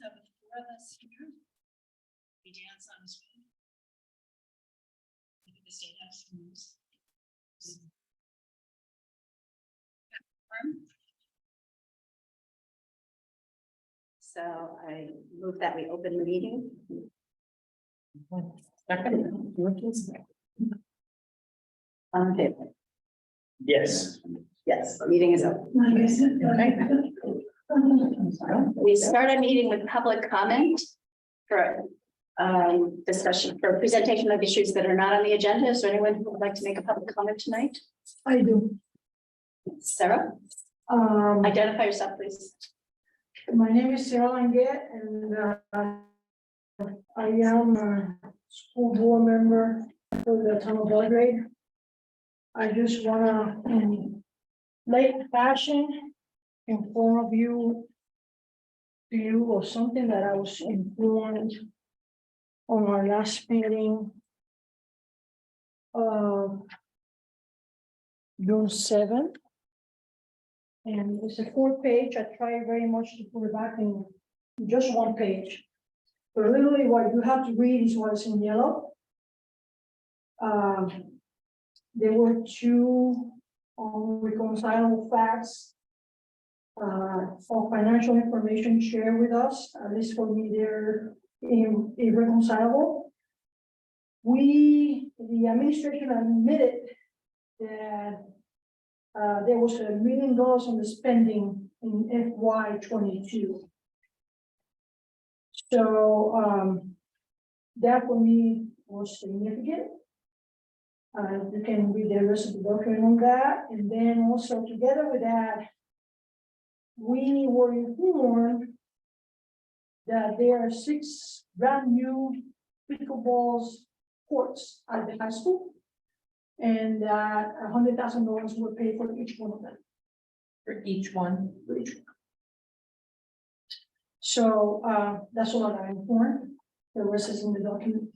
have a four of us here. We dance on screen. Maybe the state has some rules. So I move that we open the meeting. On favor? Yes. Yes, the meeting is open. We start our meeting with public comment for discussion, for presentation of issues that are not on the agenda. Is there anyone who would like to make a public comment tonight? I do. Sarah, identify yourself, please. My name is Sarah Langet, and I am a school board member for the town of Belgrade. I just wanna, in late fashion, inform you of something that I was informed on our last meeting of June 7th. And it's a 4-page. I try very much to put it back in just 1 page. But literally what you have to read is what's in yellow. There were 2 irreconcilable facts of financial information shared with us. At least for me, they're irreconcilable. The administration admitted that there was $1 million on the spending in FY22. So that for me was significant. You can read the rest of the document on that. And then also together with that, we were informed that there are 6 brand new pickleball courts at the high school. And that $100,000 were paid for each one of them. For each one. So that's all I'm informed. The rest is in the document.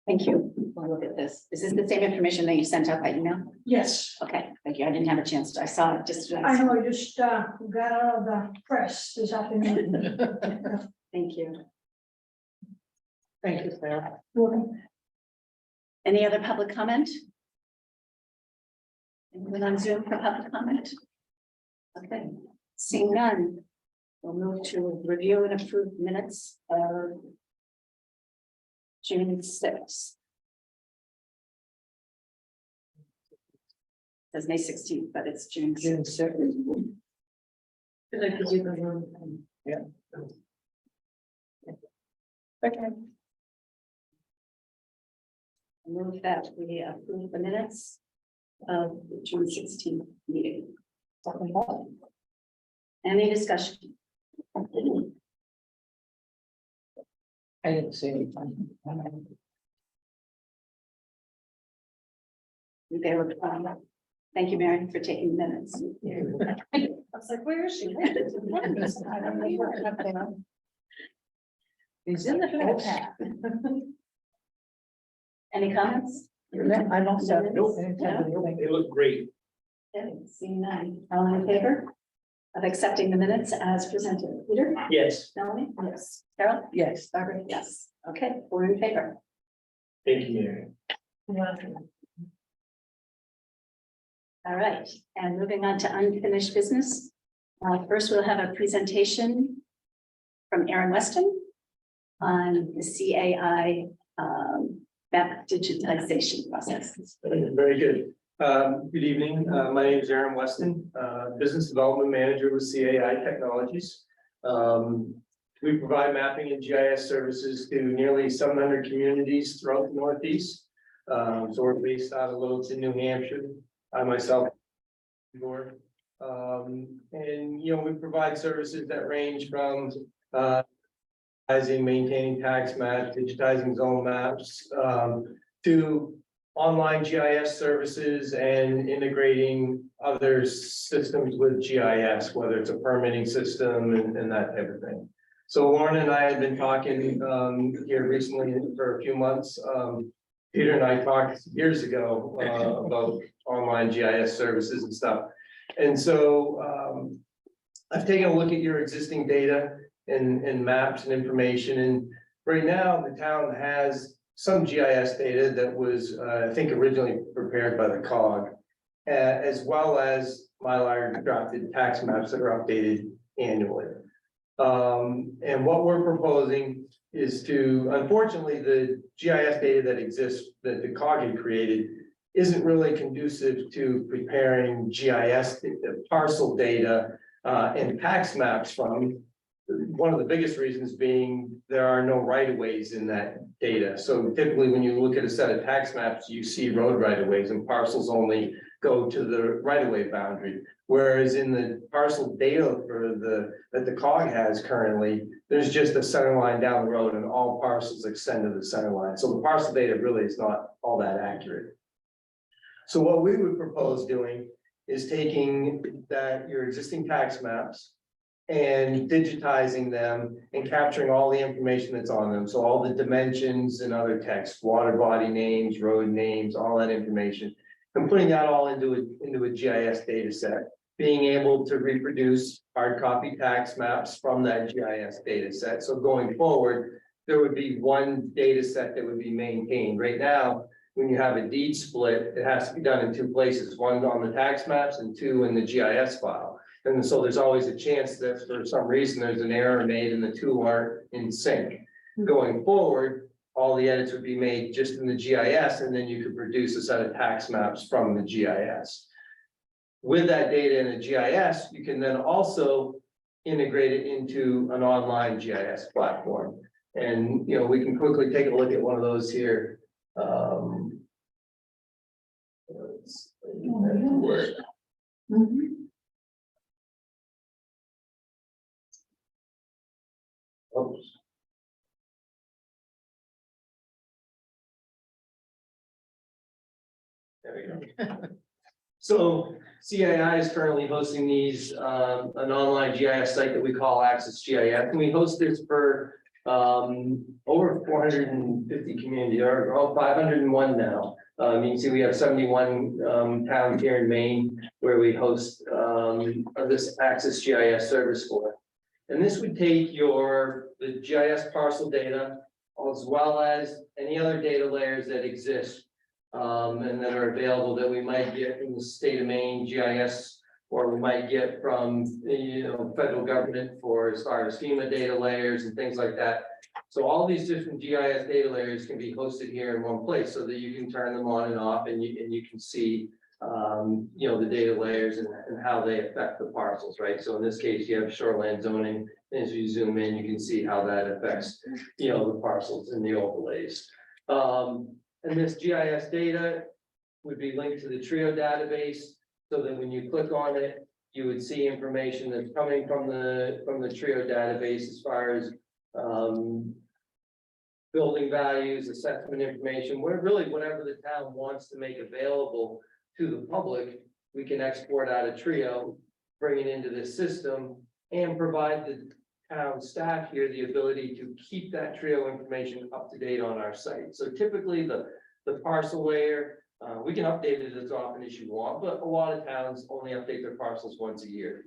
Thank you. We'll look at this. Is this the same information that you sent out by email? Yes, Okay, thank you. I didn't have a chance to, I saw it just. I know. I just got out of the press this afternoon. Thank you. Thank you, Sarah. Welcome. Any other public comment? Anyone on Zoom for public comment? Okay, seeing none, we'll move to review and approve minutes of June 6th. Says May 16th, but it's June 6th. Yeah. Okay. Move that we approve the minutes of the June 16th meeting. Any discussion? I didn't see anything. They were, thank you, Mary, for taking the minutes. I was like, where is she? I don't know where up there. He's in the house. Any comments? I'm also. Nope. They look great. Okay, seeing none. All in favor of accepting the minutes as presented? Peter? Yes. Melanie? Yes. Carol? Yes. Barbara? Yes. Okay, we're in favor. Thank you, Mary. All right, and moving on to unfinished business. First, we'll have a presentation from Aaron Weston on the CAI map digitization process. Very good. Good evening. My name is Aaron Weston, Business Development Manager with CAI Technologies. We provide mapping and GIS services to nearly 700 communities throughout the Northeast. So we're based out of Littleton, New Hampshire. I myself, and we provide services that range from maintaining tax maps, digitizing zone maps, to online GIS services and integrating other systems with GIS, whether it's a permitting system and that type of thing. So Lauren and I have been talking here recently for a few months. Peter and I talked years ago about online GIS services and stuff. And so I've taken a look at your existing data and maps and information, and right now, the town has some GIS data that was, I think originally prepared by the COG, as well as Mylar drafted tax maps that are updated annually. And what we're proposing is to, unfortunately, the GIS data that exists, that the COG had created, isn't really conducive to preparing GIS parcel data and tax maps from. One of the biggest reasons being there are no right of ways in that data. So typically, when you look at a set of tax maps, you see road right of ways, and parcels only go to the right of way boundary. Whereas in the parcel data that the COG has currently, there's just a center line down the road and all parcels extend to the center line. So the parcel data really is not all that accurate. So what we would propose doing is taking your existing tax maps and digitizing them and capturing all the information that's on them. So all the dimensions and other text, water body names, road names, all that information, and putting that all into a GIS data set, being able to reproduce hard copy tax maps from that GIS data set. So going forward, there would be one data set that would be maintained. Right now, when you have a deed split, it has to be done in two places, one on the tax maps and two in the GIS file. And so there's always a chance that for some reason there's an error made and the two aren't in sync. Going forward, all the edits would be made just in the GIS, and then you could produce a set of tax maps from the GIS. With that data in a GIS, you can then also integrate it into an online GIS platform. And, you know, we can quickly take a look at one of those here. Oops. There we go. So CII is currently hosting these, an online GIS site that we call Access GIS. And we host this for over 450 community, or 501 now. You can see we have 71 towns here in Maine where we host this Access GIS service for. And this would take the GIS parcel data as well as any other data layers that exist and that are available that we might get from the state of Maine GIS, or we might get from federal government for as far as FEMA data layers and things like that. So all these different GIS data layers can be hosted here in one place so that you can turn them on and off, and you can see the data layers and how they affect the parcels, right? So in this case, you have shoreline zoning. As you zoom in, you can see how that affects, the parcels and the overlays. And this GIS data would be linked to the TRIO database, so that when you click on it, you would see information that's coming from the TRIO database as far as building values, assessment information, whatever the town wants to make available to the public, we can export out of TRIO, bring it into this system, and provide the town staff here the ability to keep that TRIO information up to date on our site. So typically the parcel layer, we can update it as often as you want, but a lot of towns only update their parcels once a year.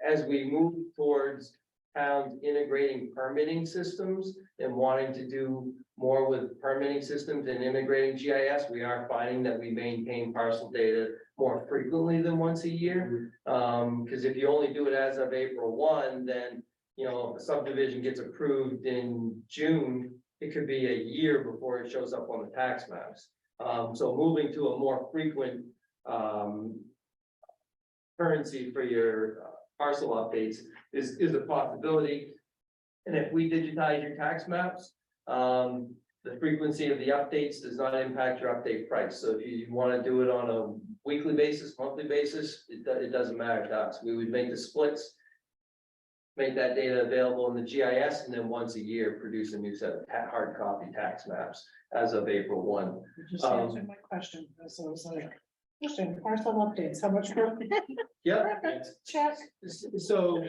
As we move towards towns integrating permitting systems and wanting to do more with permitting systems and integrating GIS, we are finding that we maintain parcel data more frequently than once a year. Because if you only do it as of April 1, then if a subdivision gets approved in June, it could be a year before it shows up on the tax maps. So moving to a more frequent currency for your parcel updates is a possibility. And if we digitize your tax maps, the frequency of the updates does not impact your update price. So if you want to do it on a weekly basis, monthly basis, it doesn't matter to us. We would make the splits, make that data available in the GIS, and then once a year produce a new set of hard copy tax maps as of April 1. You just answered my question. So it was like, question, parcel updates, how much? Yeah. Perfect, check. So,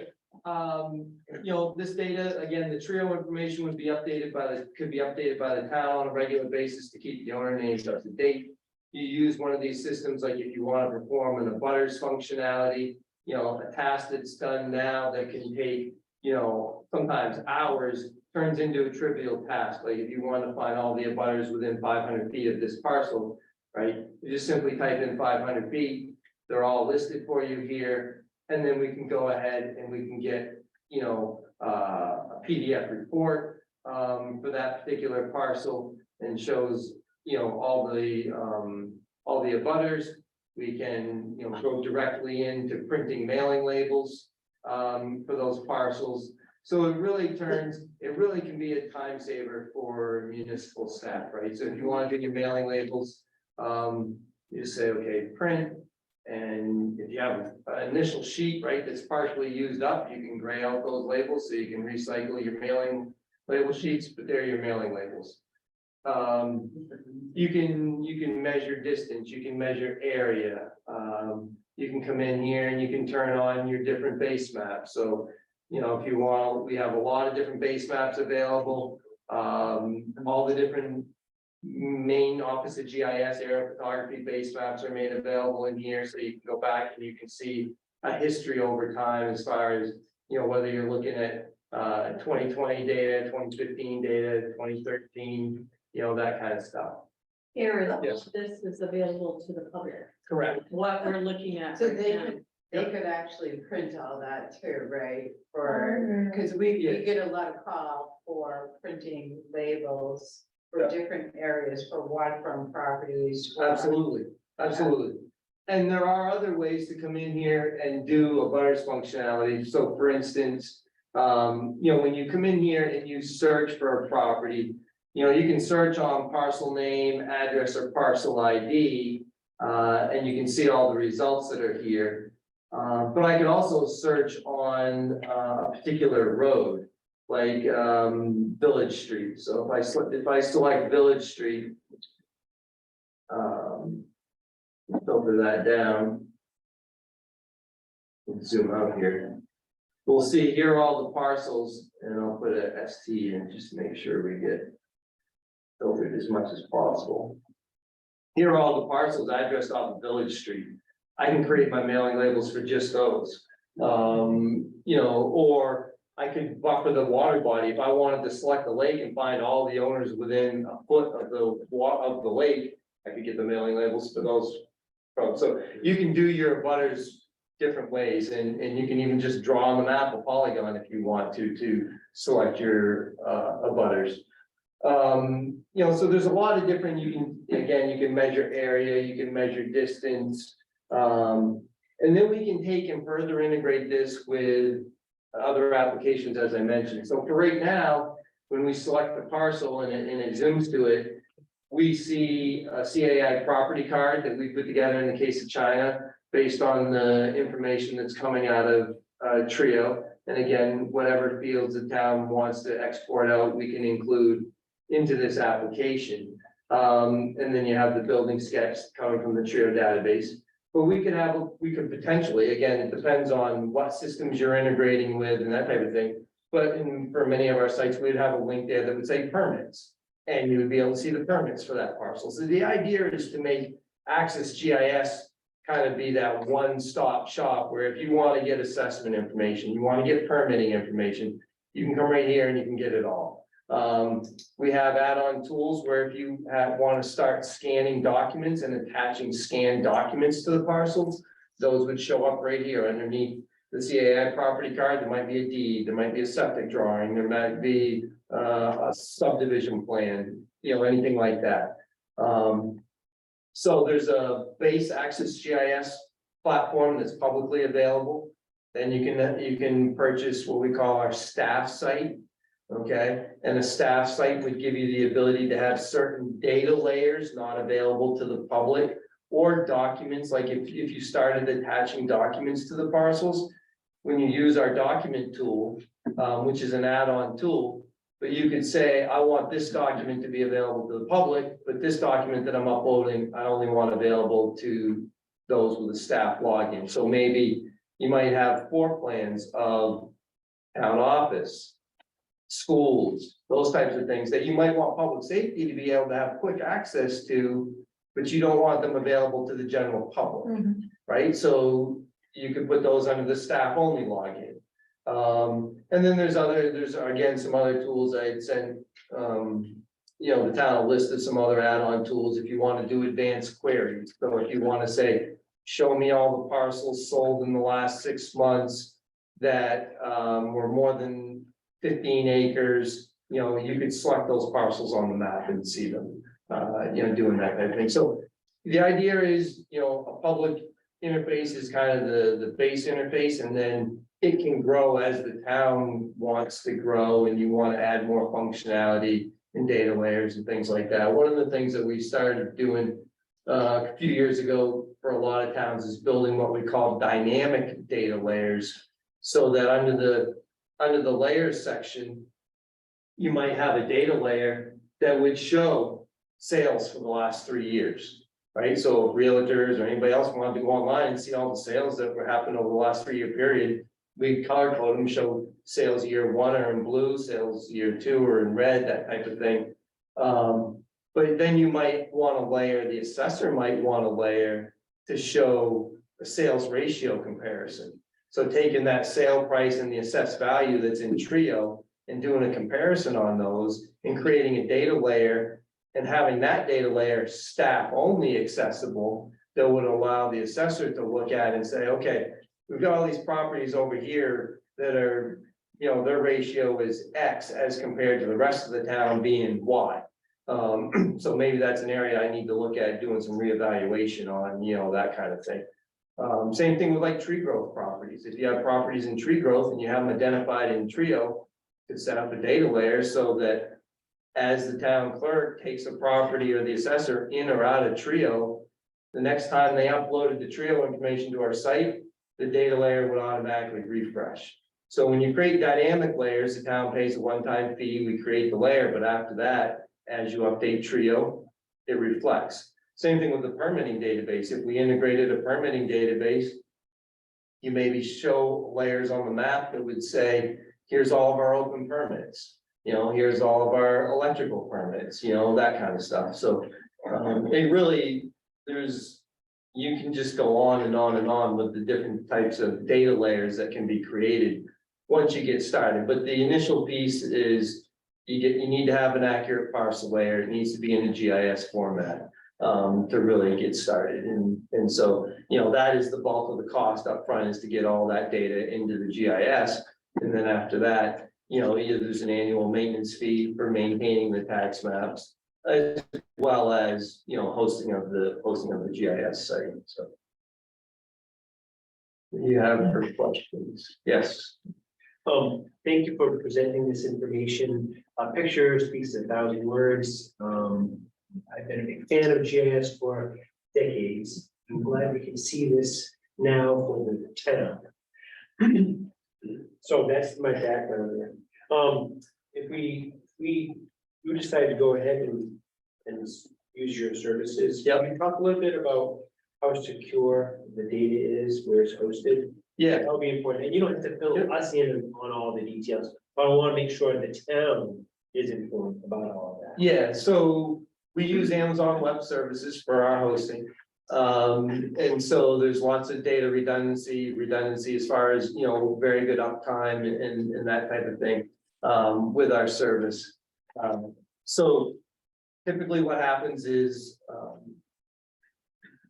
this data, again, the TRIO information could be updated by the town on a regular basis to keep the owner names up to date. You use one of these systems, like if you want to perform an abutters functionality, a task that's done now that can take, sometimes hours, turns into a trivial task. Like if you want to find all the abutters within 500 feet of this parcel, right? You just simply type in 500 feet, they're all listed for you here. And then we can go ahead and we can get, a PDF report for that particular parcel and shows, all the abutters. We can, go directly into printing mailing labels for those parcels. So it really can be a time saver for municipal staff, right? So if you want to do your mailing labels, you just say, okay, print. And if you have an initial sheet, right, that's partially used up, you can gray out those labels so you can recycle your mailing label sheets, but they're your mailing labels. You can measure distance, you can measure area. You can come in here and you can turn on your different base maps. So, if you want, we have a lot of different base maps available. All the different main Office of GIS aerial photography base maps are made available in here, so you can go back and you can see a history over time as far as, whether you're looking at 2020 data, 2015 data, 2013, that kind of stuff. Aaron, Yes. this is available to the public, Correct. what we're looking at. So right they now. could actually print all that too, right? For, because we Yes. get a lot of call for printing labels for Yeah. different areas, for waterfront properties. for- Absolutely, absolutely. And there are other ways to come in here and do a butters functionality. So for instance, when you come in here and you search for a property, you can search on parcel name, address, or parcel ID, and you can see all the results that are here. But I could also search on a particular road, like Village Street. So if I select Village Street, filter that down. Zoom out here. We'll see here are all the parcels, and I'll put a ST in just to make sure we get filtered as much as possible. Here are all the parcels addressed off of Village Street. I can create my mailing labels for just those. Or I could buffer the water body. If I wanted to select the lake and find all the owners within a foot of the lake, I could get the mailing labels for those. So you can do your butters different ways, and you can even just draw on the map a polygon if you want to select your butters. So there's a lot of different, you can measure area, you can measure distance. And then we can take and further integrate this with other applications, as I mentioned. So for right now, when we select the parcel and it zooms to it, we see a CAI property card that we put together in the case of China, based on the information that's coming out of Trio. And again, whatever fields the town wants to export out, we can include into this application. And then you have the building sketch coming from the Trio database. But we could potentially, again, it depends on what systems you're integrating with and that type of thing. But for many of our sites, we'd have a link there that would say permits. And you would be able to see the permits for that parcel. So the idea is to make Access GIS kind of be that one-stop shop where if you want to get assessment information, you want to get permitting information, you can come right here and you can get it all. We have add-on tools where if you want to start scanning documents and attaching scanned documents to the parcels, those would show up right here underneath the CAI property card. There might be a deed, there might be a septic drawing, there might be a subdivision plan, anything like that. So there's a base Access GIS platform that's publicly available. Then you can purchase what we call our staff site. Okay, and a staff site would give you the ability to have certain data layers not available to the public, or documents, like if you started attaching documents to the parcels, when you use our document tool, which is an add-on tool, but you could say, I want this document to be available to the public, but this document that I'm uploading, I only want available to those with a staff login. So maybe you might have floor plans of town office, schools, those types of things that you might want public safety to be able to have quick access to, but you don't want them available to the general public, right? So you could put those under the staff only login. And then there's again, some other tools I'd sent, the town listed some other add-on tools if you want to do advanced queries. So if you want to say, show me all the parcels sold in the last 6 months that were more than 15 acres, you could select those parcels on the map and see them, doing that type of thing. So the idea is, a public interface is kind of the base interface, and then it can grow as the town wants to grow and you want to add more functionality and data layers and things like that. One of the things that we started doing a few years ago for a lot of towns is building what we call dynamic data layers. So that under the layers section, you might have a data layer that would show sales for the last 3 years, right? So if realtors or anybody else wanted to go online and see all the sales that were happening over the last 3-year period, we color code them, show sales year 1 are in blue, sales year 2 are in red, that type of thing. But then you might want to layer, the assessor might want to layer to show a sales ratio comparison. So taking that sale price and the assessed value that's in Trio and doing a comparison on those and creating a data layer and having that data layer staff only accessible that would allow the assessor to look at and say, okay, we've got all these properties over here that are, their ratio is X as compared to the rest of the town being Y. So maybe that's an area I need to look at doing some reevaluation on, that kind of thing. Same thing with like tree growth properties. If you have properties in tree growth and you have them identified in Trio, to set up a data layer so that as the town clerk takes a property or the assessor in or out of Trio, the next time they uploaded the Trio information to our site, the data layer would automatically refresh. So when you create dynamic layers, the town pays a one-time fee, we create the layer, but after that, as you update Trio, it reflects. Same thing with the permitting database. If we integrated a permitting database, you maybe show layers on the map that would say, here's all of our open permits, here's all of our electrical permits, that kind of stuff. So it really, you can just go on and on and on with the different types of data layers that can be created once you get started. But the initial piece is you need to have an accurate parcel layer. It needs to be in a GIS format to really get started. And so, that is the bulk of the cost up front, is to get all that data into the GIS. And then after that, either there's an annual maintenance fee for maintaining the tax maps, as well as, hosting of the GIS site. So. You have her questions? Yes. Thank you for presenting this information. A picture speaks 1,000 words. I've been a big fan of GIS for decades. I'm glad we can see this now for the town. So that's my background there. If we decide to go ahead and use your services, can you talk a little bit about how secure the data is, where it's hosted? Yeah. That'll be important. And you don't have to fill us in on all the details, but I want to make sure the town is informed about all of that. Yeah, so we use Amazon Web Services for our hosting. And so there's lots of data redundancy as far as, very good uptime and that type of thing, with our service. So typically what happens is,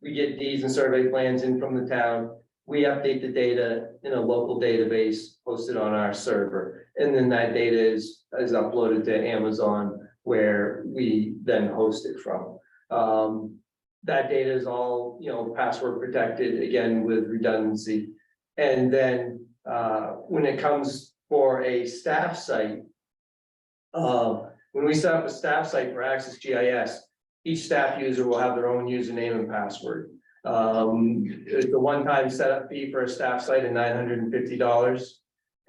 we get deeds and survey plans in from the town. We update the data in a local database hosted on our server. And then that data is uploaded to Amazon, where we then host it from. That data is all, password protected, again, with redundancy. And then when it comes for a staff site, when we set up a staff site for Access GIS, each staff user will have their own username and password. The one-time setup fee for a staff site is $950.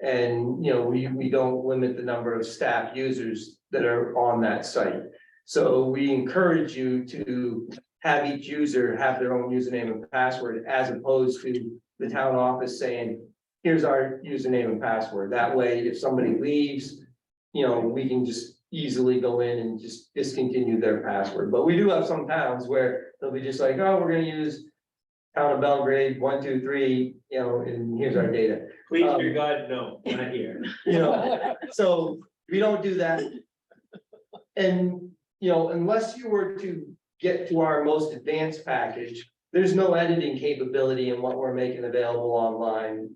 And, we don't limit the number of staff users that are on that site. So we encourage you to have each user have their own username and password, as opposed to the town office saying, here's our username and password. That way, if somebody leaves, we can just easily go in and just discontinue their password. But we do have some towns where they'll be just like, oh, we're gonna use town of Belgrade, 1, 2, 3, you know, and here's our data. Please, dear God, no, not here. You know, so we don't do that. And, you know, unless you were to get to our most advanced package, there's no editing capability in what we're making available online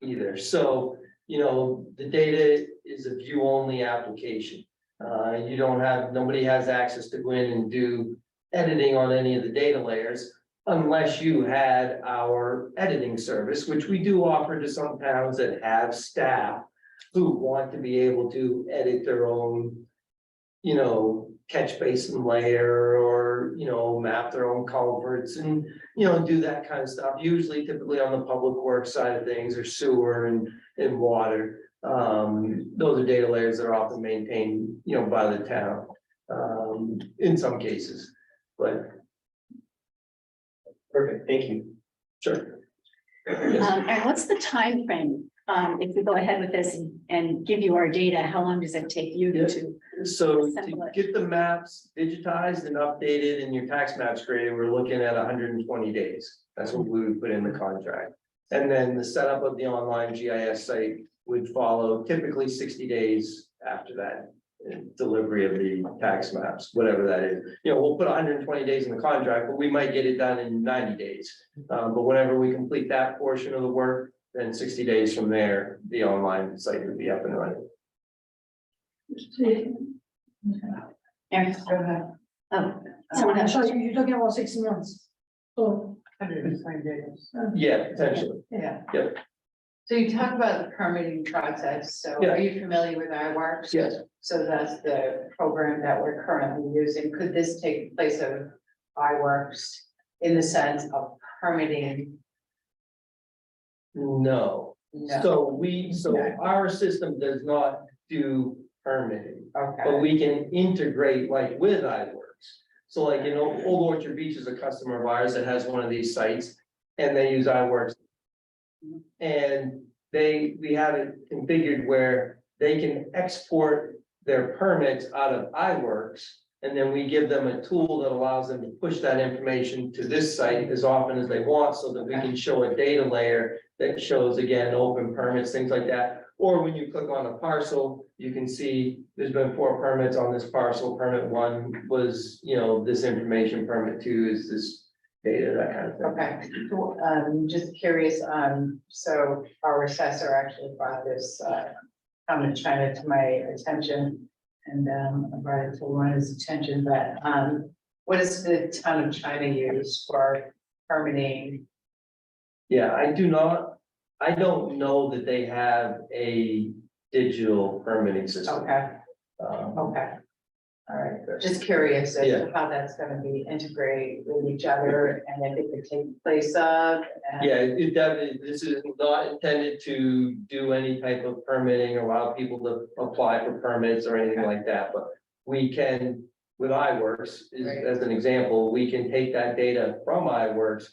either. So, you know, the data is a view-only application. You don't have, nobody has access to go in and do editing on any of the data layers unless you had our editing service, which we do offer to some towns that have staff who want to be able to edit their own, you know, catch basin layer or, you know, map their own culverts and, you know, do that kind of stuff, usually typically on the public works side of things or sewer and water. Those are data layers that are often maintained, you know, by the town, in some cases, but. Perfect, thank you. Sure. And what's the time frame? If we go ahead with this and give you our data, how long does it take you to? So Assemble to it. get the maps digitized and updated and your tax maps created, we're looking at 120 days. That's what we would put in the contract. And then the setup of the online GIS site would follow typically 60 days after that. Delivery of the tax maps, whatever that is. You know, we'll put 120 days in the contract, but we might get it done in 90 days. But whenever we complete that portion of the work, then 60 days from there, the online site would be up and running. Aaron, Go ahead. oh, someone I'm has. sorry, you're talking about 6 months. So, 120 days. Yeah, potentially. Yeah. Yep. So you talk about the permitting process, so Yeah. are you familiar with iWorks? Yes. So that's the program that we're currently using. Could this take place of iWorks in the sense of permitting? No. No, So our system does not do permitting, but okay, we can integrate like with iWorks. So like, you know, Old Orchard Beach is a customer of ours that has one of these sites and they use iWorks. And we have it configured where they can export their permits out of iWorks. And then we give them a tool that allows them to push that information to this site as often as they want, so that we can show a data layer that shows, again, open permits, things like that. Or when you click on a parcel, you can see there's been 4 permits on this parcel. Permit 1 was, you know, this information. Permit 2 is this data, that kind of thing. okay. So, just curious, so our assessor actually brought this, comment China to my attention. And, I brought it to Lauren's attention, but, what does the town of China use for permitting? Yeah, I don't know that they have a digital permitting system. Okay, Um, okay. All right, just curious as to how that's gonna be integrated with each other and if it could take place of. and- Yeah, it definitely, this is not intended to do any type of permitting, allow people to apply for permits or anything like that, but we can, with iWorks, Right. as an example, we can take that data from iWorks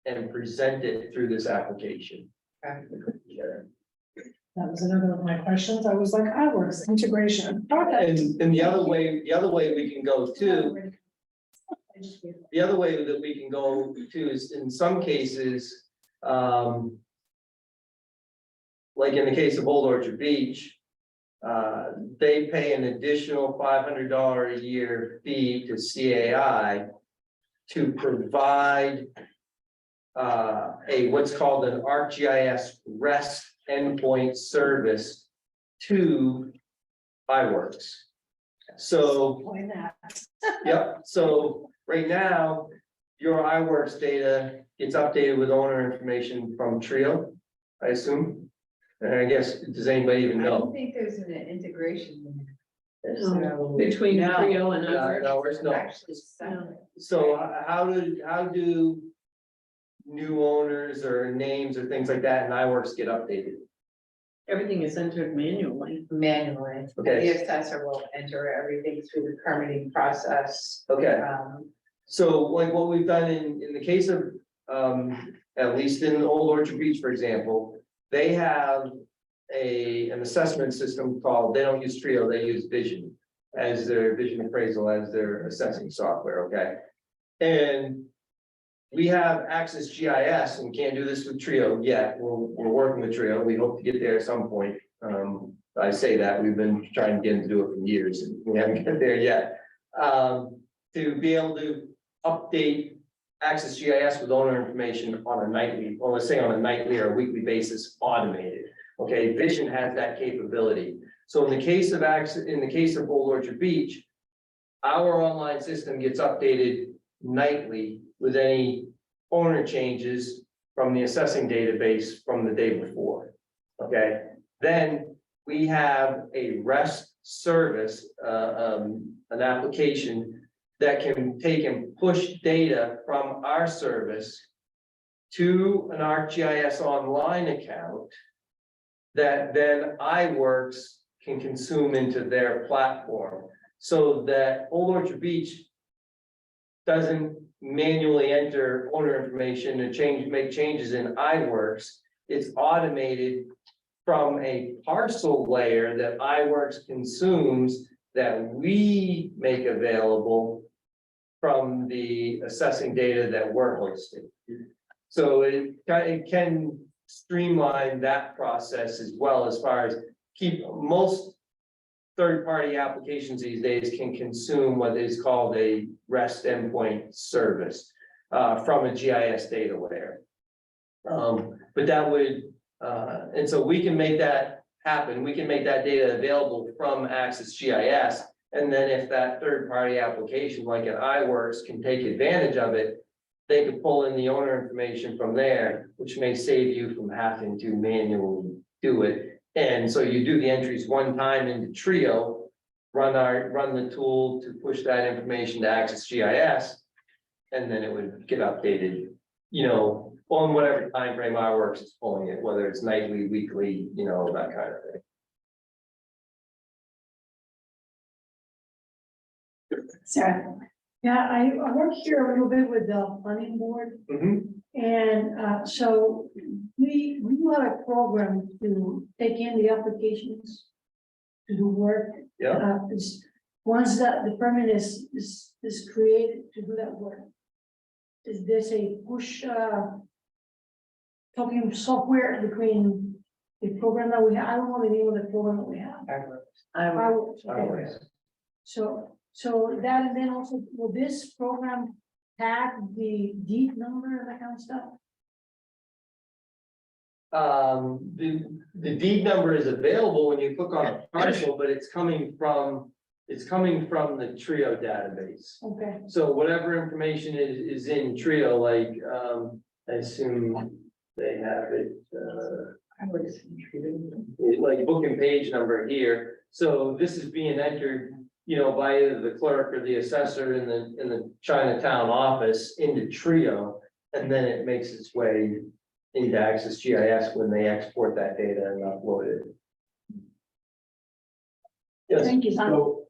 and present it through this application. Okay. that was another of my questions. I was like, iWorks integration. And the other way we can go too, the other way that we can go to is in some cases, like in the case of Old Orchard Beach, they pay an additional $500 a year fee to CAI to provide what's called an ArcGIS REST endpoint service to iWorks. So, Why that? yep, so right now, your iWorks data gets updated with owner information from Trio, I assume. And I guess, does anybody even I don't know? think there's an integration there. No, So- between No. Trio and No, ours. no, there's no. Actually, separate. So how do new owners or names or things like that in iWorks get updated? Everything is entered manually. Manually. Okay. The assessor will enter everything through the permitting process. Okay, Um, so like what we've done in the case of, at least in Old Orchard Beach, for example, they have an assessment system called, they don't use Trio, they use Vision as their vision appraisal, as their assessing software, okay? And we have Access GIS and can't do this with Trio yet. We're working with Trio. We hope to get there at some point. I say that we've been trying to get them to do it for years and we haven't get there yet. To be able to update Access GIS with owner information on a nightly, or let's say on a nightly or weekly basis, automated. Okay, Vision has that capability. So in the case of Old Orchard Beach, our online system gets updated nightly with any owner changes from the assessing database from the day before. Okay, then we have a REST service, an application that can take and push data from our service to an ArcGIS online account that then iWorks can consume into their platform, so that Old Orchard Beach doesn't manually enter owner information and make changes in iWorks. It's automated from a parcel layer that iWorks consumes that we make available from the assessing data that we're hosting. So it can streamline that process as well, as far as most third-party applications these days can consume what is called a REST endpoint service from a GIS data layer. But that would, and so we can make that happen. We can make that data available from Access GIS. And then if that third-party application like an iWorks can take advantage of it, they could pull in the owner information from there, which may save you from having to manually do it. And so you do the entries one time into Trio, run the tool to push that information to Access GIS, and then it would get updated, on whatever time frame iWorks is pulling it, whether it's nightly, weekly, that kind of thing. Sarah? Yeah, I work here a little bit with the planning board. And so we do have a program to take in the applications to do work. Yeah. Once the permit is created to do that work. Is this a push talking software between the program that we have? I don't know the name of the program that we have. iWorks, okay. So that, and then also, will this program tag the deed number and that kind of stuff? The deed number is available when you click on a parcel, but it's coming from the Trio database. Okay, So whatever information is in Trio, like, I assume they have it, like book and page number here. So this is being entered, by either the clerk or the assessor in the Chinatown office into Trio, and then it makes its way into Access GIS when they export that data and upload it. Yes. thank you. So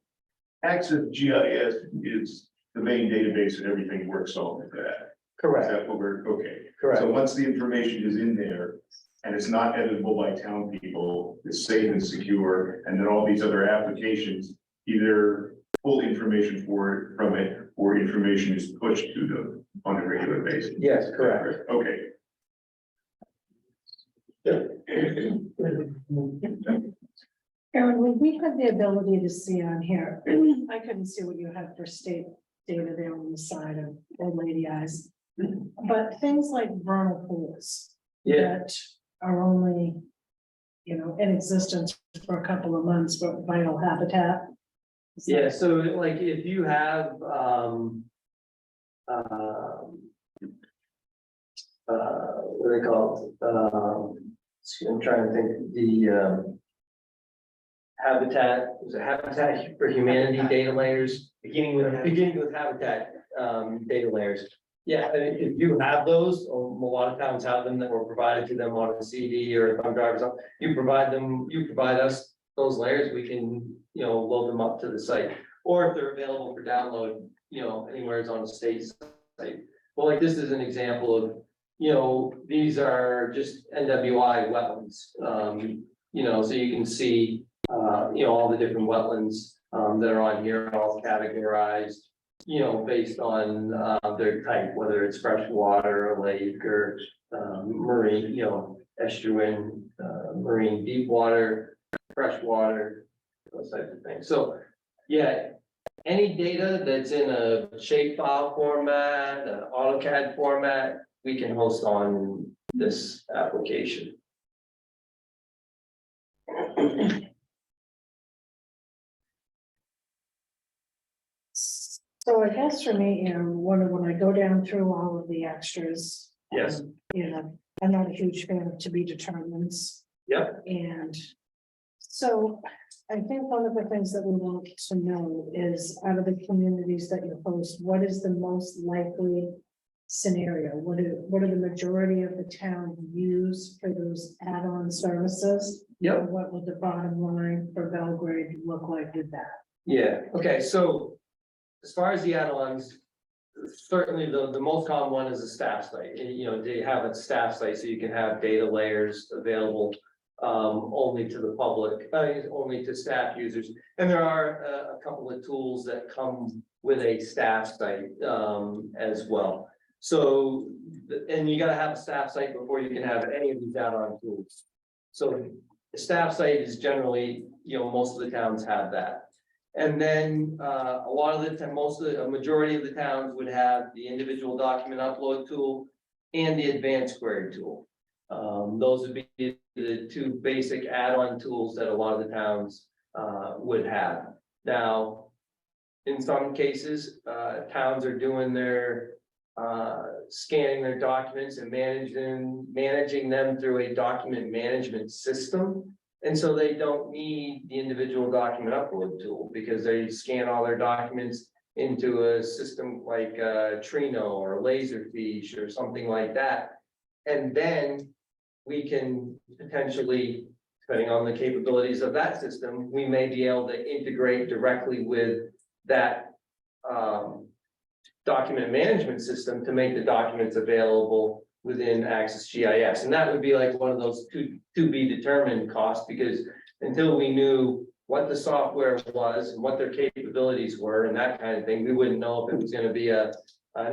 Access GIS is the main database and everything works off of that. Is Correct, that what we're, okay. correct. So once the information is in there and it's not editable by town people, it's safe and secure, and then all these other applications either pull information from it or information is pushed to them on a regular basis. Yes, correct. Okay. Erin, when we had the ability to see on here, I couldn't see what you had for state data there on the side of old lady eyes. But things like vernal pools. Yeah. That are only, in existence for a couple of months, but vital habitat. Yeah, so like if you have, what are they called? I'm trying to think, the Habitat, was it Habitat for Humanity data layers, beginning with Habitat, data layers. Yeah, I mean, if you have those, or a lot of towns have them that were provided to them on a CD or a thumb drive or something, you provide us those layers, we can, load them up to the site. Or if they're available for download, anywhere it's on the state site. Well, like this is an example of, these are just NWI wetlands. So you can see, all the different wetlands that are on here, all categorized. based on, their type, whether it's freshwater, lake, or, marine, estuarine, marine deep water, freshwater, those types of things. So, yeah, any data that's in a shapefile format, an AutoCAD format, we can host on this application. So I guess for me, when I go down through all of the extras. Yes. I'm not a huge fan of to be determineds. Yep. And so I think one of the things that we want to know is out of the communities that you host, what is the most likely scenario? What are the majority of the town use for those add-on services? Yep. And what would the bottom line for Belgrade look like with that? Yeah, okay, so as far as the add-ons, certainly the most common one is a staff site. And, they have a staff site, so you can have data layers available only to the public, only to staff users. And there are a couple of tools that come with a staff site as well. So, and you gotta have a staff site before you can have any of these add-on tools. So the staff site is generally, most of the towns have that. And then a lot of the time, a majority of the towns would have the individual document upload tool and the advanced query tool. Those would be the two basic add-on tools that a lot of the towns would have. Now, in some cases, towns are doing their scanning their documents and managing them through a document management system. And so they don't need the individual document upload tool because they scan all their documents into a system like Trino or Laserfiche or something like that. And then we can potentially, depending on the capabilities of that system, we may be able to integrate directly with that document management system to make the documents available within Access GIS. And that would be like one of those to be determined costs, because until we knew what the software was and what their capabilities were and that kind of thing, we wouldn't know if it was going to be an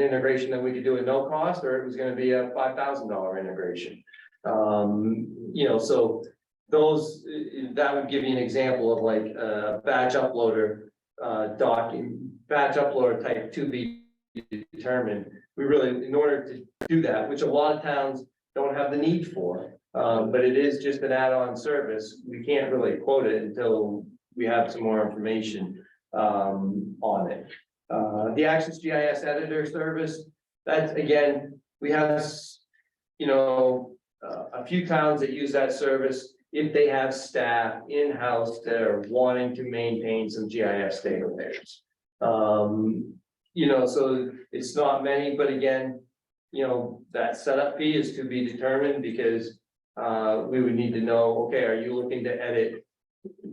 integration that we could do at no cost, or it was going to be a $5,000 integration. So those, that would give you an example of like a batch uploader batch uploader type to be determined. We really, in order to do that, which a lot of towns don't have the need for, but it is just an add-on service. We can't really quote it until we have some more information on it. The Access GIS editor service, that's again, we have, a few towns that use that service if they have staff in-house that are wanting to maintain some GIS data layers. So it's not many, but again, that setup fee is to be determined, because we would need to know, okay, are you looking to edit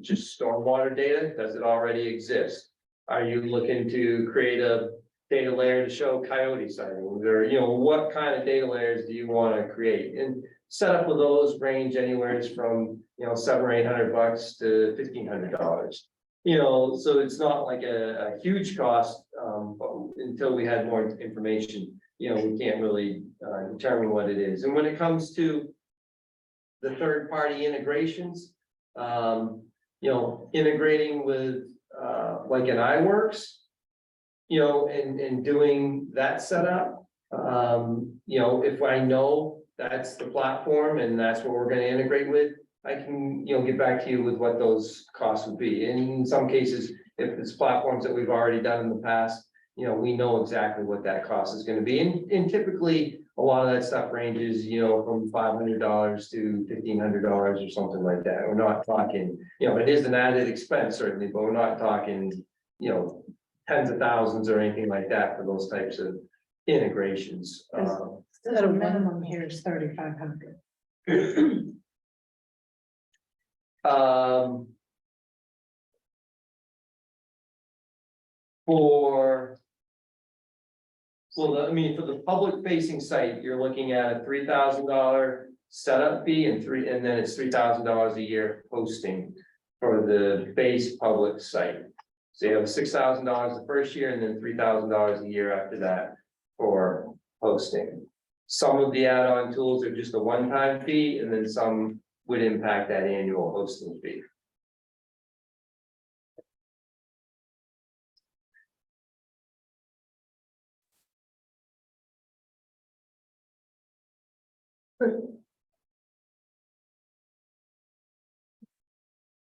just stormwater data? Does it already exist? Are you looking to create a data layer to show coyote sightings, or, what kind of data layers do you want to create? And setup of those range anywhere from, $700 or $800 to $1,500. So it's not like a huge cost, but until we had more information, we can't really determine what it is. And when it comes to the third-party integrations, integrating with like an iWorks, and doing that setup, if I know that's the platform and that's what we're going to integrate with, I can, get back to you with what those costs would be. In some cases, if it's platforms that we've already done in the past, we know exactly what that cost is going to be. And typically, a lot of that stuff ranges, from $500 to $1,500 or something like that. We're not talking, it is an added expense certainly, but we're not talking, tens of thousands or anything like that for those types of integrations. The minimum here is 3,500. For the public facing site, you're looking at a $3,000 setup fee and then it's $3,000 a year hosting for the base public site. So you have $6,000 the first year and then $3,000 a year after that for hosting. Some of the add-on tools are just a one-time fee, and then some would impact that annual hosting fee.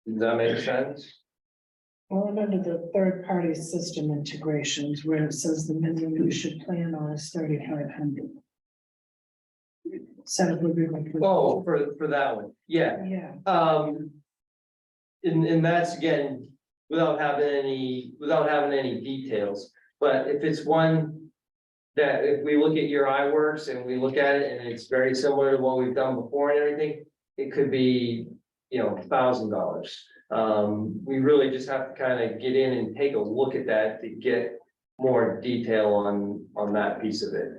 Does that make sense? Well, under the third-party system integrations, where it says the minimum you should plan on is 3,500. So it would be like. Oh, for that one, yeah. Yeah, And that's again, without having any details, but if it's one. That if we look at your iWorks and we look at it and it's very similar to what we've done before and everything, it could be, $1,000. We really just have to kind of get in and take a look at that to get more detail on that piece of it.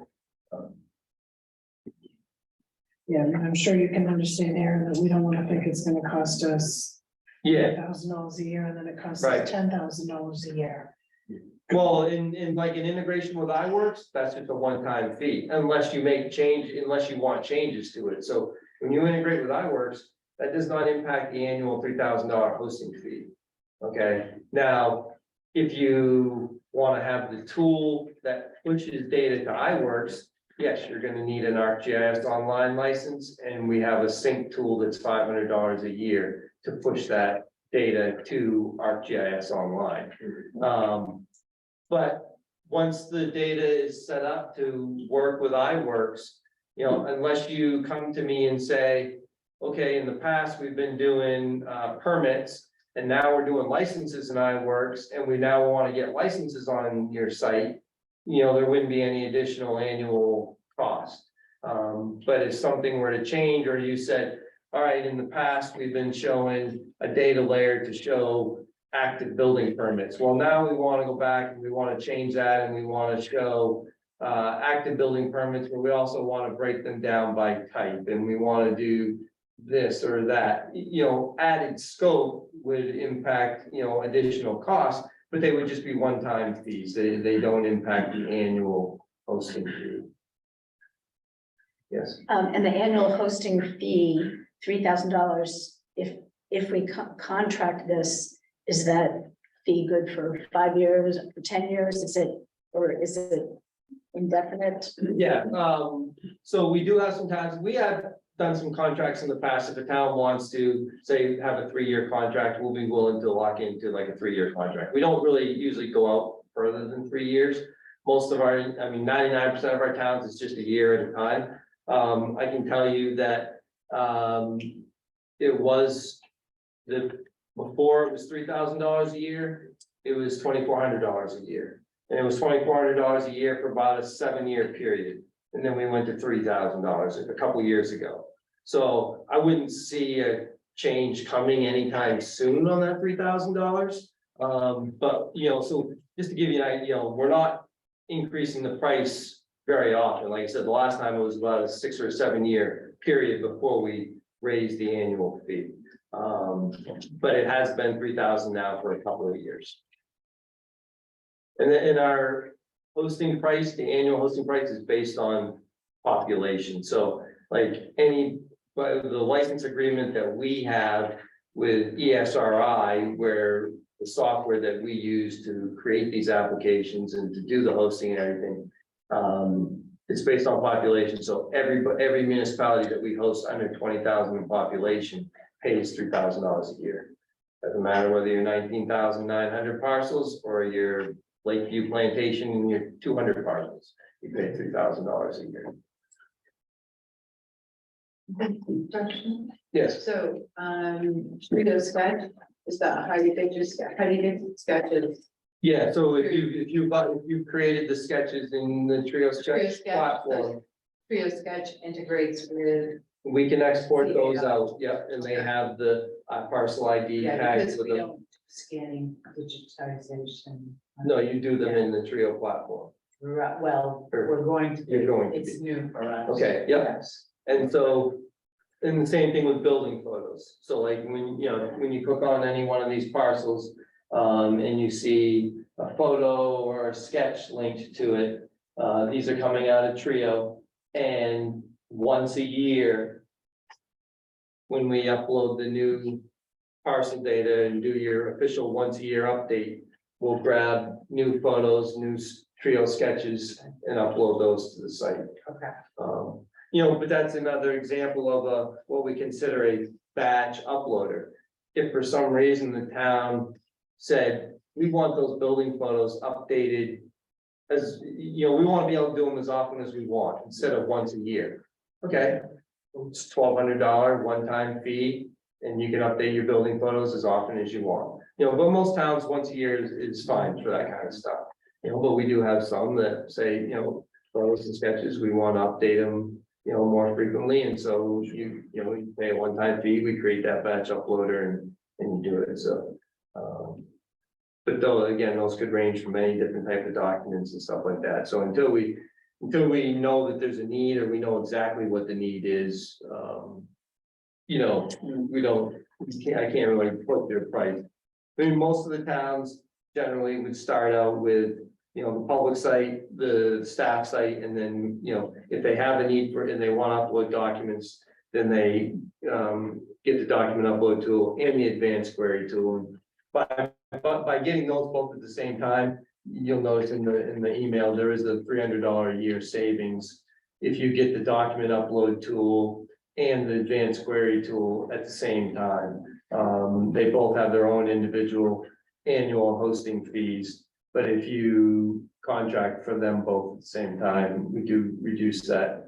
yeah, and I'm sure you can understand, Aaron, that we don't want to think it's gonna cost us Yeah, $1,000 a year and then it costs Right. us $10,000 a year. well, in like an integration with iWorks, that's just a one-time fee, unless you want changes to it. So when you integrate with iWorks, that does not impact the annual $3,000 hosting fee. Okay, now, if you want to have the tool that pushes data to iWorks, yes, you're gonna need an ArcGIS online license, and we have a sync tool that's $500 a year to push that data to ArcGIS online. But once the data is set up to work with iWorks, unless you come to me and say, okay, in the past, we've been doing permits, and now we're doing licenses in iWorks, and we now want to get licenses on your site, there wouldn't be any additional annual cost. But if something were to change, or you said, all right, in the past, we've been showing a data layer to show active building permits. Well, now we want to go back and we want to change that, and we want to show active building permits, but we also want to break them down by type, and we want to do this or that. Added scope would impact, additional costs, but they would just be one-time fees. They don't impact the annual hosting fee. Yes. And the annual hosting fee, $3,000, if we contract this, is that fee good for 5 years, for 10 years? Is it indefinite? Yeah, so we do have some times, we have done some contracts in the past. If the town wants to say have a 3-year contract, we'll be willing to lock into like a 3-year contract. We don't really usually go out further than 3 years. Most of our, 99% of our towns is just a year at a time. I can tell you that it was before it was $3,000 a year, it was $2,400 a year. And it was $2,400 a year for about a 7-year period. And then we went to $3,000 a couple years ago. So I wouldn't see a change coming anytime soon on that $3,000. But, so just to give you an idea, we're not increasing the price very often. Like I said, the last time it was about a 6 or 7 year period before we raised the annual fee. But it has been $3,000 now for a couple of years. And then in our hosting price, the annual hosting price is based on population. So like the license agreement that we have with ESRI, where the software that we use to create these applications and to do the hosting and everything, it's based on population. So every municipality that we host under 20,000 in population pays $3,000 a year. Doesn't matter whether you're 19,900 parcels or you're Lakeview Plantation and you're 200 parcels, you pay $3,000 a year. Yes. So, Trio sketch, is that how you get sketches? Yeah, so if you created the sketches in the Trio sketch platform, Trio sketch integrates with. we can export those out, yep, and they have the parcel ID Yeah, tags because with we them. don't scanning digitization. No, you do them in the Trio platform. Right, well, we're going to. You're going to It's be. new for us. Okay, yep. Yes. And so, and the same thing with building photos. So like when you click on any one of these parcels, and you see a photo or a sketch linked to it. These are coming out of Trio, and once a year, when we upload the new parcel data and do your official once a year update, we'll grab new photos, new Trio sketches and upload those to the site. Okay. But that's another example of what we consider a batch uploader. If for some reason the town said, we want those building photos updated as, we want to be able to do them as often as we want, instead of once a year. Okay, it's $1,200 one-time fee, and you can update your building photos as often as you want. But most towns, once a year is fine for that kind of stuff. But we do have some that say, photos and sketches, we want to update them, more frequently, and so you pay a one-time fee, we create that batch uploader and you do it, so. But though, again, those could range from many different type of documents and stuff like that, so until we know that there's a need, or we know exactly what the need is, I can't really put their price. I mean, most of the towns generally would start out with, the public site, the staff site, and then, if they have a need for, and they want to upload documents, then they get the document upload tool and the advanced query tool. But by getting those both at the same time, you'll notice in the email, there is a $300 a year savings if you get the document upload tool and the advanced query tool at the same time. They both have their own individual annual hosting fees, but if you contract for them both at the same time, we do reduce that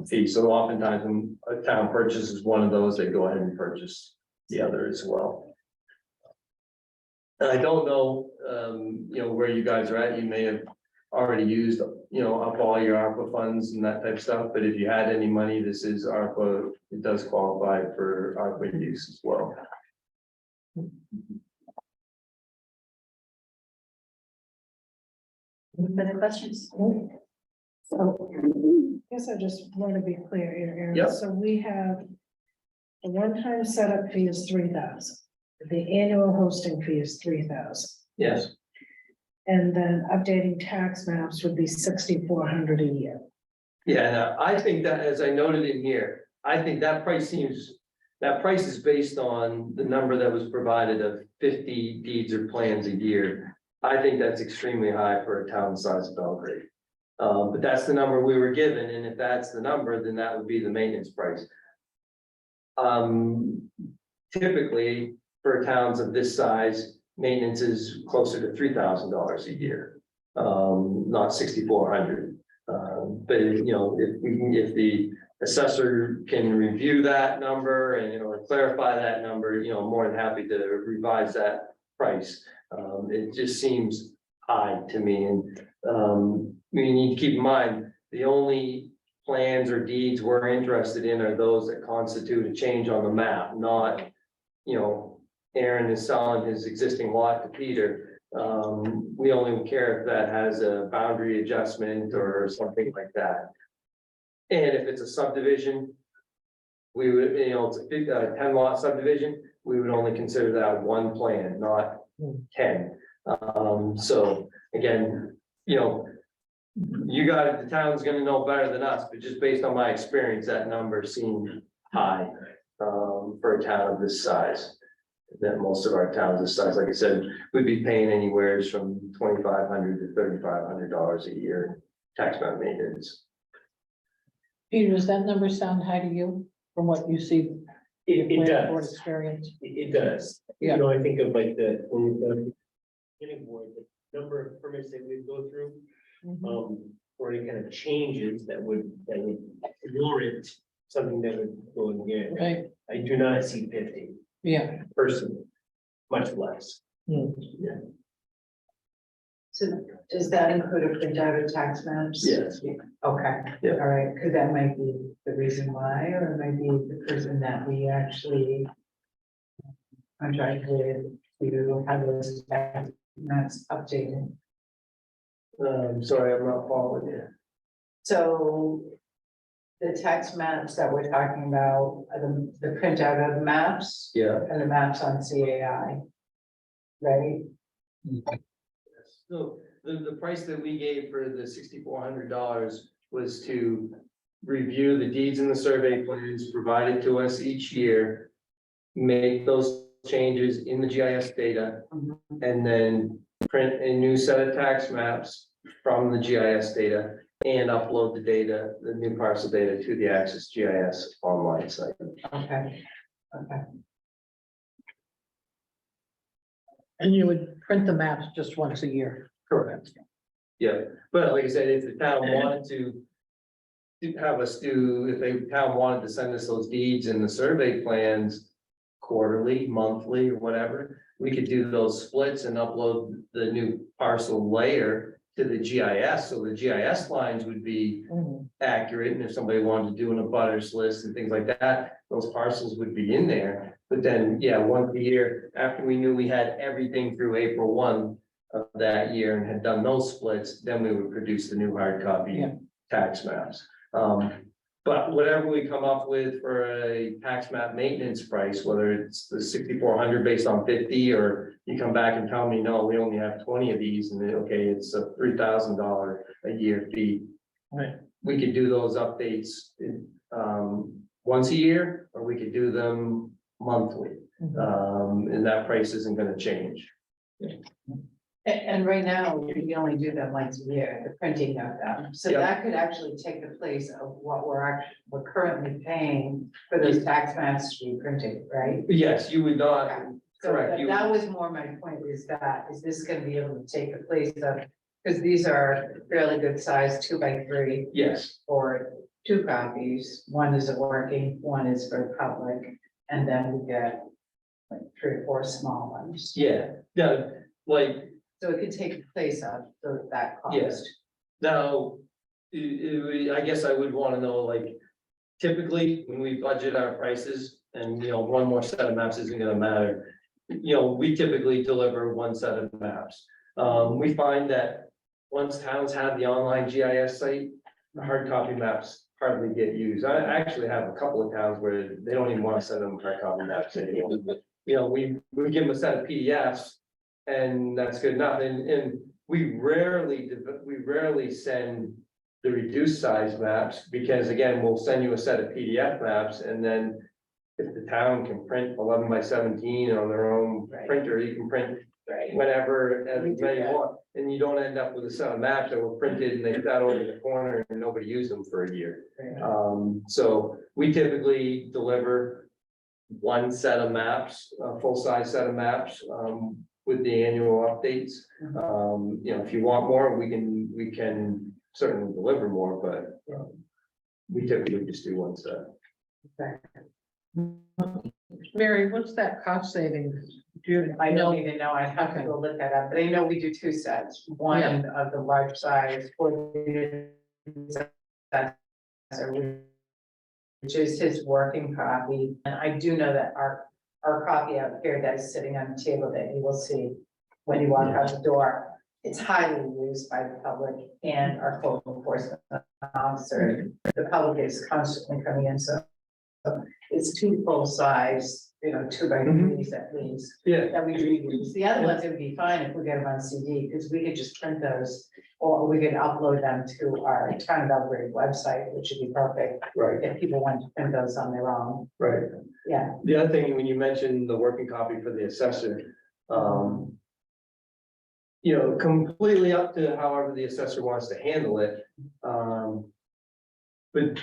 fee. So oftentimes when a town purchases one of those, they go ahead and purchase the other as well. And I don't know, where you guys are at. You may have already used, up all your ARPA funds and that type of stuff, but if you had any money, this is ARPA, it does qualify for ARPA use as well. Any further questions? So, I guess I just want to be clear here, Aaron. Yep. So we have the one-time setup fee is $3,000. The annual hosting fee is $3,000. Yes. And then updating tax maps would be $6,400 a year. Yeah, no, I think that, as I noted in here, I think that price is based on the number that was provided of 50 deeds or plans a year. I think that's extremely high for a town the size of Belgrade. But that's the number we were given, and if that's the number, then that would be the maintenance price. Typically, for towns of this size, maintenance is closer to $3,000 a year, not $6,400. But if the assessor can review that number and or clarify that number, more than happy to revise that price. It just seems high to me, and we need to keep in mind, the only plans or deeds we're interested in are those that constitute a change on the map, not, Aaron is selling his existing lot to Peter. We only care if that has a boundary adjustment or something like that. And if it's a subdivision, we would, it's a 10 lot subdivision, we would only consider that one plan, not 10. So again, you guys, the town's gonna know better than us, but just based on my experience, that number seemed high for a town of this size. That most of our towns this size, like I said, would be paying anywhere from $2,500 to $3,500 a year tax map maintenance. Peter, does that number sound high to you from what you see? It Board does. experience. It does. Yeah. I think of like the planning board, the number of permits that we go through, or any kind of changes that would warrant something that would go in here. Right, I do not see 50 yeah. personally, much less. So does that include a printout of tax maps? Yes. Okay. Yeah. All right, because that might be the reason why, or it might be the person that we actually contract with to have those tax maps updated. Sorry, I'm not following you. So the tax maps that we're talking about, are the printout of the maps Yeah, and the maps on CAI, right? So the price that we gave for the $6,400 was to review the deeds and the survey plans provided to us each year. Make those changes in the GIS data and then print a new set of tax maps from the GIS data and upload the data, the new parcel data to the Access GIS online site. Okay, okay. And you would print the maps just once a year. Correct. Yeah, but like I said, if the town wanted to have us do, if the town wanted to send us those deeds and the survey plans quarterly, monthly, or whatever, we could do those splits and upload the new parcel layer to the GIS, so the GIS lines would be accurate, and if somebody wanted to do an abutters list and things like that, those parcels would be in there. But then, yeah, once a year, after we knew we had everything through April 1 of that year and had done those splits, then we would produce the new hard copy Yeah. tax maps. But whatever we come up with for a tax map maintenance price, whether it's the 6,400 based on 50, or you come back and tell me, no, we only have 20 of these, and then, okay, it's a $3,000 a year fee. Right. We could do those updates, once a year, or we could do them monthly. And that price isn't gonna change. And right now, we only do them once a year, the printing of them, so Yeah. that could actually take the place of what we're currently paying for those tax maps to be printed, right? Yes, you would not, So correct, that you- that was more my point, is this gonna be able to take the place of, because these are fairly good size 2x3 yes, for 2 copies, one is a working, one is for public, and then we get like 3 or 4 small ones. yeah, like, So it could take the place of that cost. Yes. now, I guess I would wanna know, like, typically, when we budget our prices, and, you know, one more set of maps isn't gonna matter. You know, we typically deliver one set of maps. We find that once towns have the online GIS site, the hard copy maps hardly get used. I actually have a couple of towns where they don't even wanna send them hard copy maps anymore. You know, we give them a set of PDFs, and that's good enough, and we rarely send the reduced size maps, because again, we'll send you a set of PDF maps, and then if the town can print 11x17 on their own Right. printer, you can print Right. whenever, as We do many that. want, and you don't end up with a set of maps that were printed and they sat over in the corner and nobody used them for a year. Right. So we typically deliver one set of maps, a full-size set of maps, with the annual updates. You know, if you want more, we can certainly deliver more, but we typically just do one set. Mary, what's that cost savings? Do you I know? don't even know, I have to go look that up, but I know we do 2 sets, one Yeah. of the large size for the which is his working copy, and I do know that our copy out here that is sitting on the table that you will see when you walk out the door, it's highly used by the public and our code enforcement officer. The public is constantly coming in, so it's 2 full size, 2x3s at least. Yeah, That we reuse. The other ones, it would be fine if we get them on CD, because we could just print those, or we could upload them to our town of Belgrade website, which would be perfect right, if people want to print those on their own. right. Yeah, The other thing, when you mentioned the working copy for the assessor, you know, completely up to however the assessor wants to handle it. But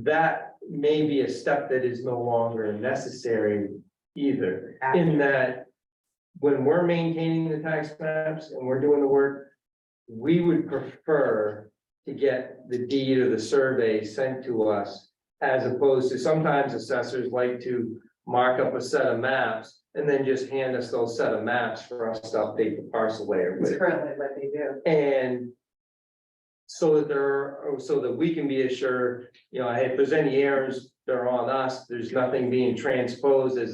that may be a step that is no longer necessary either, in that when we're maintaining the tax maps and we're doing the work, we would prefer to get the deed or the survey sent to us, as opposed to sometimes assessors like to mark up a set of maps and then just hand us those set of maps for us to update the parcel layer it's with. currently what they do. And so that we can be assured, you know, hey, if there's any errors, they're on us, there's nothing being transposed as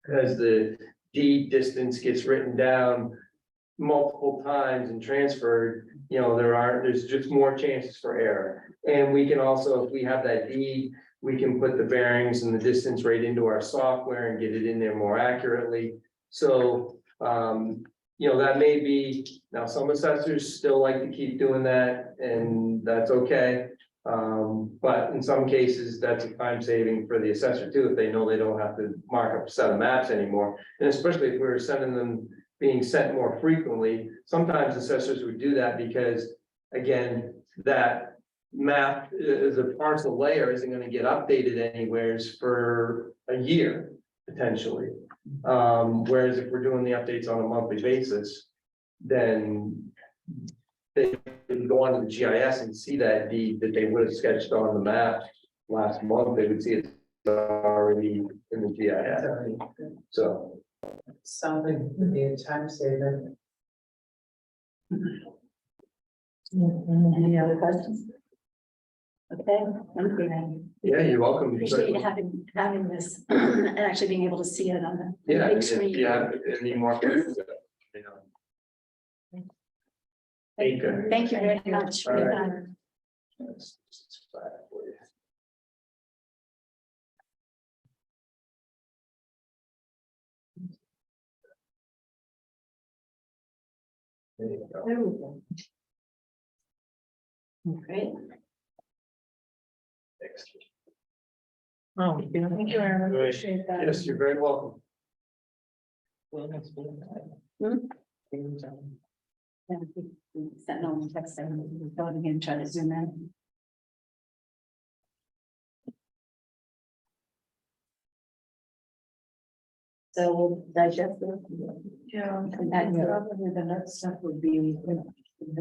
the deed distance gets written down multiple times and transferred, you know, there's just more chances for error. And we can also, if we have that deed, we can put the bearings and the distance right into our software and get it in there more accurately. So, you know, that may be, now some assessors still like to keep doing that, and that's okay. But in some cases, that's a time saving for the assessor too, if they know they don't have to mark up a set of maps anymore. And especially if we're sending them, being sent more frequently, sometimes assessors would do that because, again, that map is a parcel layer isn't gonna get updated anywheres for a year, potentially. Whereas if we're doing the updates on a monthly basis, then they can go onto the GIS and see that deed that they would have sketched on the map last month, they would see it's already in the GIS, so. Sounds like it would be a time saver. Any other questions? Okay, thank you. Yeah, you're welcome. Appreciate having this and actually being able to see it on the Yeah, big if screen. you have any more questions, you know. Thank you very much for your All right. time. That's fine for you. There you go. There we go. Great. Next. Oh, yeah. Thank you, Aaron, Right. appreciate that. Yes, you're very welcome. Hmm? Yeah, we sent no one text them, we're going again, try to zoom in. So we'll digest it. Yeah, And that's Yeah, probably the next step would be the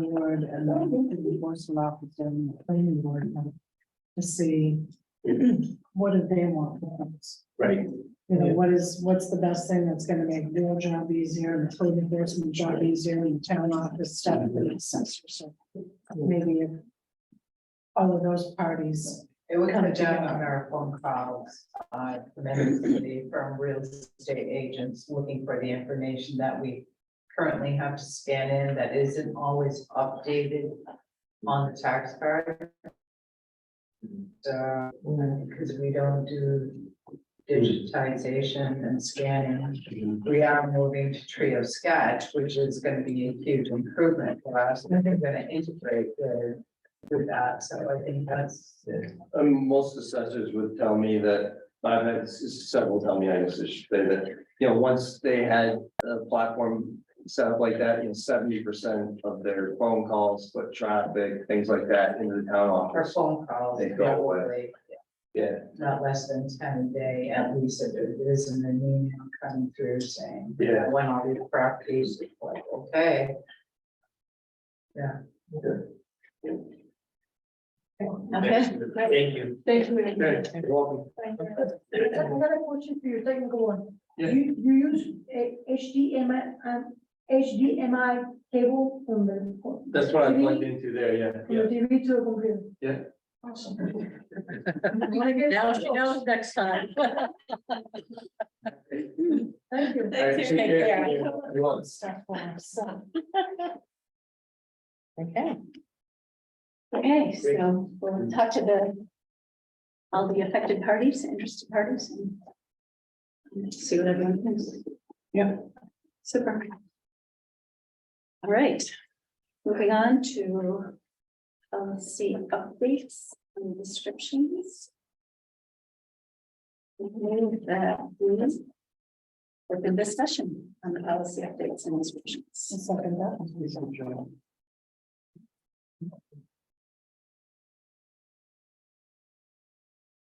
board and the enforcement officer and the planning board to see what do they want from us. Right. You know, what's the best thing that's gonna make their job easier and the code enforcement job easier and the town office stuff and the assessor, so maybe if all of those parties. It would come Come down together. on our phone calls, tremendously from real estate agents looking for the information that we currently have to scan in that isn't always updated on the tax card. So, because we don't do digitization and scanning, we are moving to Trio Sketch, which is gonna be a huge improvement for us. And they're gonna integrate with that, so I think that's. Most assessors would tell me that, I've had several tell me, I guess I should say that, you know, once they had a platform set up like that, you know, 70% of their phone calls, foot traffic, things like that into the town Our office. phone calls, They go away. definitely, Yeah, not less than 10 a day, at least if there isn't an email coming through saying. Yeah. When all these properties, it's like, okay. Yeah. Okay. Thank you. Thank you. okay, you're welcome. Another question for you, technical one. Yeah. You use a HDMI cable from the. That's what I TV plugged into there, yeah, From yeah. the TV to a computer. Yeah. Awesome. Now she knows next time. Thank you. All right, Thanks, take take care. care. You're welcome. Stuff for us, so. Okay. Okay, so we'll talk to all the affected parties, interested parties. And see what everyone thinks. Yeah. Super. All right, moving on to policy updates and descriptions. We move that we open discussion on the policy updates and descriptions. Second that.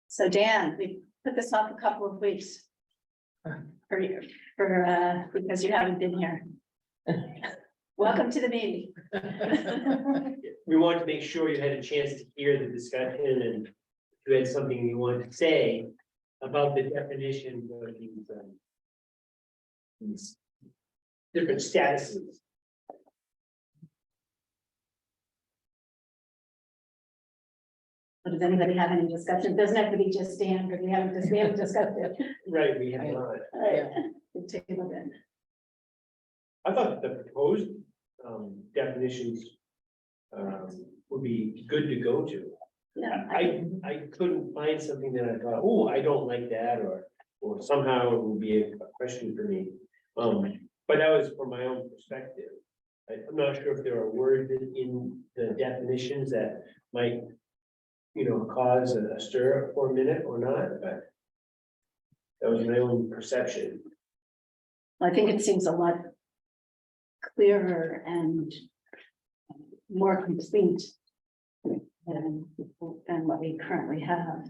So Dan, we put this off a couple of weeks. Because you haven't been here. Welcome to the meeting. We wanted to make sure you had a chance to hear the discussion and if you had something you wanted to say about the definition of these different statuses. Does anybody have any discussion? It doesn't have to be just Dan, because we haven't discussed it. Right, we have not. All right, we'll take a look at it. I thought the proposed definitions would be good to go to. Yeah, I couldn't find something that I thought, oh, I don't like that, or somehow it would be a question for me. But that was from my own perspective. I'm not sure if there are words in the definitions that might, cause a stir for a minute or not, but that was my own perception. I think it seems a lot clearer and more complete than what we currently have. I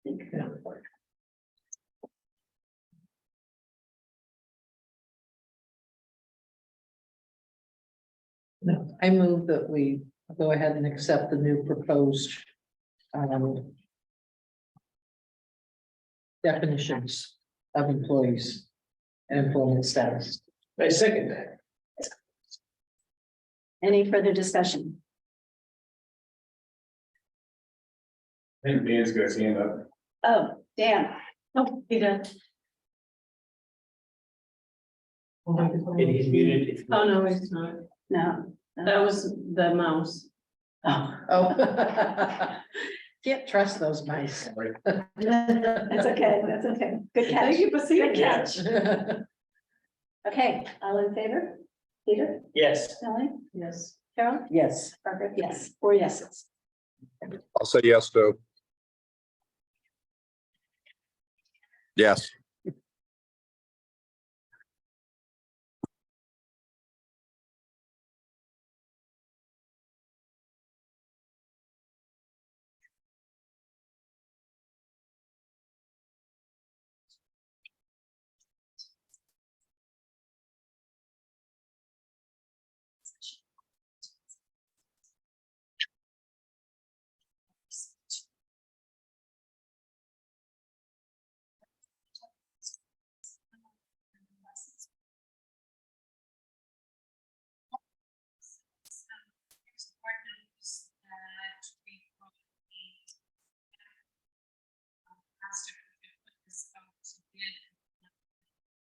think. No, I move that we go ahead and accept the new proposed definitions of employees and employment status. I second that. Any further discussion? I think Dan's got his hand up. Oh, Dan, Oh, Peter. And he's muted. If Oh, no, it's not. no. That was the mouse. Oh. Can't trust those mice. That's okay, that's okay. Good catch. Thank you for seeing Good that. catch. Okay, all in favor? Peter, Yes, Kelly, Yes. Carol, Yes. Barbara, yes, 4 yeses. I'll say yes, too. Yes.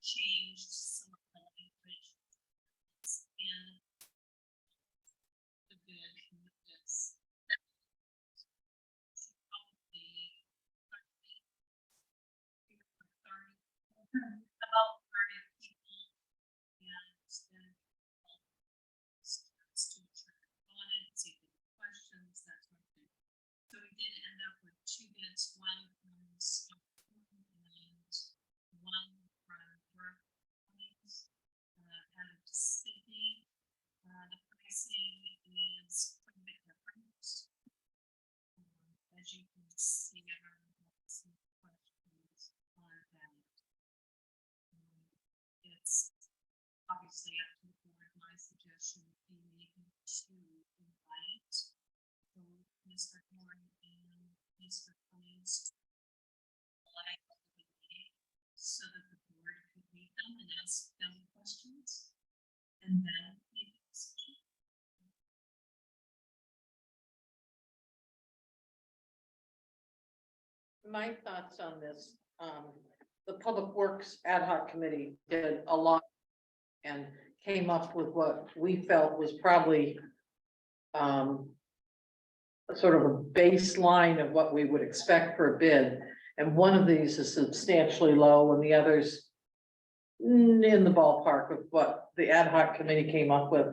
Changed some of the language in the bid with this. About 30 people, and then students on it, see if there were questions, that sort of thing. So we did end up with 2 bids, one from Stockholm and one from Work out of Sydney. The pricing is quite a bit different. As you can see, everyone has some questions on that. It's obviously up to the board. My suggestion would be maybe to invite both Mr. Horn and Mr. Cummings live at the meeting so that the board could meet them and ask them questions. And then make a decision. My thoughts on this, the Public Works Ad hoc Committee did a lot and came up with what we felt was probably sort of a baseline of what we would expect for a bid. And one of these is substantially low and the others in the ballpark of what the ad hoc committee came up with.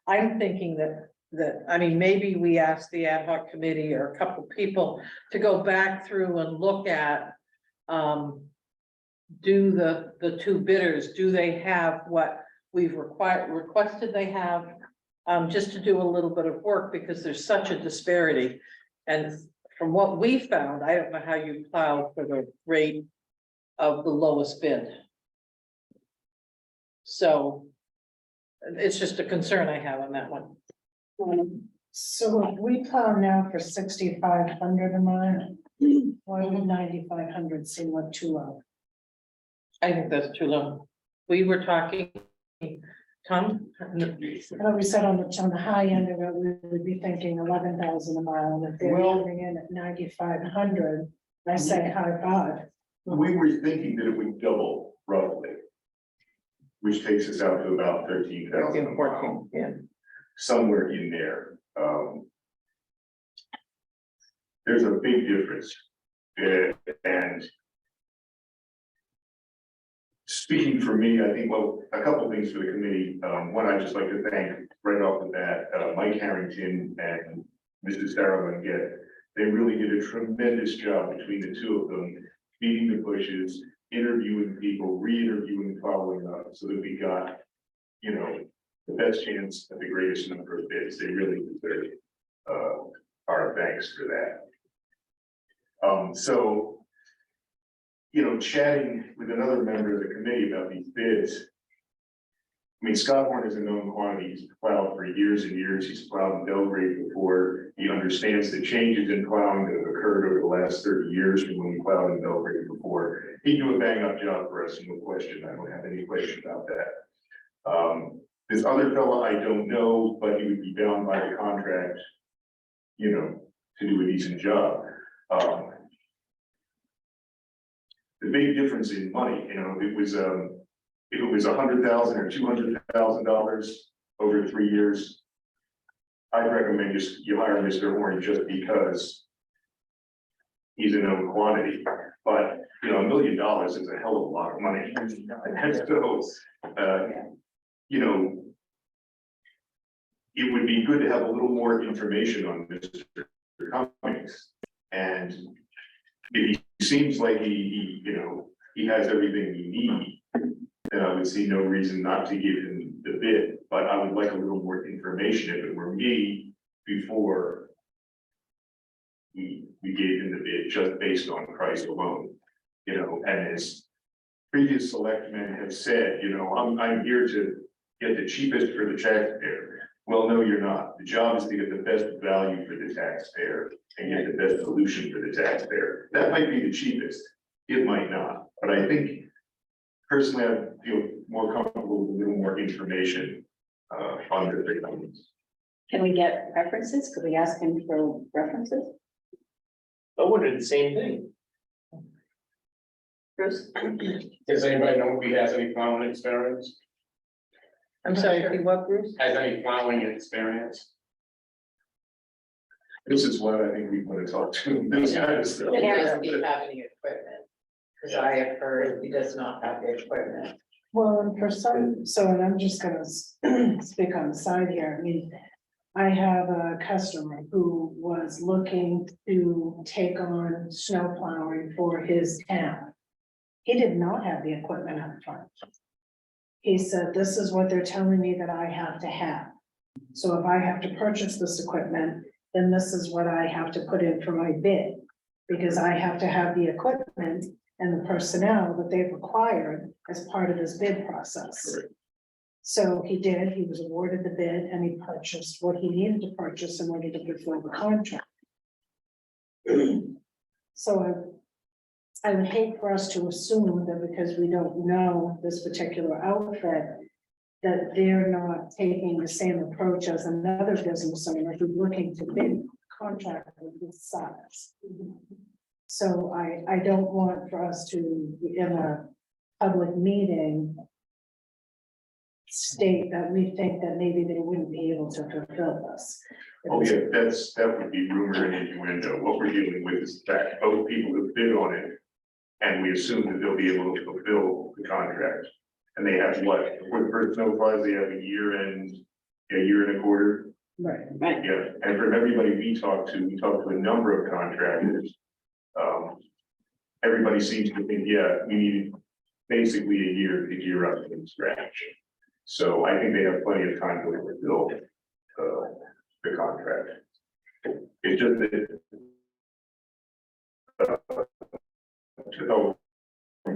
I'm thinking I mean, maybe we ask the ad hoc committee or a couple people to go back through and look at do the 2 bidders, do they have what we've requested they have? Just to do a little bit of work because there's such a disparity. And from what we found, I don't know how you plow for the rate of the lowest bid. So it's just a concern I have on that one. So if we plow now for 6,500 a mile, why would 9,500 seem like too low? I think that's too low. We were talking, Tom? We said on the high end of it, we would be thinking 11,000 a mile, and if they're Well- coming in at 9,500, I say high five. We were thinking that it would double roughly. Which takes us out to about 13,000 a mile, Yeah. somewhere in there. There's a big difference. And speaking for me, I think, well, a couple of things for the committee. One, I'd just like to thank right off the bat, Mike Harrington and Mrs. Sarah Get. They really did a tremendous job between the two of them, beating the bushes, interviewing people, re-interviewing, following up, so that we got, you know, the best chance at the greatest number of bids. They really deserve our thanks for that. So, you know, chatting with another member of the committee about these bids. I mean, Scott Horn is a known quantity. He's plowed for years and years. He's plowed in Belgrade before. He understands the changes in plowing that have occurred over the last 30 years from when we plowed in Belgrade before. He'd do a bang up job for us, no question. I don't have any question about that. This other fella, I don't know, but he would be bound by the contract, you know, to do a decent job. The big difference in money, you know, if it was $100,000 or $200,000 over 3 years, I'd recommend you hire Mr. Horn just because he's a known quantity. But, you know, $1 million is a hell of a lot of money. And so, you know, it would be good to have a little more information on Mr. Cummings. And if he seems like he, you know, he has everything we need, then I would see no reason not to give him the bid. But I would like a little more information if it were me before we gave him the bid just based on price alone. You know, and as previous selectmen have said, you know, I'm here to get the cheapest for the taxpayer. Well, no, you're not. The job is to get the best value for the taxpayer and get the best solution for the taxpayer. That might be the cheapest. It might not, but I think personally, I feel more comfortable with a little more information on the things. Can we get references? Could we ask him for references? But we're doing the same thing. Bruce? Does anybody know if he has any plowing experience? I'm sorry, what, Bruce? Has any plowing experience? This is what I think we want to talk to. This kind of stuff. Does he have any equipment? Because I have heard he does not have the equipment. Well, and for some, so, and I'm just gonna speak on the side here, I mean, I have a customer who was looking to take on snow plowing for his town. He did not have the equipment up front. He said, this is what they're telling me that I have to have. So if I have to purchase this equipment, then this is what I have to put in for my bid. Because I have to have the equipment and the personnel that they've required as part of this bid process. Right. So he did, he was awarded the bid and he purchased what he needed to purchase in order to fulfill the contract. So I would hate for us to assume that because we don't know this particular outfit, that they're not taking the same approach as another business owner who's looking to bid a contract with this size. So I don't want for us to, in a public meeting, state that we think that maybe they wouldn't be able to fulfill this. Oh, yeah, that would be rumor and innuendo. What we're dealing with is that both people who bid on it, and we assume that they'll be able to fulfill the contract. And they have what, for the first snowplows, they have a year and a quarter. Right. Right. Yeah, and from everybody we talked to a number of contractors. Everybody seems to think, yeah, we need basically a year to gear up from scratch. So I think they have plenty of time to fulfill the contract. It's just that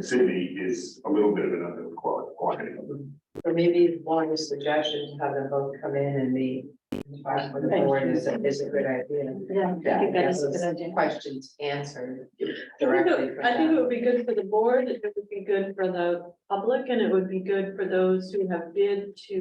Sydney is a little bit of an unknown quantity. Or maybe one suggestion to have them both come in and meet. With the board is a good idea. Yeah, I think that is a good Those idea. questions answered I think directly. it would be good for the board, it would be good for the public, and it would be good for those who have bid to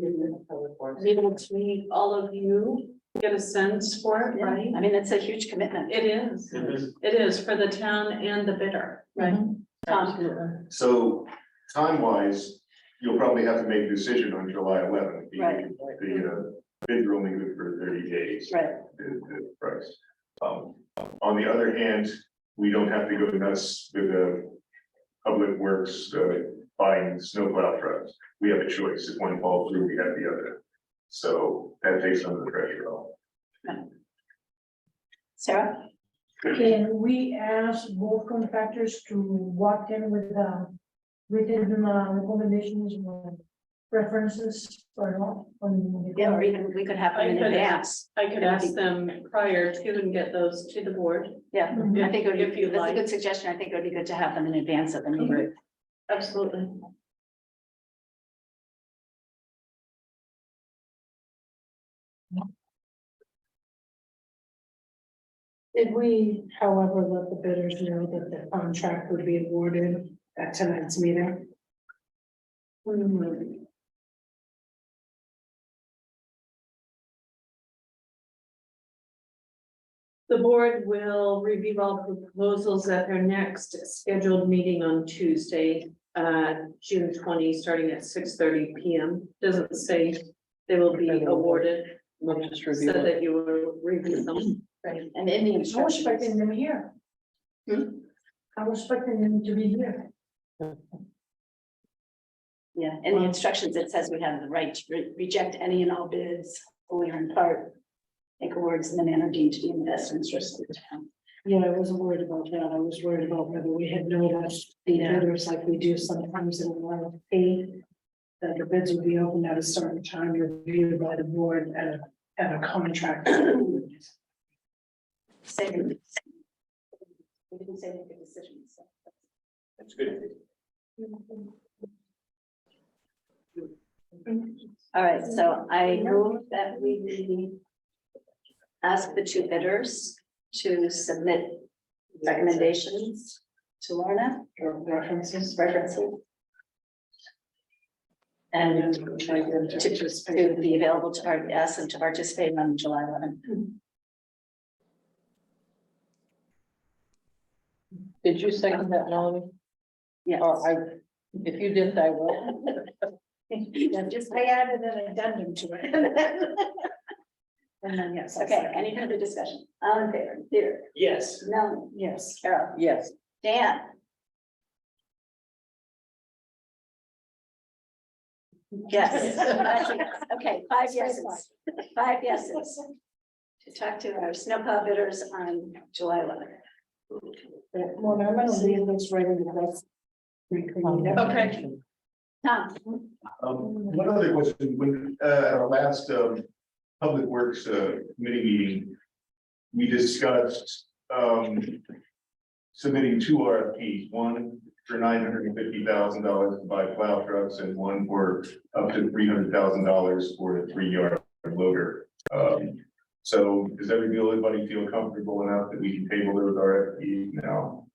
be able to meet all of you, get a sense for it, Yeah, right? I mean, it's a huge commitment. It is, it is for the town and the bidder, right? Tom, So time-wise, you'll probably have to make a decision on July 11th. Right. The bids are only good for 30 days. Right. The price. On the other hand, we don't have to go nuts with the public works buying snowplow trucks. We have a choice. If one falls through, we have the other. So that takes some of the pressure off. Sarah? Can we ask both contractors to walk in with, written, recommendations or preferences or not? Yeah, or even we could have them in I could advance. I could ask them prior to and get those to the board. Yeah, I think it would If be, you that's a like. good suggestion. I think it would be good to have them in advance of the meeting. Absolutely. Did we, however, let the bidders know that the contract would be awarded at tonight's meeting? The board will review all proposals at their next scheduled meeting on Tuesday, June 20, starting at 6:30 p.m. Doesn't say they will be awarded, We'll just so review it. that you will review them. Right, and in the I was instructions. expecting them here. I was expecting them to be here. Yeah, in the instructions, it says we have the right to reject any and all bids, wholly or in part. Make awards in the manner deemed to be in the best interest of the town. Yeah, I wasn't worried about that. I was worried about whether we had noticed the bidders like we do sometimes in an RFP. That the bids would be opened at a certain time, reviewed by the board at a contract. Same. We didn't say make a decision, so. That's good. All right, so I move that we ask the two bidders to submit recommendations to Lorna, Or references. references. And to be available to ask them to participate on July 11th. Did you second that, Melanie? Yes. Or if you didn't, I will. Yeah, just, I added an addendum to it. and then, yes, okay, any further discussion? All in favor, Peter, Yes. Melanie, Yes. Carol, Yes. Dan. Yes. Okay, 5 yeses, 5 yeses. To talk to our snowplow bidders on July 11th. Well, I'm gonna leave this right in the rest. Okay. Tom, One other question, when, at our last, Public Works, committee meeting, we discussed, submitting two RFPs, one for $950,000 to buy plow trucks and one for up to $300,000 for a 3-yard loader. So does everybody feel comfortable enough that we can table those RFPs now?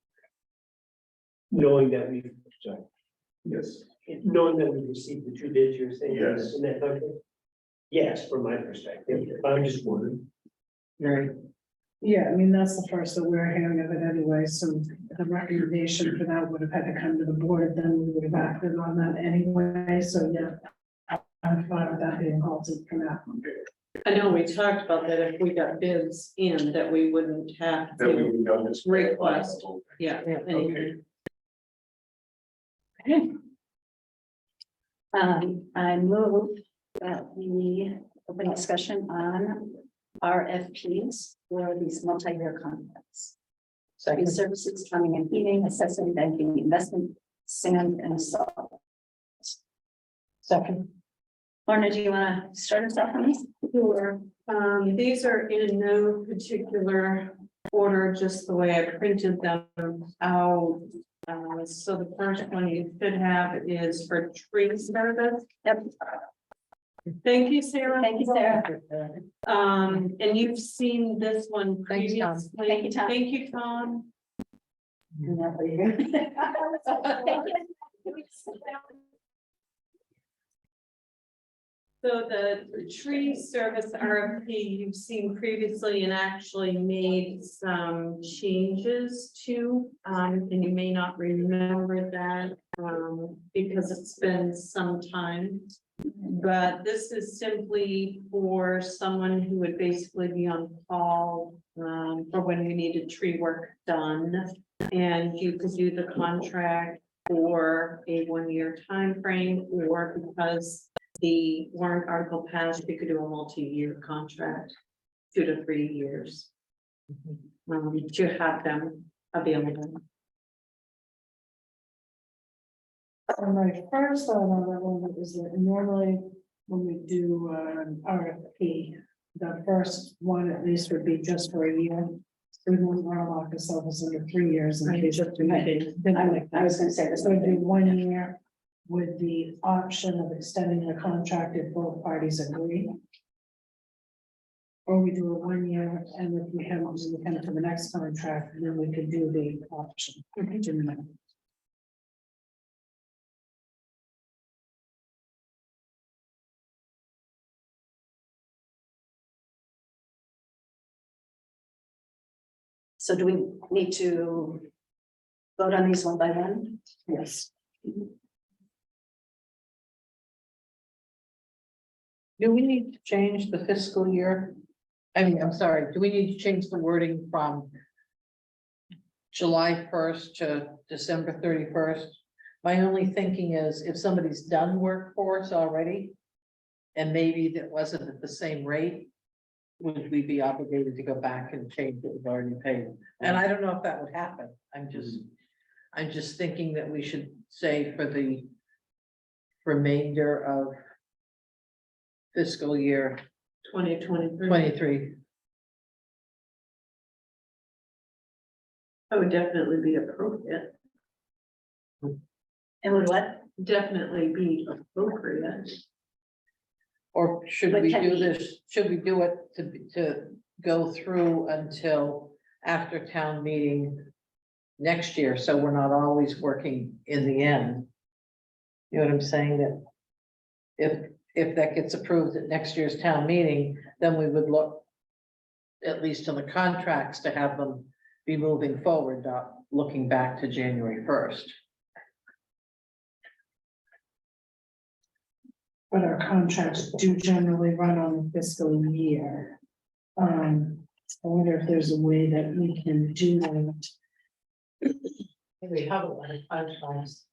Knowing that we, sorry, Yes. knowing that we received the two bids, you're saying? Yes. In that contract? Yes, from my perspective, I'm just wondering. Right. Yeah, I mean, that's the first that we're hearing of it anyway, so the recommendation for that would have had to come to the board, then we would have acted on that anyway, so yeah. I'm fine with that being halted for now. I know we talked about that if we got bids in, that we wouldn't have That we to, would have done this. Request. yeah. anything. I move that we open discussion on RFPs for these multi-year contracts. Second services, plumbing and heating, assessing, banking, investment, sand and salt. Second. Lorna, do you want to start us off on these? Sure. These are in no particular order, just the way I printed them out. So the first one you should have is for tree service. Yep. Thank you, Sarah. Thank you, Sarah. And you've seen this one Thanks, Tom. previously. Thank you, Tom. Thank you, Tom. Thank you. So the tree service RFP you've seen previously and actually made some changes to, and you may not remember that, because it's been some time. But this is simply for someone who would basically be on call, for when you needed tree work done. And you could do the contract for a 1-year time frame, or because the warrant article passed, we could do a multi-year contract, 2 to 3 years. To have them available. My first thought on that one is that normally when we do RFP, the first one at least would be just for a year. We wouldn't want to lock ourselves under 3 years in case. I was gonna say this. So it'd be 1 year with the option of extending the contract if both parties agree. Or we do a 1 year, and if we have, we come to the next contract, then we could do the option. So do we need to vote on these one by one? Yes. Do we need to change the fiscal year? I mean, I'm sorry, do we need to change the wording from July 1st to December 31st? My only thinking is if somebody's done work for us already, and maybe that wasn't at the same rate, would we be obligated to go back and change what we've already paid? And I don't know if that would happen. I'm just thinking that we should say for the remainder of fiscal year 2023. 23. That would definitely be appropriate. And would what? Definitely be appropriate. Or should But we can do we- this, should we do it to go through until after town meeting next year, so we're not always working in the end? You know what I'm saying, that if that gets approved at next year's town meeting, then we would look at least in the contracts to have them be moving forward, not looking back to January 1st. But our contracts do generally run on the fiscal year. I wonder if there's a way that we can do that. We have a lot of contracts.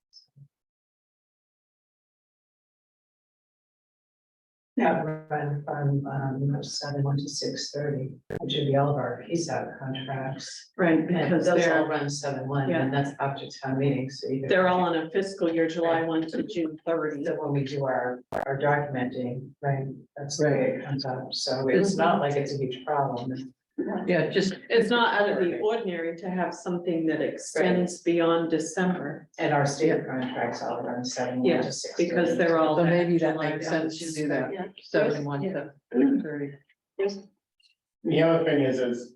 That run from 7/1 to 6/30, which would be all of our piece out contracts. Right, And because those all they're, run 7/1, Yeah. and that's up to town meeting, so either. they're all on a fiscal year, July 1 to June 30. So when we do our documenting, right, that's the way it comes up, so it's not like it's a huge problem. Yeah, just, It's not out of the ordinary to have something that extends beyond December. And our state contracts all run 7/1 to Yes, 6/30. because they're all. so maybe that July makes 1 sense to do Yeah. that, 71 to 30. The other thing is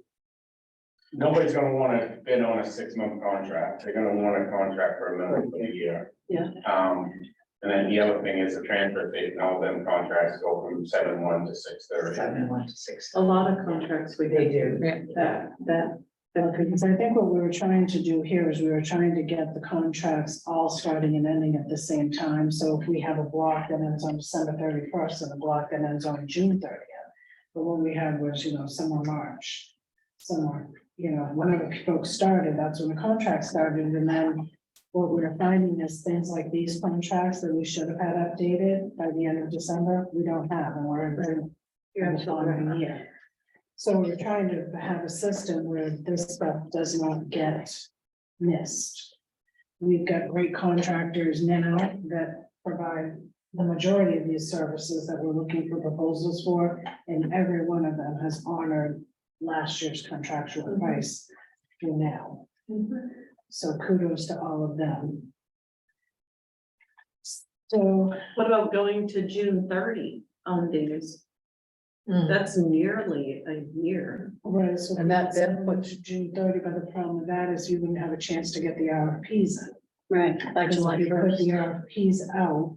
nobody's gonna wanna bid on a 6-month contract. They're gonna want a contract for a minimum of a year. Yeah. And then the other thing is the transfer station, all them contracts go from 7/1 to 6/30. 7/1 to 6. A lot of contracts we They do do. that. Because I think what we were trying to do here is we were trying to get the contracts all starting and ending at the same time. So if we have a block that ends on December 31st and a block that ends on June 30th. But what we had was, somewhere March, somewhere, whenever folks started, that's when the contract started. And then what we're finding is things like these contracts that we should have had updated by the end of December, we don't have, and we're in the following year. So we're trying to have a system where this stuff does not get missed. We've got great contractors now that provide the majority of these services that we're looking for proposals for, and every one of them has honored last year's contractual price for now. So kudos to all of them. So, What about going to June 30 on these? Hmm. That's nearly a year. right, so. And that then puts June 30, but the problem with that is you wouldn't have a chance to get the RFPs in. Right, by Because July if you put 1st. the RFPs out,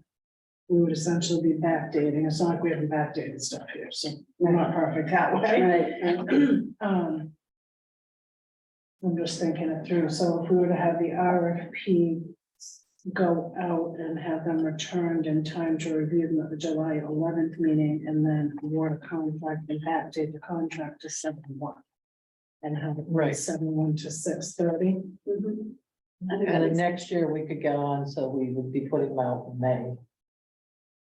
we would essentially be backdating. It's not like we haven't backdated stuff here, so we're not perfect that way. Right. I'm just thinking it through. So if we were to have the RFP go out and have them returned in time to review them at the July 11th meeting and then award a contract and backdate the contract to 7/1. And have it Right. 7/1 to 6/30. I think that And then makes- next year we could get on, so we would be putting them out in May.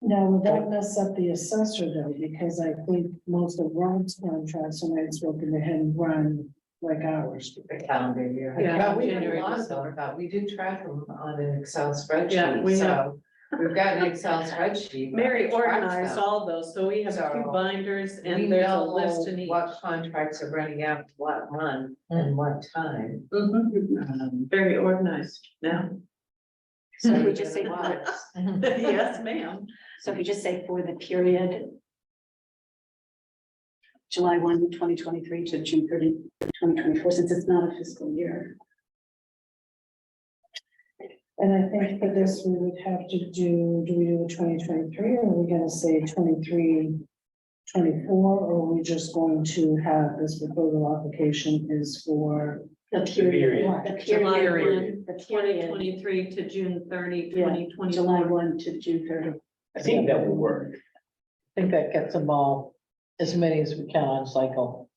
Now, would that mess up the assessor though, because I think most of Ron's contracts, when it's looking ahead and run like ours. The calendar year. Yeah, We have a January, lot of them, but we do track them on an Excel Yeah, we spreadsheet, have- so we've got an Excel spreadsheet. Mary that tracks organized them. all those, so we have a few So, binders We and there's a know list in each. what contracts are running out what month and what time. Mhm. Very organized now. So if we just say, Yes, ma'am. so if we just say for the period. July 1, 2023 to June 30, 2024, since it's not a fiscal year. And I think for this, we would have to do we do 2023, or are we gonna say 23, 24, or are we just going to have this proposal application is for? The period, the July period, 1, the Twenty period, twenty-three to June 30, Yeah, 2024. July 1 to June 30. I think that will work. I think that gets them all, as many as we can on cycle.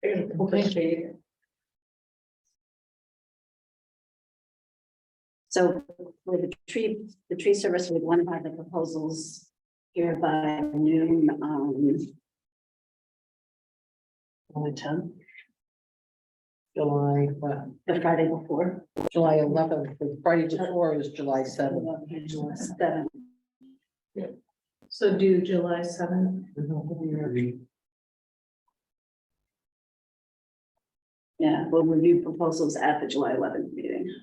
Okay. So for the tree service, we want to have the proposals here by noon, on the 10th, July, what, the Friday before. July 11th, the Friday before is July 7th. July 7th. So do July 7th. Yeah, we'll review proposals at the July 11th meeting.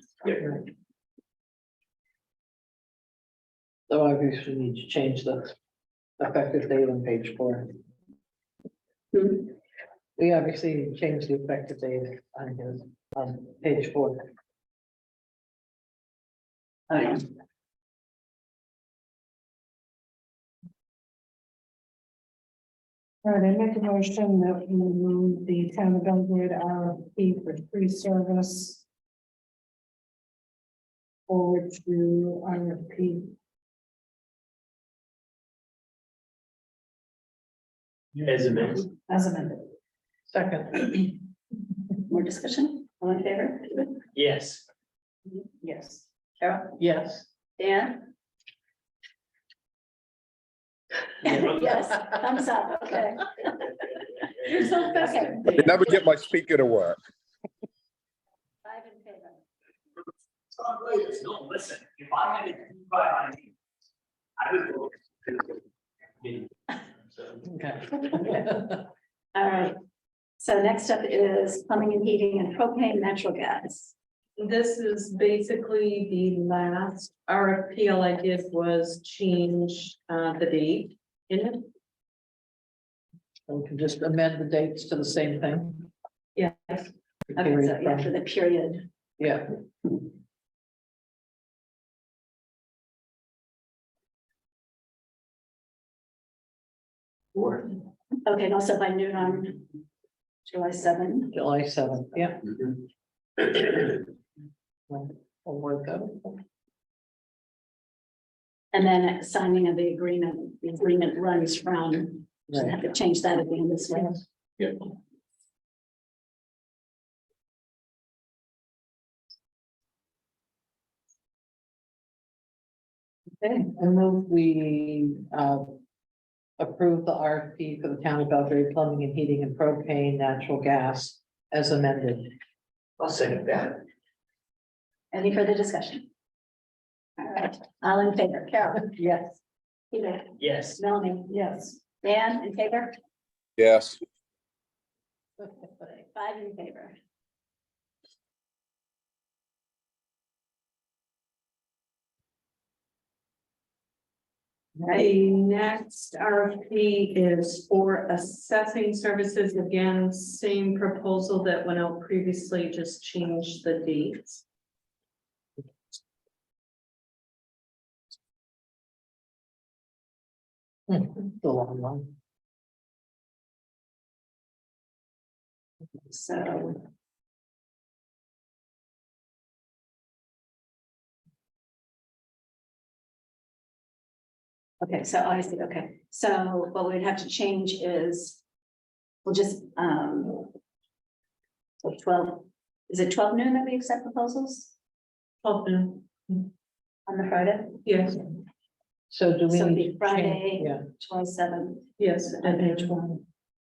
So obviously we need to change the effective date on page 4. Hmm. We obviously need to change the effective date on his, on page 4. Oh, yeah. All right, I make a motion that we move the town of Belgrade RFP for tree service forward to RFP. As amended. As amended. Second, More discussion? All in favor? Yes. Yes. Carol? yes. Dan? Yes, thumbs up, okay. You're so festive. You never get my speaker to work. 5 in favor. No, listen, if I had it by I would go. Okay. All right. So next up is plumbing and heating and propane, natural gas. This is basically the last RFP. All I did was change the date in it. We can just amend the dates to the same thing. Yes. Okay, so yeah, for the period. Yeah, Okay, and also by noon on July 7. July 7th, yeah. We'll work out. And then signing of the agreement runs from, should have to change that at the end as well. Okay, I move we approve the RFP for the town of Belgrade plumbing and heating and propane natural gas as amended. I'll second that. Any further discussion? All right, all in favor, Carol? Yes. Peter? Yes. Melanie? Yes. Dan, in favor? Yes. 5 in favor. The next RFP is for assessing services. Again, same proposal that went out previously, just changed the dates. The long one. So. Okay, so I see, okay, so what we'd have to change is, we'll just, so 12, is it 12 noon that we accept proposals Open, on the Friday? yes, So do we? So it'd need be to change- Friday, Yeah, 27th. yes, on page one.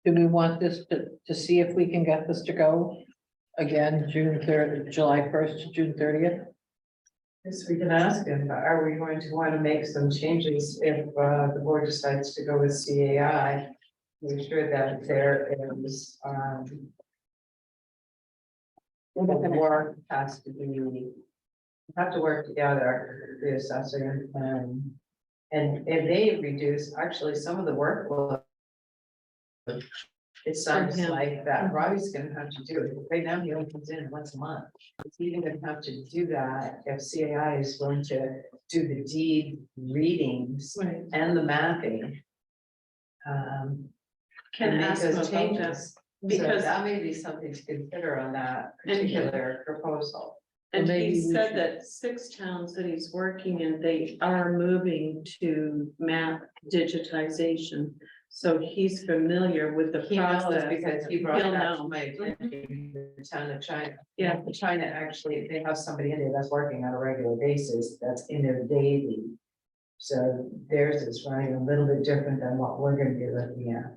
do we want this to see if we can get this to go? Again, June 3rd, July 1st to June 30th? Yes, we can ask him, are we going to want to make some changes if the board decides to go with CAI? Make sure that there is, the work has to be, we have to work together, the assessor and if they reduce, actually, some of the workload. It sounds him. like that Robbie's gonna have to do it. Right now, he only comes in once a month. He's even gonna have to do that if CAI is going to do the deed readings right. and the mapping. Can and make ask him those about that, changes. So because- that may be something to consider on that And he- particular proposal. And maybe he we said should- that 6 towns that he's working in, they are moving to map digitization. So he's familiar with the He knows process. because he brought He'll that to know. my attention, the town of China. Yeah. China actually, they have somebody in there that's working on a regular basis, that's in there daily. So theirs is running a little bit different than what we're gonna be looking at.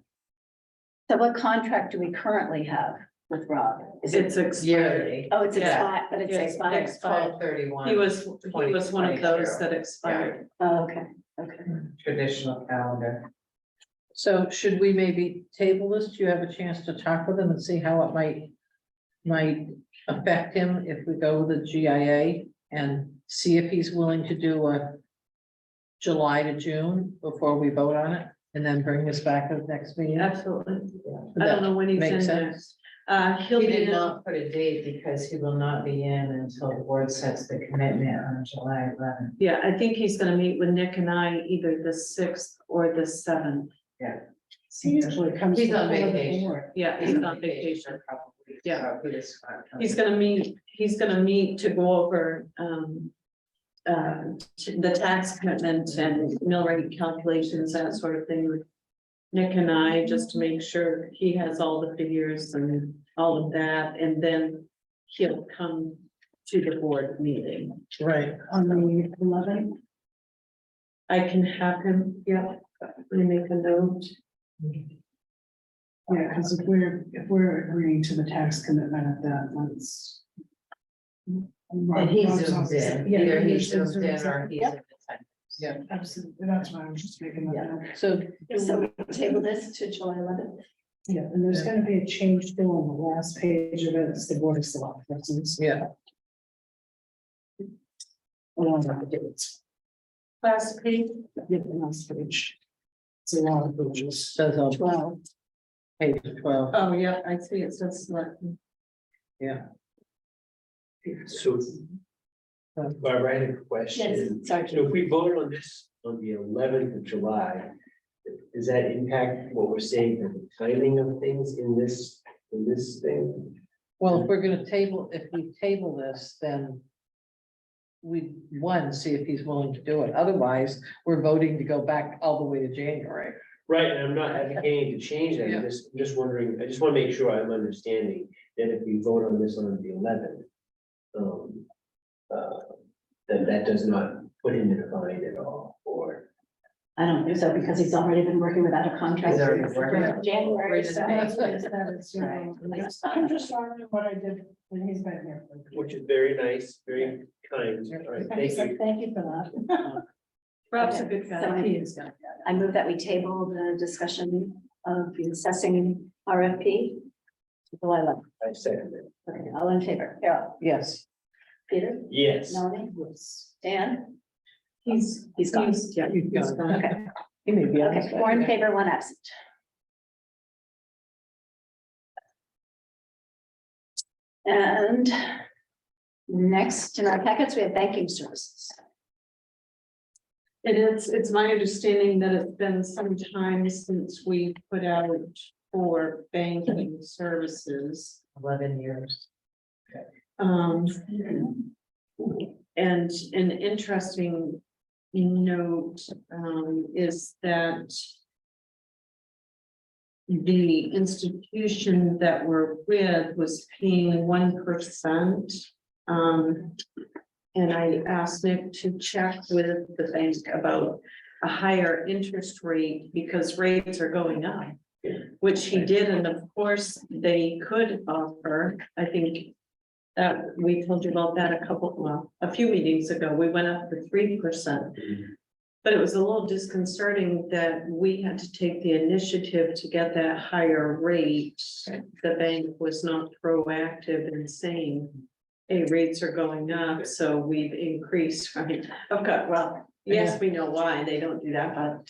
So what contract do we currently have with Rob? Is it, It's expired. Yearly. oh, it's yeah. expired, but it's Yeah, expired. expired. 12/31. He was one of those 2022. that expired. Oh, okay, okay. Traditional calendar. So should we maybe table this? Do you have a chance to talk with him and see how it might affect him if we go with the GIA and see if he's willing to do a July to June before we vote on it and then bring this back to the next meeting? Absolutely. Would I don't know when he's make in there. sense? He'll He be did in, not put a date because he will not be in until the board sets the commitment on July 11th. yeah, I think he's gonna meet with Nick and I either the 6th or the 7th. He usually comes. He's on before the vacation. board. Yeah, he's on vacation. Probably. Yeah. So he is not coming. He's gonna meet to go over, the tax commitment and mill rate calculations, that sort of thing with Nick and I, just to make sure he has all the figures and all of that, and then he'll come to the board meeting. Right. On the 11th. I can have him, yeah, let me make a note. Yeah, because if we're agreeing to the tax commitment at that, that's. And he zooms in, Yeah, either he he's zooms in or he's in Yep, attendance. Yeah. absolutely, that's why I'm just making that Yeah. note. So So we table this to July 11th. Yeah, and there's gonna be a change still on the last page of it, it's the board of select persons. yeah, Along with the dates, Last page, yeah, the last page. It's a lot of pages. says on 12. page 12. oh, yeah, I see, it says select. Yeah. So, Barbara, I had a question. Yes, sorry. So if we voted on this on the 11th of July, does that impact what we're saying, the timing of things in this thing? Well, if we're gonna table, if we table this, then we, one, see if he's willing to do it. Otherwise, we're voting to go back all the way to January. Right, and I'm not advocating to change that, Yeah. I'm just wondering, I just want to make sure I'm understanding that if we vote on this on the 11th, then that does not put him in a bind at all, or. I don't think so, because he's already been working without a contract. He's already since working. January, so. That is, you know, I'm just sorry what I did when he's been here. Which is very nice, very kind, all right, thank you. Thank you for that. Rob's a Okay, good so guy. he is good. I move that we table the discussion of the assessing RFP. to July 11th. I second it. Okay, all in favor? Carol, Yes. Peter, Yes. Melanie, Dan, He's gone. Yeah, he's gone. Okay, He may be on his okay, way. 4 in favor, 1 absent. And next in our packets, we have banking services. It's my understanding that it's been some time since we put out for banking services. 11 years. Um, and an interesting note, is that the institution that we're with was paying 1%. And I asked Nick to check with the bank about a higher interest rate because rates are going up. Which he did, and of course, they could offer, I think. That we told you about that a few meetings ago, we went up to 3%. But it was a little disconcerting that we had to take the initiative to get that higher rate. The bank was not proactive in saying, hey, rates are going up, so we've increased, right? Okay, well, yes, we know why, they don't do that, but.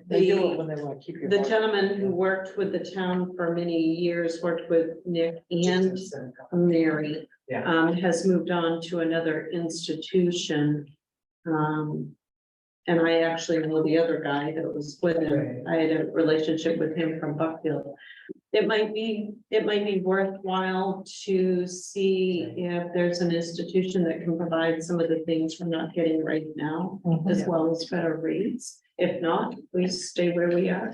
They do it when they want to keep your. The money. gentleman who worked with the town for many years, worked with Nick and Mary, has moved on to another institution. And I actually know the other guy that was with him. I had a relationship with him from Buckfield. It might be worthwhile to see if there's an institution that can provide some of the things we're not getting right now, as well as better rates. If not, we stay where we are.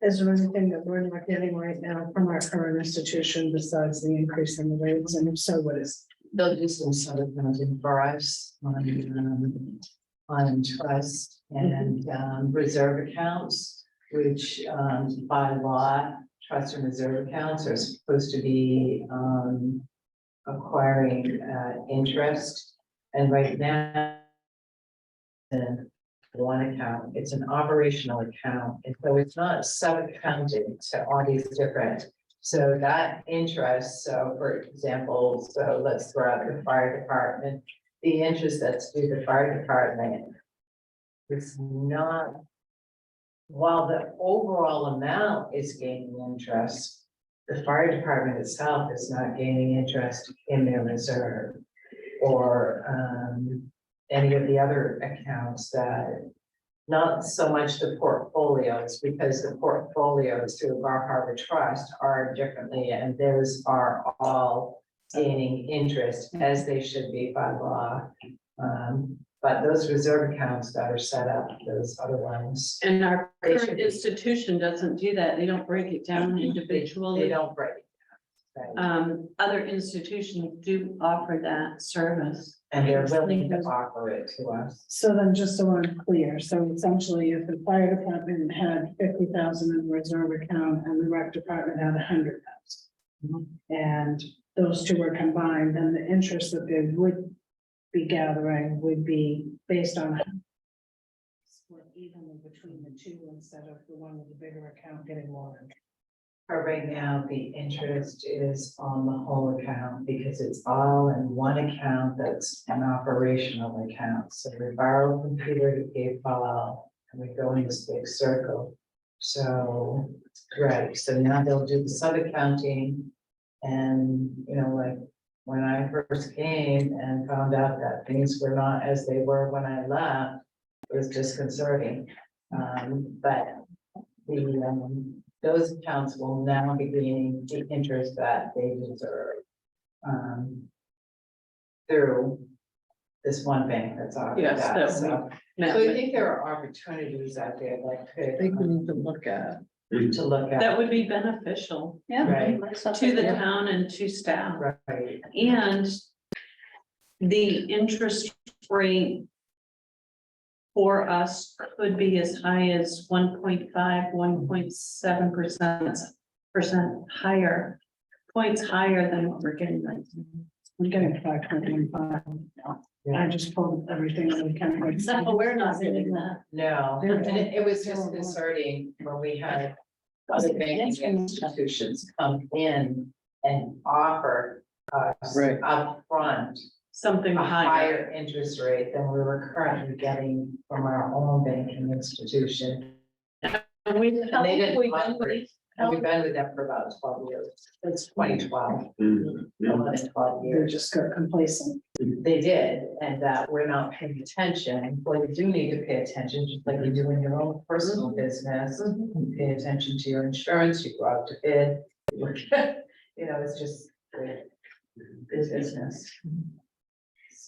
Is there anything that we're not getting right now from our current institution besides the increase in the rates? And if so, what is? They'll do some sort of housing for us on trust and reserve accounts, which by law, trust and reserve accounts are supposed to be acquiring interest. And right now, one account, it's an operational account, and so it's not sub-accounted to all these different. So that interest, so for example, so let's throw out the fire department, the interest that's due the fire department is not, while the overall amount is gaining interest, the fire department itself is not gaining interest in their reserve or any of the other accounts that, not so much the portfolios, because the portfolios through Bar Harbor Trust are differently, and those are all gaining interest as they should be by law. But those reserve accounts that are set up, those other ones, And our They should current be. institution doesn't do that. They don't break it down they individually. don't break it down. Right. Other institutions do offer that service. And they're willing to offer it to us. So then, just so I'm clear, so essentially if the fire department had 50,000 in the reserve account and the rec department had 100,000. And those two were combined, then the interest that they would be gathering would be based on. Split evenly between the two instead of the one with the bigger account getting more. But right now, the interest is on the whole account because it's all in one account that's an operational account. So we borrow from Peter to pay Paul, and we go in this big circle. So, right, so now they'll do the sub-accounting. And, you know, like, when I first came and found out that things were not as they were when I left, it was disconcerting. But the, those accounts will now be gaining the interest that they deserve through this one bank that's offering Yes, that. that So I think there are opportunities out there that I think we could need to look at. to look at. That would be beneficial Yeah. Right. to the town and to staff. Right. And the interest rate for us could be as high as 1.5, 1.7% higher, points higher than what we're getting right now. I'm getting 5.15. I just pulled everything that we can. No, we're not getting that. No, and it was just concerning when we had other banking institutions come in and offer us Right. upfront Something a higher. higher interest rate than we were currently getting from our own banking institution. And we, how And long they have we didn't been offer with? it. And we've been with them for about 12 years. It's 2012. More than 12 They years. just got complacent. They did, and that we're not paying attention. Well, you do need to pay attention, just like you do in your own personal business. You pay attention to your insurance, you go out to bid. You know, it's just good business.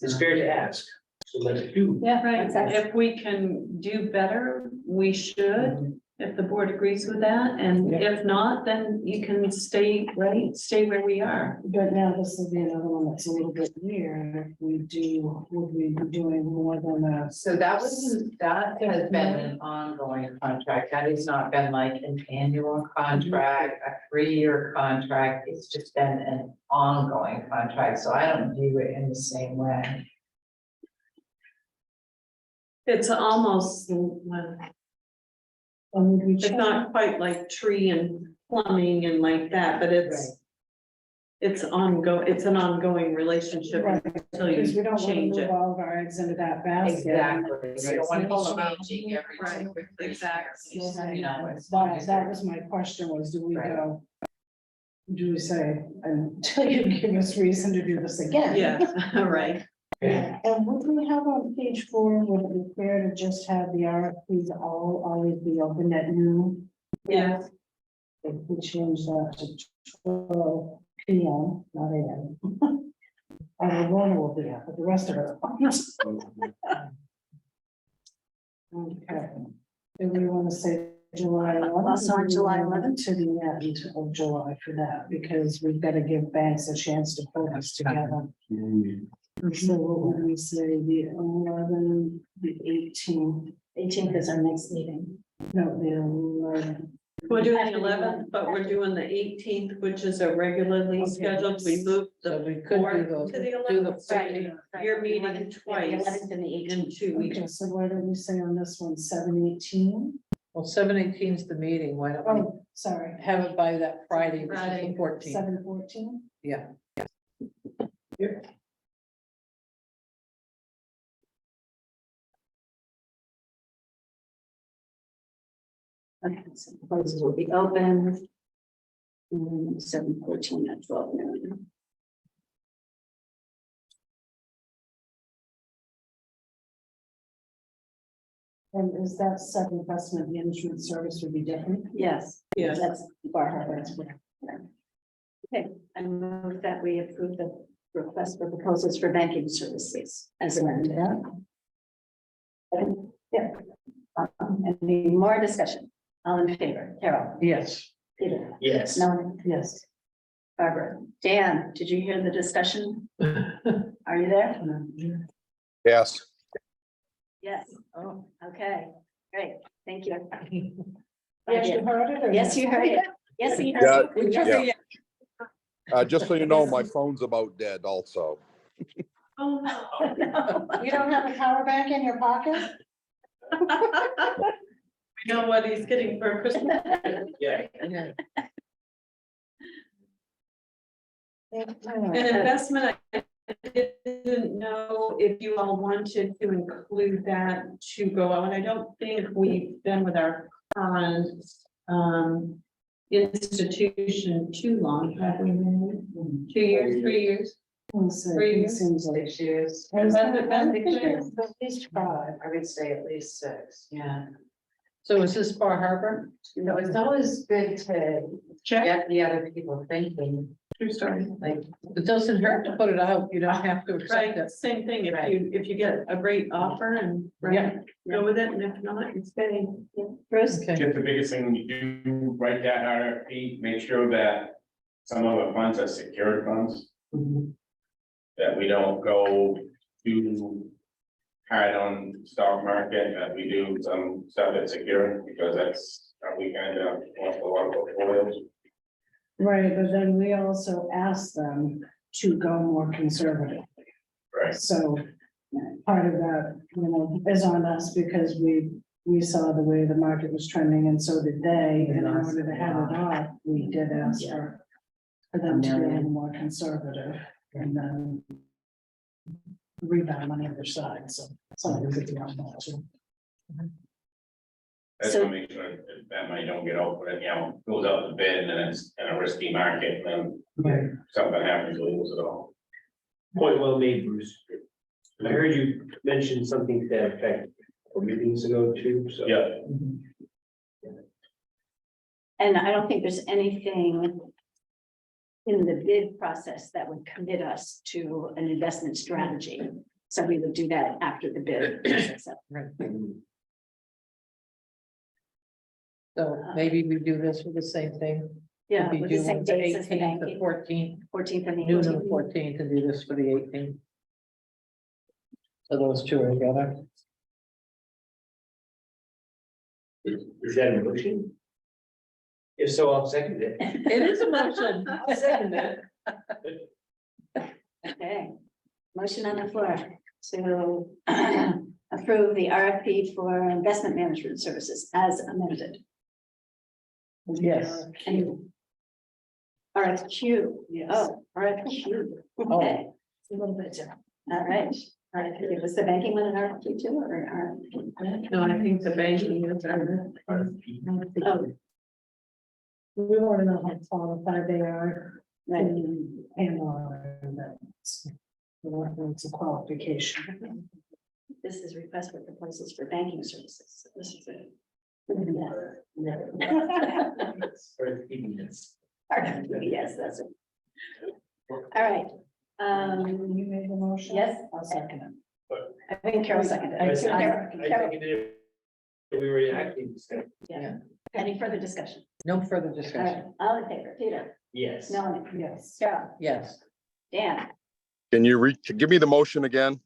It's fair to ask, so let's do. Yeah, Right, exactly. if we can do better, we should, if the board agrees with that, and if not, then you can stay where we are. But now this will be another one that's a little bit weird. If we do, would we be doing more than a? So that has been an ongoing contract. That has not been like an annual contract, a 3-year contract. It's just been an ongoing contract. So I don't view it in the same way. It's almost, well, Would we it's check? not quite like tree and plumbing and like that, but it's an ongoing relationship Right, until because we you don't want to change move it. all of our eggs into that basket. Exactly. You don't want to pull them out Right. every Right, two or 3 exactly. years, you know, as That, long as that they're- was my question was, do we Right. go? Do we say, until you give us reason to do this again? Yeah, right. And would we have on page 4, would it be fair to just have the RFPs all always be open at noon? Yeah, If we change that to 12 PM, not AM. And Lorna will be up, but the rest of us. Okay. Do we want to say July 11th? Also on July Or do we want 11th? To the end of July for that, because we've got to give banks a chance to put us together. So what would we say, the 11th, the 18th? 18th is our next meeting. No, the 11th. we're doing the 11th, but we're doing the 18th, which is a regularly Okay. scheduled. We moved So the we could do 4th those, to the do the 11th. Friday. You're meeting 11th, yeah, twice. The 11th and the 18th. In 2 weeks. Okay, so why don't we say on this one, 7/18? Well, 7/18 is the meeting, why don't we Oh, sorry, have it by that Friday, which is Friday. the 14th? 7/14? Yeah. Okay, so proposals will be open. 7:14 at 12 noon. And is that second investment management service would be different? Yes. Yes. That's Bar Harbor. That's where- yeah. Okay, I move that we approve the request for proposals for banking services as amended. Yeah. Any more discussion? All in favor? Carol? Yes. Peter? Yes. Melanie? Yes. Barbara? Dan, did you hear the discussion? Are you there? Yes. Yes. Oh, Okay, great. Thank you. Yes, you heard it? or Yes, no? you heard it. Yes, you Yeah, heard it. Yes. yeah. Just so you know, my phone's about dead also. Oh, no. No. You don't have a power bank in your pocket? We know what he's getting for Christmas. Yeah. yeah. An investment, I didn't know if you all wanted to include that to go out. I don't think we've been with our current institution too long, have we? 2 years, 3 years? Let's see, 3 it years? seems like. 6 years. Has Has it it been been 6 years? at least 5? I would say at least 6, yeah. So is this Bar Harbor? No, it's always good to Check. get the other people thinking, True story. like, It doesn't hurt to put it out, you don't have to accept Right, it. same thing. If Right. you get a great offer and Yeah. go with it, and if not, it's stay. Bruce? Okay. Just the biggest thing when you do write that RFP, make sure that some of the funds are secured funds. That we don't go too hard on stock market, that we do some stuff that's secure, because that's, we kind of want a lot of portfolios. Right, but then we also asked them to go more conservative. Right. So part of that, is on us because we saw the way the market was trending and so did they. And in order to have it off, we did ask for them to be a little more conservative and then rebound on the other side. So something good to on that too. That's So- to make sure that money don't get out, but goes out to bid and then it's in a risky market, and then something happens, we lose it all. Point well made, Bruce. I heard you mention something to that effect meetings ago too, so. Yeah. And I don't think there's anything in the bid process that would commit us to an investment strategy. So we would do that after the bid. process. So maybe we do this with the same thing. Yeah, We with do the same one the dates as the 18th, the banking, 14th, 14th and the noon on the 18th. 14th, and do this for the 18th. So those two are together. Is that a motion? If so, I'll second it. It is a motion. I'll second it. Okay, motion on the floor to approve the RFP for investment management services as amended. Yes. And RFQ, oh, RFQ, okay, A little bit different. all right. RFQ, was the banking one an RFQ too, or RFP? No, I think the banking is. Oh, We want to know how qualified they are right, and that. It's a qualification. this is request for proposals for banking services. This is it. Yes, that's it. All right, You made the motion? yes, I'll second I think Carol seconded. I it. seconded Carol, it. We were actually discussing, yeah. Any further discussion? No further All right, discussion. all in favor, Peter, yes. Melanie, it. Yes. Carol, Yes. Dan. Can you give me the motion again?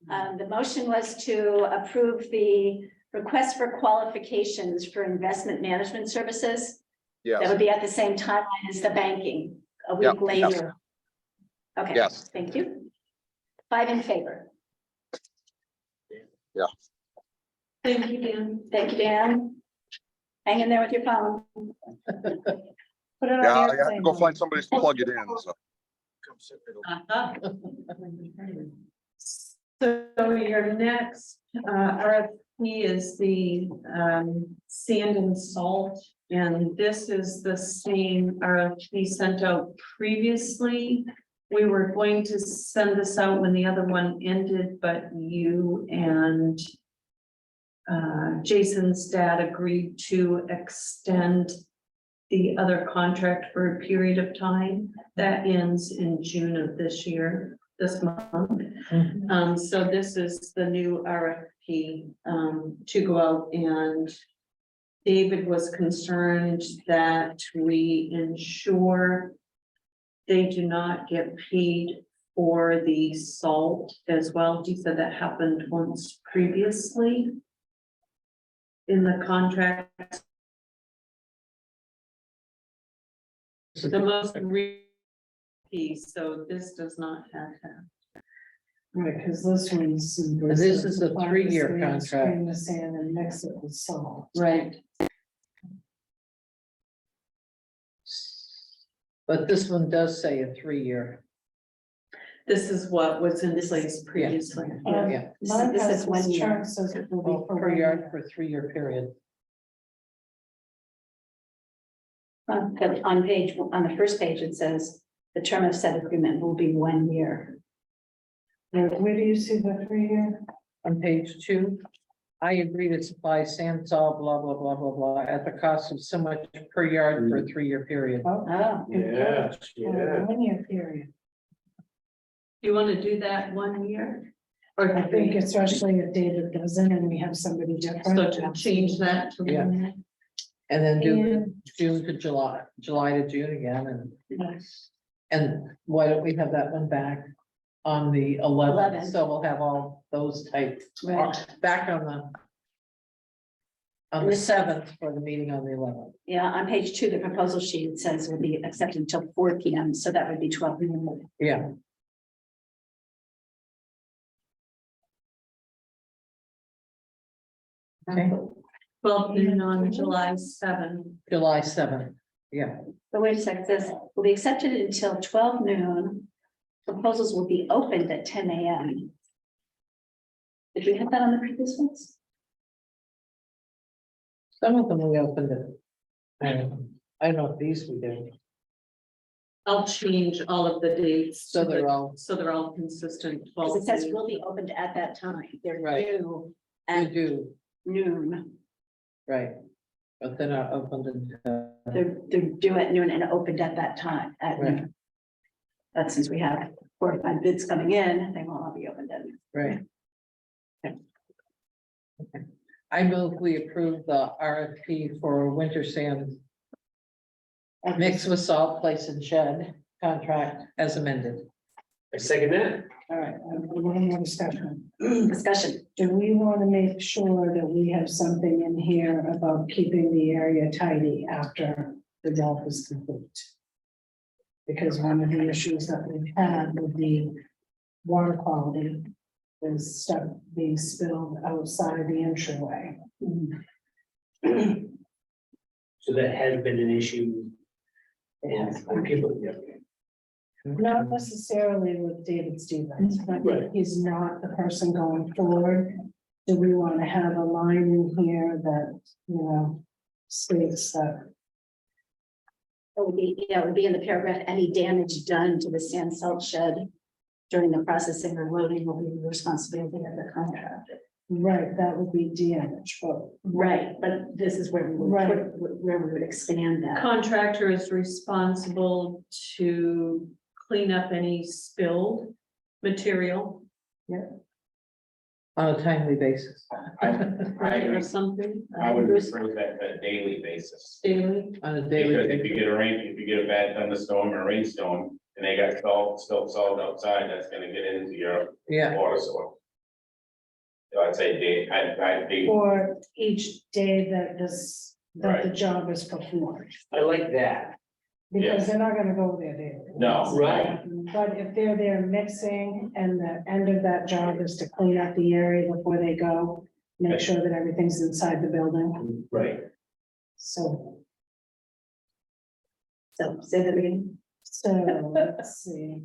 The motion was to approve the request for qualifications for investment management services. That Yes, would be at the same timeline as the banking, a week Yep, yes. later. Okay. Yes. Thank you. 5 in favor. Thank you, Dan. Thank you, Dan. Hang in there with your phone. Put it yeah, on I have to airplane go mode. find somebody to plug it in, so. So your next RFP is the sand and salt. And this is the same RFP sent out previously. We were going to send this out when the other one ended, but you and Jason's dad agreed to extend the other contract for a period of time that ends in June of this year, this month. So this is the new RFP to go out, and David was concerned that we ensure they do not get paid for the salt as well. He said that happened once previously in the contract. The most piece, so this does not have that. Right, because this one's. This is a 3-year contract. Screen the sand and mix it with salt. Right. But this one does say a 3-year. This is what was in place previously. Yeah. Mine This has is 1 this year. chart says it will be Well, for per 1 yard year. for a 3-year period. But on the first page, it says the term of said agreement will be 1 year. Where do you see the 3-year? On page 2, I agree to supply sand, salt, blah, blah, blah, blah, blah, at the cost of so much per yard for a 3-year period. Oh, Oh, Yeah, yeah. 1 year period. You want to do that 1 year? Or I think especially if David doesn't and we have somebody different. so to change that to Yeah. 1 year? And then do And- June to July, July to June again, and why don't we have that one back on the 11th? 11th. So we'll have all those type, right. back on the And the 7th for the meeting on the 11th. Yeah, on page 2, the proposal sheet says will be accepted until 4 PM, so that would be 12 noon. Yeah. Okay, 12 noon on July 7th. July 7th, yeah. But wait a second, it says will be accepted until 12 noon. Proposals will be opened at 10 AM. Did we have that on the previous ones? Some of them we opened it. I don't know if these we did, I'll change all of the dates. so to they're the- all, So they're all consistent. Because 12 it says noon. will be opened at that time. They're Right. due we at do, noon. right. But they're not opened until. They're due at noon and opened at that time, at Right. noon. But since we have 4 or 5 bids coming in, they won't all be opened then. Right. Okay. I move we approve the RFP for winter sand mixed with salt, place and shed contract as amended. I second that. All right, one more discussion. Discussion. Do we want to make sure that we have something in here about keeping the area tidy after the job is complete? Because one of the issues that we've had with the water quality is stuff being spilled outside the entryway. So that has been an issue. And people, yeah. Not necessarily with David Stevens, but Right. he's not the person going forward. Do we want to have a line in here that, you know, states that? It would be, yeah, it would be in the paragraph, any damage done to the sand salt shed during the processing or loading will be the responsibility of the contractor. Right, that would be damage, but. Right, but this is where we would, Right. where we would expand that. Contractor is responsible to clean up any spilled material On a timely basis. or something. I would refer that to a daily basis. Daily. On a daily Because if you basis. get a rain, if you get a bad thunderstorm or rainstorm, and they got still salt outside, that's gonna get into your Yeah, water source. So I'd say I'd be, Or each day that that the Right. job is performed, I like that. because they're not gonna go there daily. No. Right. But if they're there mixing and the end of that job is to clean up the area before they go, make sure that everything's inside the building, Right. so. So say that again. So, let's see,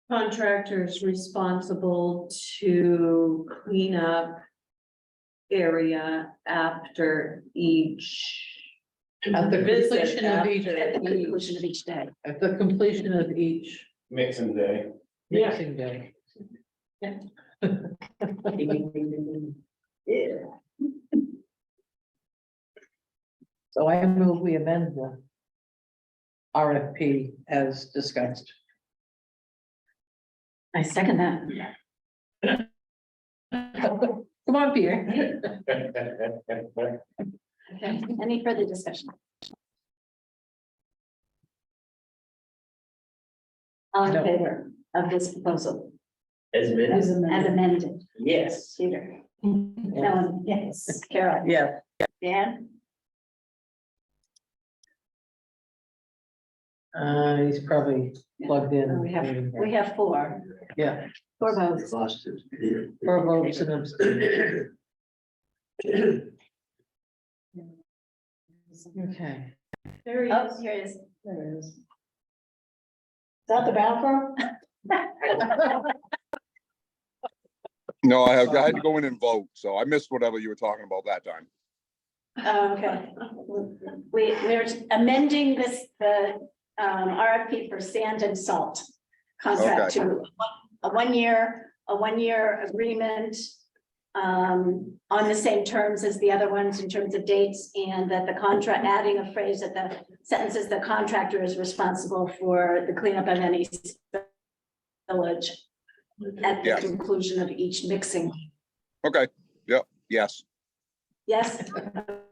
Contractor is responsible to clean up area after each. at the completion of each, At the conclusion of each day. at the completion of each mixing day. Yeah. mixing day. Yeah. So I move we amend the RFP as discussed. I second that. Come on, Peter. Okay, any further discussion? All in No. favor of this proposal As as many, as amended. amended? yes. Peter? Ellen? Yes. Carol? Yeah, Dan? he's probably plugged in. We have 4. Yeah, 4 votes. 4 votes and abstain. Okay. There he Oh, is. here it is. There it is. Is that the bathroom? No, I had to go in and vote, so I missed whatever you were talking about that time. Oh, okay. We're amending the RFP for sand and salt contract to a one-year agreement on the same terms as the other ones in terms of dates, and that the contract, adding a phrase that the sentences, the contractor is responsible for the cleanup of any spillage at the Yes. conclusion of each mixing. Okay, yep, yes. Yes?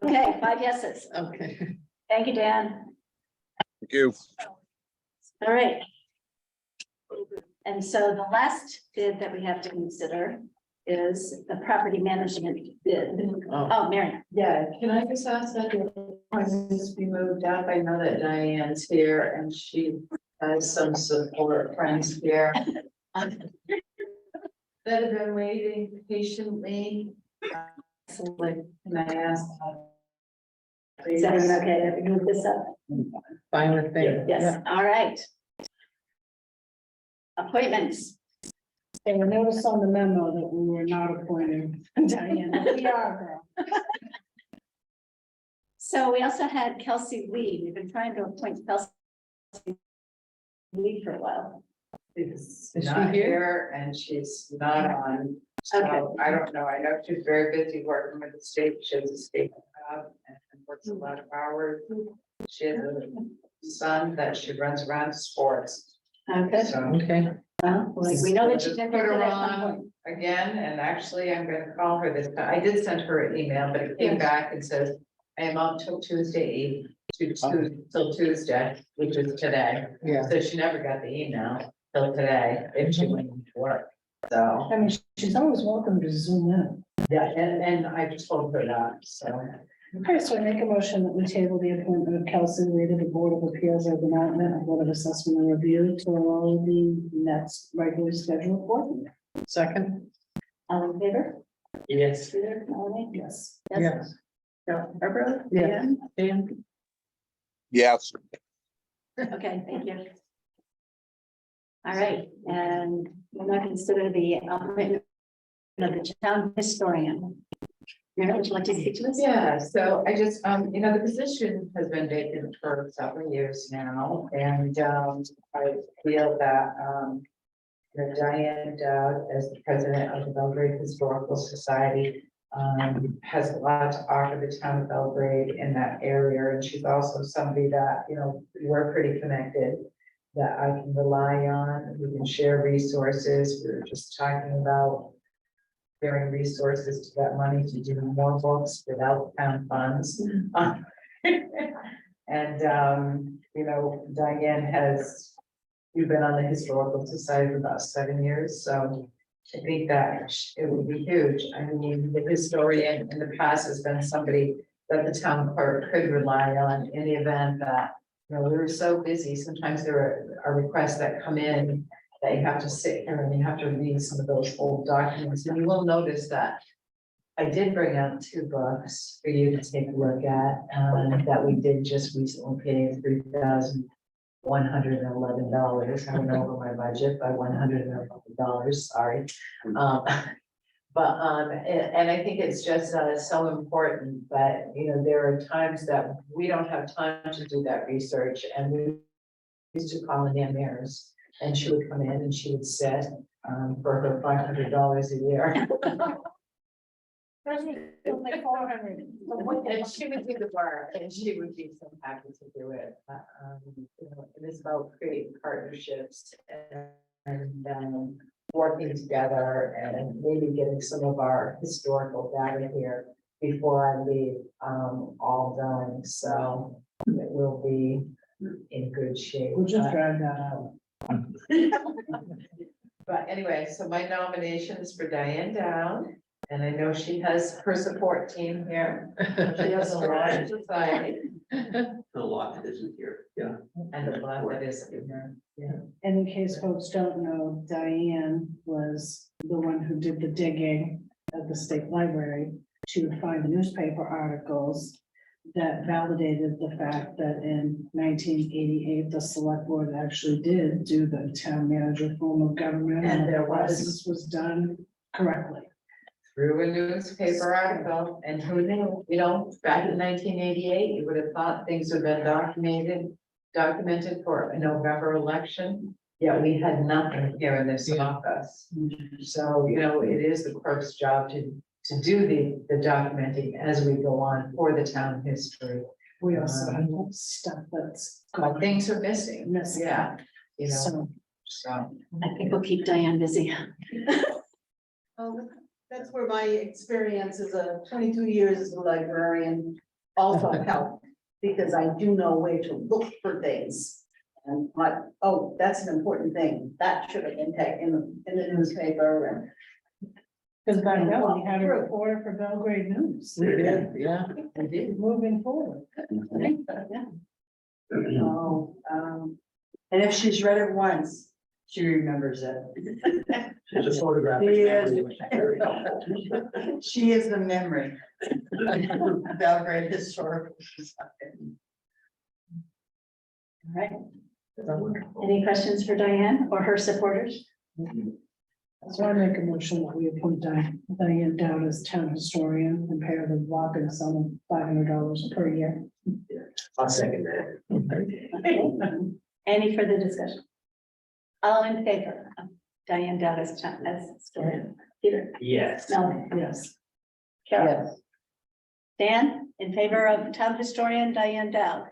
Okay, 5 yeses. Okay. Thank you, Dan. Thank you. All right. And so the last bid that we have to consider is the property management bid. Oh, Mary. Yeah, can I just ask that the appointments be moved up? I know that Diane's here and she has some support friends here that have been waiting patiently. So like, can I ask? Is that okay to move this up? Fine with me. Yes, all right. Appointments. They were noticed on the memo that we were not appointing Diana. We are, girl. So we also had Kelsey Lee. We've been trying to appoint Kelsey Lee for a while. She's Is she not here? here and she's not on, Okay. so I don't know, I know she's very busy working with the state, she has a state job and works a lot of hours. She has a son that she runs around sports, Okay, So. Okay, well, we know that she's Just put interested her at some on point. again, and actually, I'm gonna call her this time. I did send her an email, but it came back and says, I am up till Tuesday, till Tuesday, which is today. yeah. So she never got the email till today, if she went to work. So, I mean, she's always welcome to zoom in. yeah, and I told her that, so. Okay, so I make a motion that we table the appointment of Kelsey Lee to the Board of Appeals of the Mountain and Board of Assessment and Review to the next regularly scheduled board meeting. Second, All in favor? Yes. Peter, Melanie? Yes. yes, Barbara? Yeah. Dan? Dan, Yes, Okay, thank you. All right, and we'll now consider the appointment of the town historian. Mary, would you like to speak to this? Yeah, so I just, the position has been vacant for several years now, and, I feel that, Diane Dowd, as the president of the Belgrade Historical Society, has a lot to offer the town of Belgrade in that area, and she's also somebody that, we're pretty connected, that I can rely on, we can share resources, we were just talking about sharing resources to get money to do more books without town funds. And, Diane we've been on the Historical Society for about 7 years, so I think that it would be huge. I mean, the historian in the past has been somebody that the town clerk could rely on in the event that, we were so busy, sometimes there are requests that come in that you have to sit here and you have to read some of those old documents, and you will notice that I did bring out 2 books for you to take a look at, that we did just recently pay $3,111. I went over my budget by $111, sorry. And I think it's just so important that, there are times that we don't have time to do that research, and we used to call in Ann Mears, and she would come in and she would sit for her $500 a year. And she would do the work, and she would be so happy to do it. It is about creating partnerships and working together and maybe getting some of our historical data here before I leave, all done. So it will be in good shape. We'll just drag that out. But anyway, so my nomination is for Diane Dowd, and I know she has her support team here. She has a large society A lot that isn't here, yeah. and a lot that is in there. Yeah. And in case folks don't know, Diane was the one who did the digging at the state library to find the newspaper articles that validated the fact that in 1988, the select board actually did do the town manager form of government. And there the was- process was done correctly. Through a newspaper article, and who knew, back in 1988, you would have thought things would have been documented for a November election. Yet we had nothing here in this office. So, it is the clerk's job to do the documenting as we go on for the town history. We also have stuff that's. But things are missing, Missing. yeah, So, so. I think we'll keep Diane busy. That's where my experience as a 22 years as a librarian also helped, because I do know where to look for things. And like, oh, that's an important thing, that should have been taken in the newspaper and. because by now we had a reporter for Belgrade News. we did, yeah. Moving forward. Oh, and if she's read it once, she remembers it. There's a photograph. She is the memory. Belgrade Historical Society. All right. Any questions for Diane or her supporters? So I make a motion that we appoint Diane Dowd as town historian and pay her the whopping sum of $500 per year. I'll second that. Any further discussion? All in favor of Diane Dowd as historian? Peter? Yes. Melanie? Yes. Carol? Yes. Dan, in favor of town historian Diane Dowd?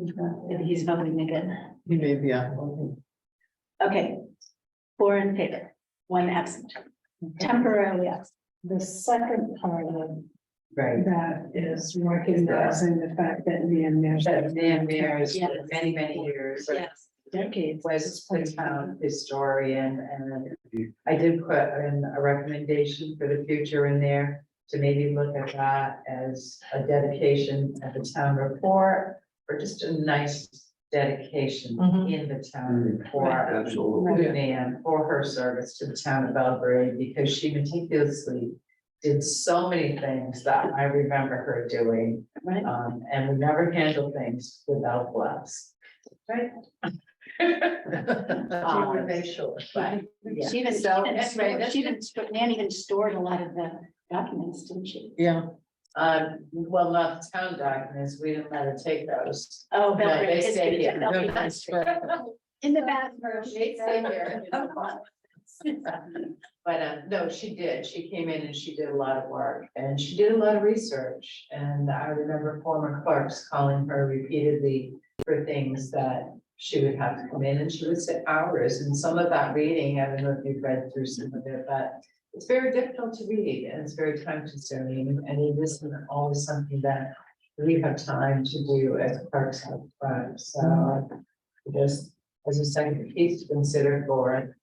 He's voting again. He may be, yeah. Okay. 4 in favor, 1 absent, temporarily absent. The second part of Right. that is recognizing the fact that Nan Mears. That Nan Mears, Yes. for many years. Yes. Decades. Was the town historian, and I did put in a recommendation for the future in there to maybe look at that as a dedication of the town report, or just a nice dedication in the town report. Absolutely. To Nan for her service to the town of Belgrade, because she meticulously did so many things that I remember her doing. Right. And we never handle things without gloves. Right? To make sure, but. yeah. She even, So, Nan anyway, even stored a lot of the documents, didn't she? Yeah, well, not the town documents, we didn't let her take those. Oh, No, they Belgrade stay history, here. Belgrade No, history. that's In the bathroom. They stay here. But, no, she did, she came in and she did a lot of work, and she did a lot of research, and I remember former clerks calling her repeatedly for things that she would have to come in, and she would sit hours, and some of that reading, I don't know if you've read through some of it, but it's very difficult to read, and it's very time consuming, and it isn't always something that we have time to do as clerks have time, so just as a second piece to consider for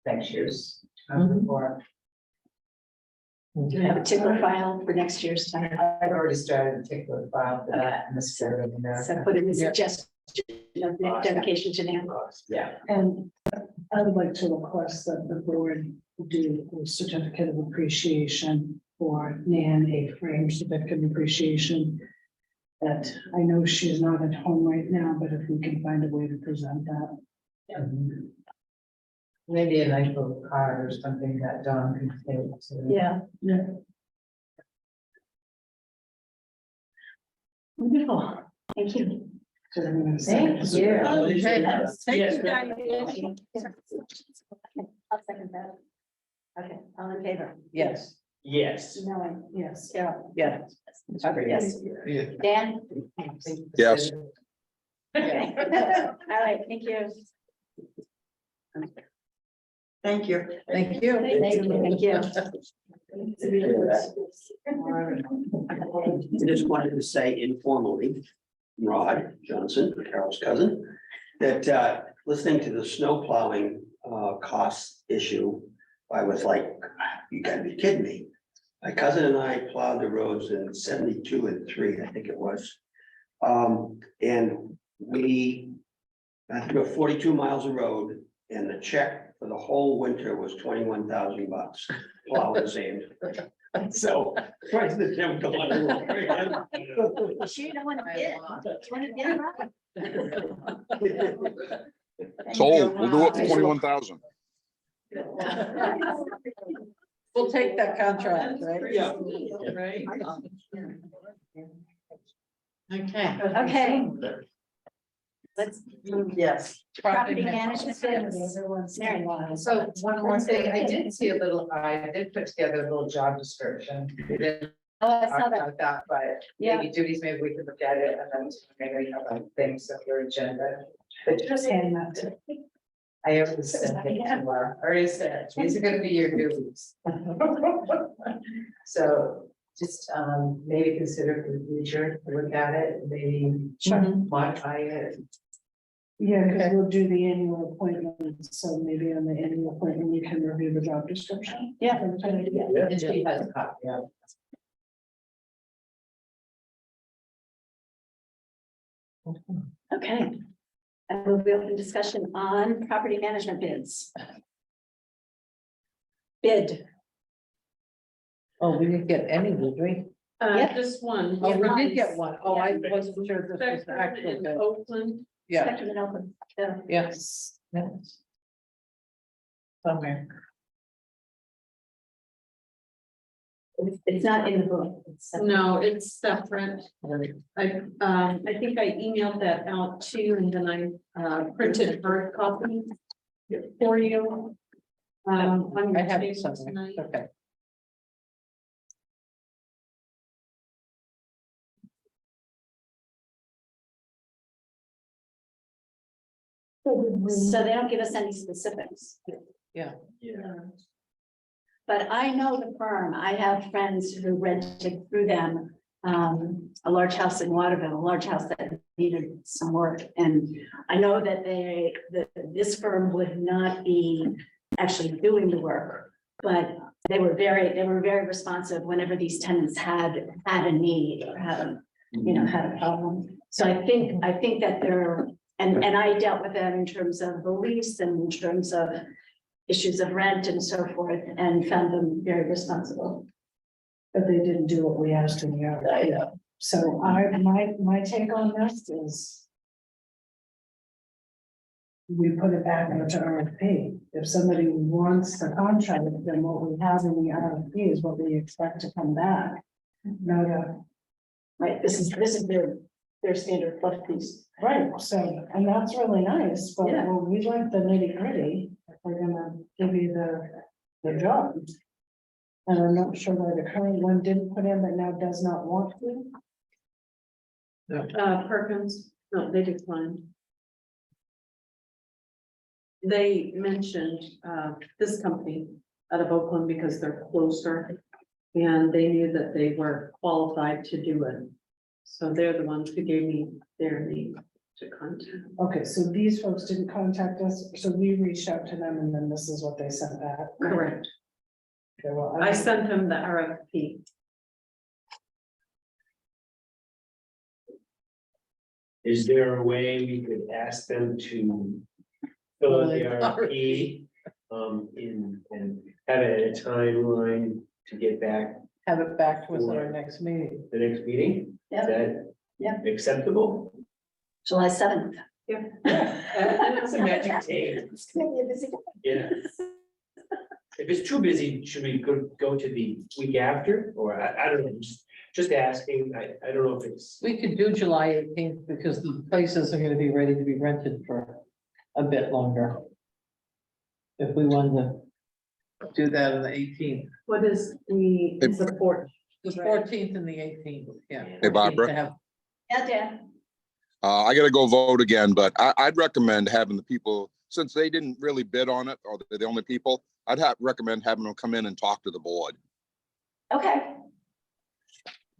next year's report. Do you have a tickler file for next year's time? I've already started a tickler file for that in the spirit of So America. put in the suggestion of dedication to Nan. Yeah. And I would like to request that the board do a certificate of appreciation for Nan, a framed certificate of appreciation. That I know she's not at home right now, but if we can find a way to present that. Maybe a nice little card or something that Dawn can take to. Yeah. Wonderful, thank you. So I'm gonna Thank say- you. Okay. Thank you, guys. I'll second that. Okay, all in favor? Yes, Yes. No, Yes. Carol? yeah. Yes. Yeah. Dan? Yes. Okay. All right, thank you. Thank you. Thank you. Thank you. I just wanted to say informally, Rod Johnson, Carol's cousin, that listening to the snow plowing cost issue, I was like, you gotta be kidding me. My cousin and I plowed the roads in 72 and 3, I think it was. And we threw 42 miles of road, and the check for the whole winter was $21,000 plow and sand. So, prices have gone up. You sure you don't want to bid? Do you want to bid, Rob? Sold, we'll do it for 21,000. We'll take that contract, right? Yeah. Right. Okay. Okay. Let's move Yes. property management bids. Mary. So one more thing, I did see a little, I did put together a little job description. We didn't Oh, I talk saw that. about that, but maybe duties, maybe we could look at it and then maybe have things on your agenda. But Just hand that to. I already sent it to her, I already said, these are gonna be your duties. So just maybe consider for the future, to look at it, maybe modify it. Yeah, because we'll do the annual appointment, so maybe on the annual appointment, we can review the job description. Yeah. And she has a copy of it. Okay. And we'll be open discussion on property management bids. Bid. Oh, we didn't get any, did we? Yep. Just one. Oh, we did get one. Oh, I wasn't sure this was the Spectrum actual in bid. Oakland. Yeah, Spectrum and open. Yeah. yes. Yes. Somewhere. It's not in the book. It's separate. No, it's separate. I think I emailed that out too, and then I printed hard copy for you. On I your have it table somewhere. tonight. Okay. So they don't give us any specifics. Yeah. But I know the firm. I have friends who rented through them a large house in Waterville, a large house that needed some work. And I know that this firm would not be actually doing the work, but they were very responsive whenever these tenants had a need or had a problem. So I think that and I dealt with them in terms of the lease and in terms of issues of rent and so forth, and found them very responsible. But they didn't do what we asked in the RFP. So my take on this is we put it back into RFP. If somebody wants the contract, then what we have in the RFP is what we expect to come back. No, Right, this is their standard fluff piece. right, so, and that's really nice, but Yeah. when we like the nitty gritty, if we're gonna give you the job. And I'm not sure why the current one didn't put in, but now does not want to. Perkins, no, they declined. They mentioned, this company out of Oakland because they're closer. And they knew that they were qualified to do it. So they're the ones who gave me their name to contact. Okay, so these folks didn't contact us, so we reached out to them and then this is what they sent back. Correct. Okay, well, I sent them the RFP. Is there a way we could ask them to fill out the RFP? And have it at a timeline to get back Have it back to us at our next meeting. the next meeting? Yeah. Is that Yeah. acceptable? July 7th. That's a magic date. It's gonna be a busy day. Yeah. If it's too busy, should we go to the week after, or I don't know, just asking, I don't know if it's. We could do July 18th because the places are gonna be ready to be rented for a bit longer. If we wanted to do that on the 18th, What is the port? the 14th and the 18th, yeah. Hey, Barbara. To have- Yeah, Dan. I gotta go vote again, but I'd recommend having the people, since they didn't really bid on it, or they're the only people, recommend having them come in and talk to the board. Okay,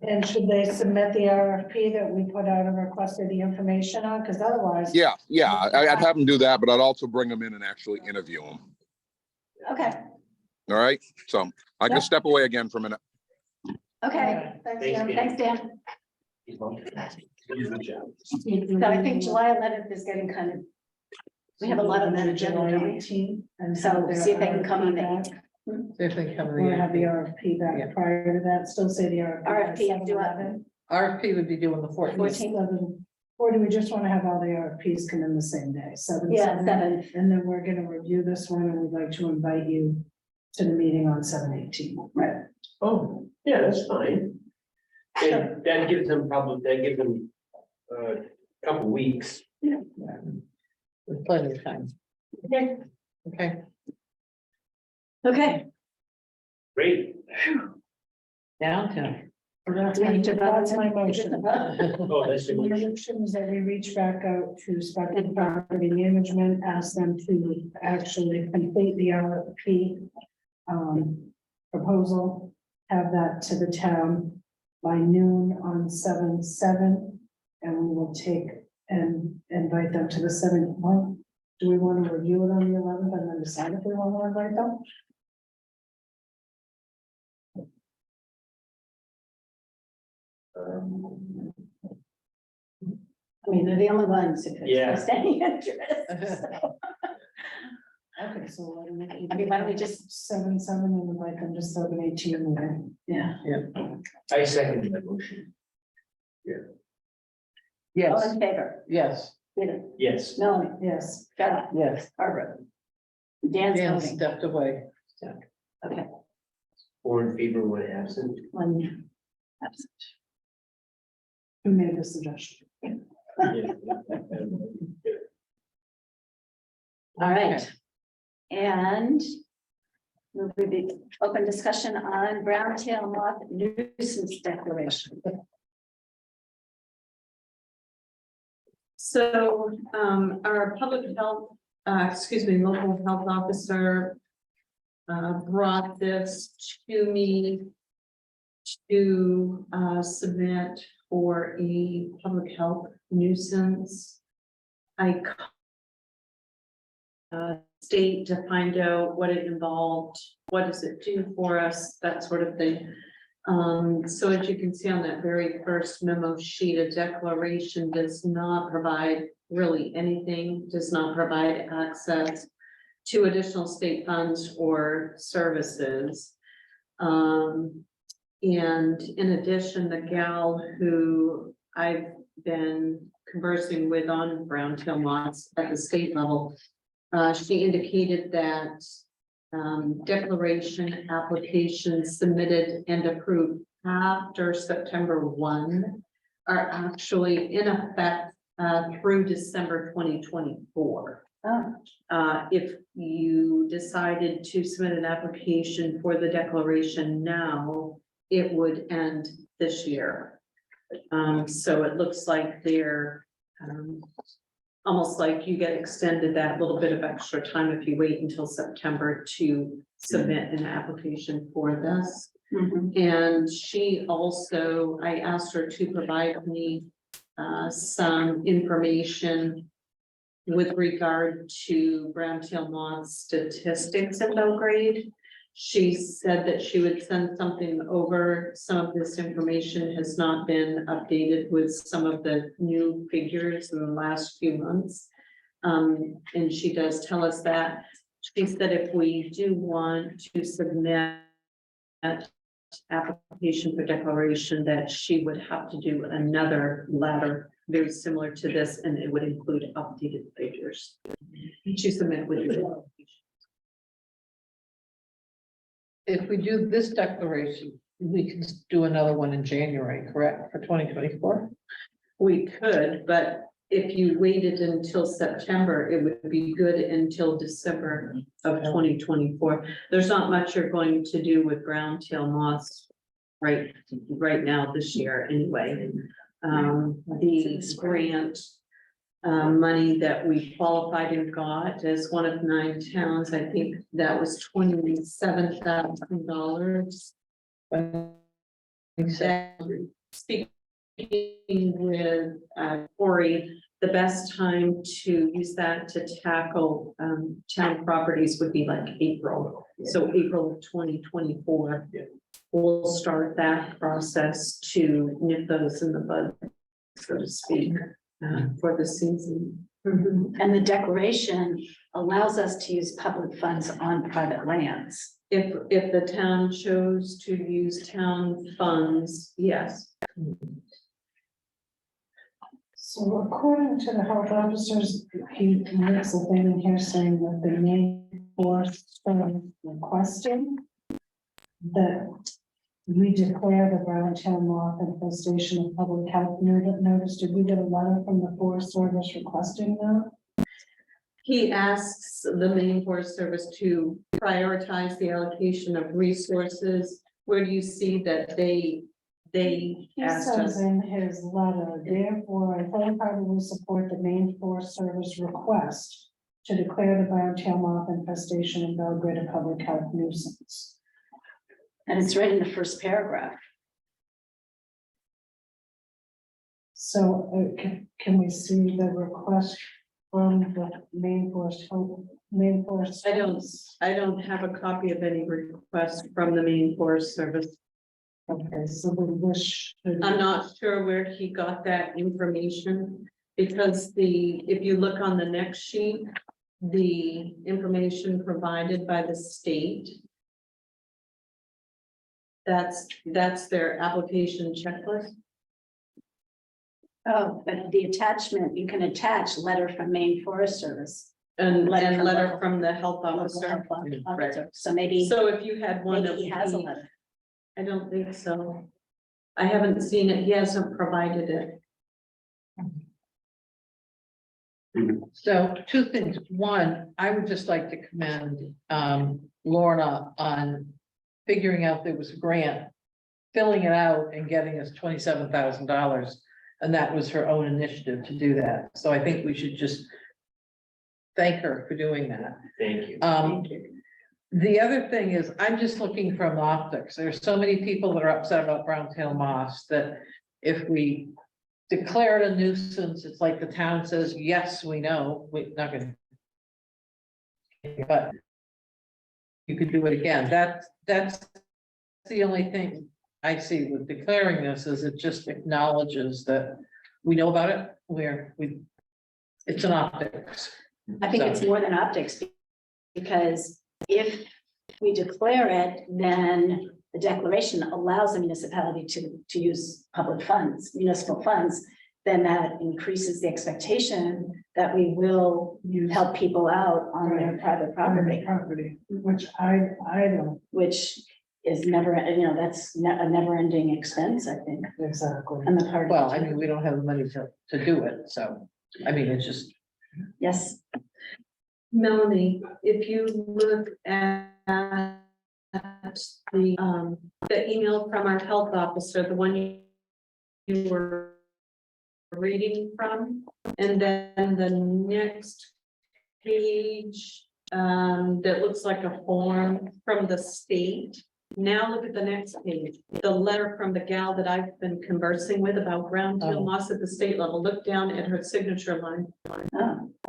And should they submit the RFP that we put out and requested the information on, because otherwise. Yeah, I'd have them do that, but I'd also bring them in and actually interview them. okay, All right, so I Yeah. can step away again for a minute. okay. Thanks, Dan. Thanks, Dan. Good job. So I think July 11th is getting kind of, we have a lot on that agenda, don't we? 18, and So have see if they their can come on the RFP 8th. back. See if they come to We'll have the the RFP Yeah. back prior to that, still say the RFP. by RFP, do 7/11. RFP would be due on the 14th. 7, or do we just want to have all the RFPs come in the same day, 7/7? Yeah, 7th. And then we're gonna review this one, and we'd like to invite you to the meeting on 7/18. Right. Oh, yeah, that's fine. And that gives them a couple weeks. With plenty of time. Okay. Okay, Okay. Great. down to. That's my motion. Oh, that's the My motion. motion is that we reach back out to Spectrum Property Management, ask them to actually complete the RFP proposal, have that to the town by noon on 7/7, and we will take and invite them to the 7th one. Do we want to review it on the 11th and then decide if we want to invite them? I mean, they're the only ones who Yeah. expressed any interest. Okay, so I mean, why don't we just, 7/7 and invite them to 7/18 then? yeah, I second that motion. all Yes, in favor? yes, Peter, Yes. Melanie, Yes. Charlotte, yes. Barbara. Dan's Dan voting. stepped away. Okay, 4 in favor, 1 absent. one absent. Who made the suggestion? All right. And we'll be open discussion on brown tail moth nuisance declaration. So, our public health, local health officer brought this to me to submit for a public health nuisance. State to find out what it involved, what does it do for us, that sort of thing. So as you can see on that very first memo sheet, a declaration does not provide really anything, does not provide access to additional state funds or services. And in addition, the gal who I've been conversing with on brown tail moths at the state level, she indicated that declaration applications submitted and approved after September 1 are actually in effect through December 2024. If you decided to submit an application for the declaration now, it would end this year. So it looks like they're almost like you get extended that little bit of extra time if you wait until September to submit an application for this. And she also, I asked her to provide me some information with regard to brown tail moth statistics in Belgrade. She said that she would send something over. Some of this information has not been updated with some of the new figures in the last few months. And she does tell us that. She said if we do want to submit an application for declaration, that she would have to do another letter very similar to this, and it would include updated figures. She submitted with you. If we do this declaration, we can do another one in January, correct, for 2024? We could, but if you waited until September, it would be good until December of 2024. There's not much you're going to do with brown tail moths right now this year anyway. The grant money that we qualified and got as one of 9 towns, I think that was $27,000. Speaking with Corey, the best time to use that to tackle town properties would be like April. So April of 2024. We'll start that process to nip those in the bud, so to speak, for the season. And the declaration allows us to use public funds on private lands. If the town chose to use town funds, yes. So according to the health officers, he makes a thing in here saying that the main force requesting that we declare the brown tail moth infestation of public health notice. Did we get a letter from the Forest Service requesting that? He asks the Maine Forest Service to prioritize the allocation of resources. Where do you see that they He asked says us? in his letter, therefore, I wholeheartedly support the Maine Forest Service request to declare the brown tail moth infestation in Belgrade a public health nuisance. And it's right in the first paragraph. So can we see the request from the Maine Forest? I don't have a copy of any request from the Maine Forest Service. Okay, so we wish. I'm not sure where he got that information, because if you look on the next sheet, the information provided by the state, that's their application checklist. Oh, but the attachment, you can attach letter from Maine Forest Service. And Letter letter from from the health local officer. health Right. officer. So maybe So if you had one that he has a would be- letter. I don't think so. I haven't seen it. He hasn't provided it. So 2 things. One, I would just like to commend Lorna on figuring out there was a grant, filling it out and getting us $27,000 And that was her own initiative to do that. So I think we should just thank her for doing that. Thank you. The other thing is, I'm just looking from optics. There's so many people that are upset about Browntail Moss that if we declare it a nuisance, it's like the town says, yes, we know, we're not gonna. But you could do it again. That's the only thing I see with declaring this is it just acknowledges that we know about it, it's an optics. I think it's more than optics, because if we declare it, then the declaration allows the municipality to use public funds, municipal funds, then that increases the expectation that we will help people out on their private property, Which I don't which is never, that's a never ending expense, I think, exactly. on the part of. Well, I mean, we don't have the money to do it, so, I mean, it's just. Yes, Melanie, if you look at the email from our health officer, the one you were reading from, and then the next page that looks like a form from the state. Now look at the next page, the letter from the gal that I've been conversing with about Browntail Moss at the state level. Look down at her signature line.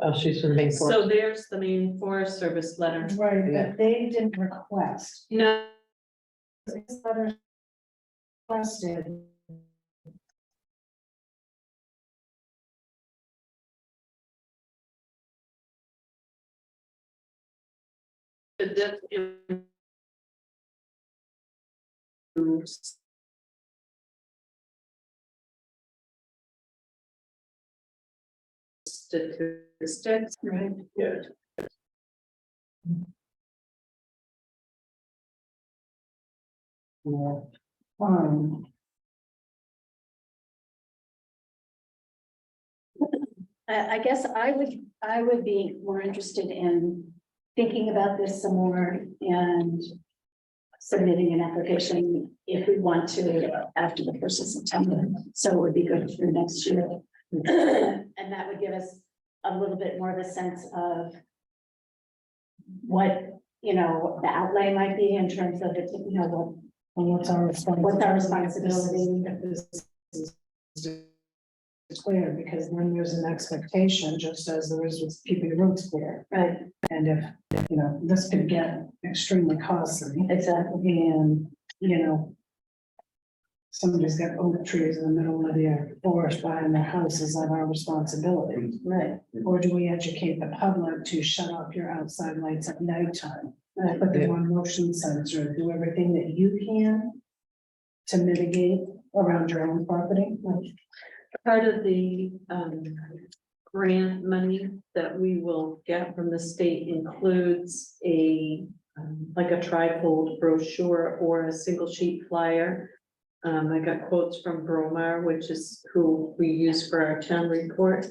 Oh, she's from Maine. So there's the Maine Forest Service letter. Right, Yeah. but they didn't request. No, This letter requested. statistics, right? Yeah. Um, I guess I would be more interested in thinking about this some more and submitting an application if we want to after the 1st of September. So it would be good for next year. And that would give us a little bit more of a sense of what, the outlay might be in terms of it, what's our responsibility. If this is clear, because then there's an expectation, just as there is with keeping the roads clear. Right, And if, this could get extremely costly, exactly. and, somebody's got oak trees in the middle of their forest behind their house, is that our responsibility? Right. Or do we educate the public to shut off your outside lights at nighttime? Put them on motion sensor, do everything that you can to mitigate around your own property? Part of the grant money that we will get from the state includes like a trifold brochure or a single sheet flyer. I got quotes from Bromar, which is who we use for our town report,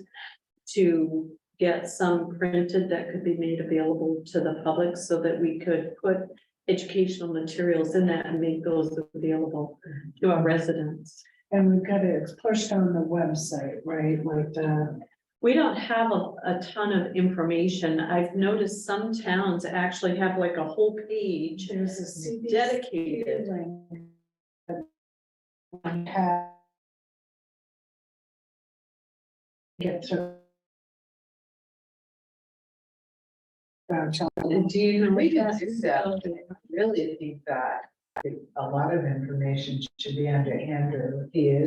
to get some printed that could be made available to the public so that we could put educational materials in that and make those available to our residents. And we've got it pushed on the website, right, like We don't have a ton of information. I've noticed some towns actually have like a whole page there's a CDC dedicated. link. Have get through. Do you we can do that? I really think that a lot of information should be under Andrew. He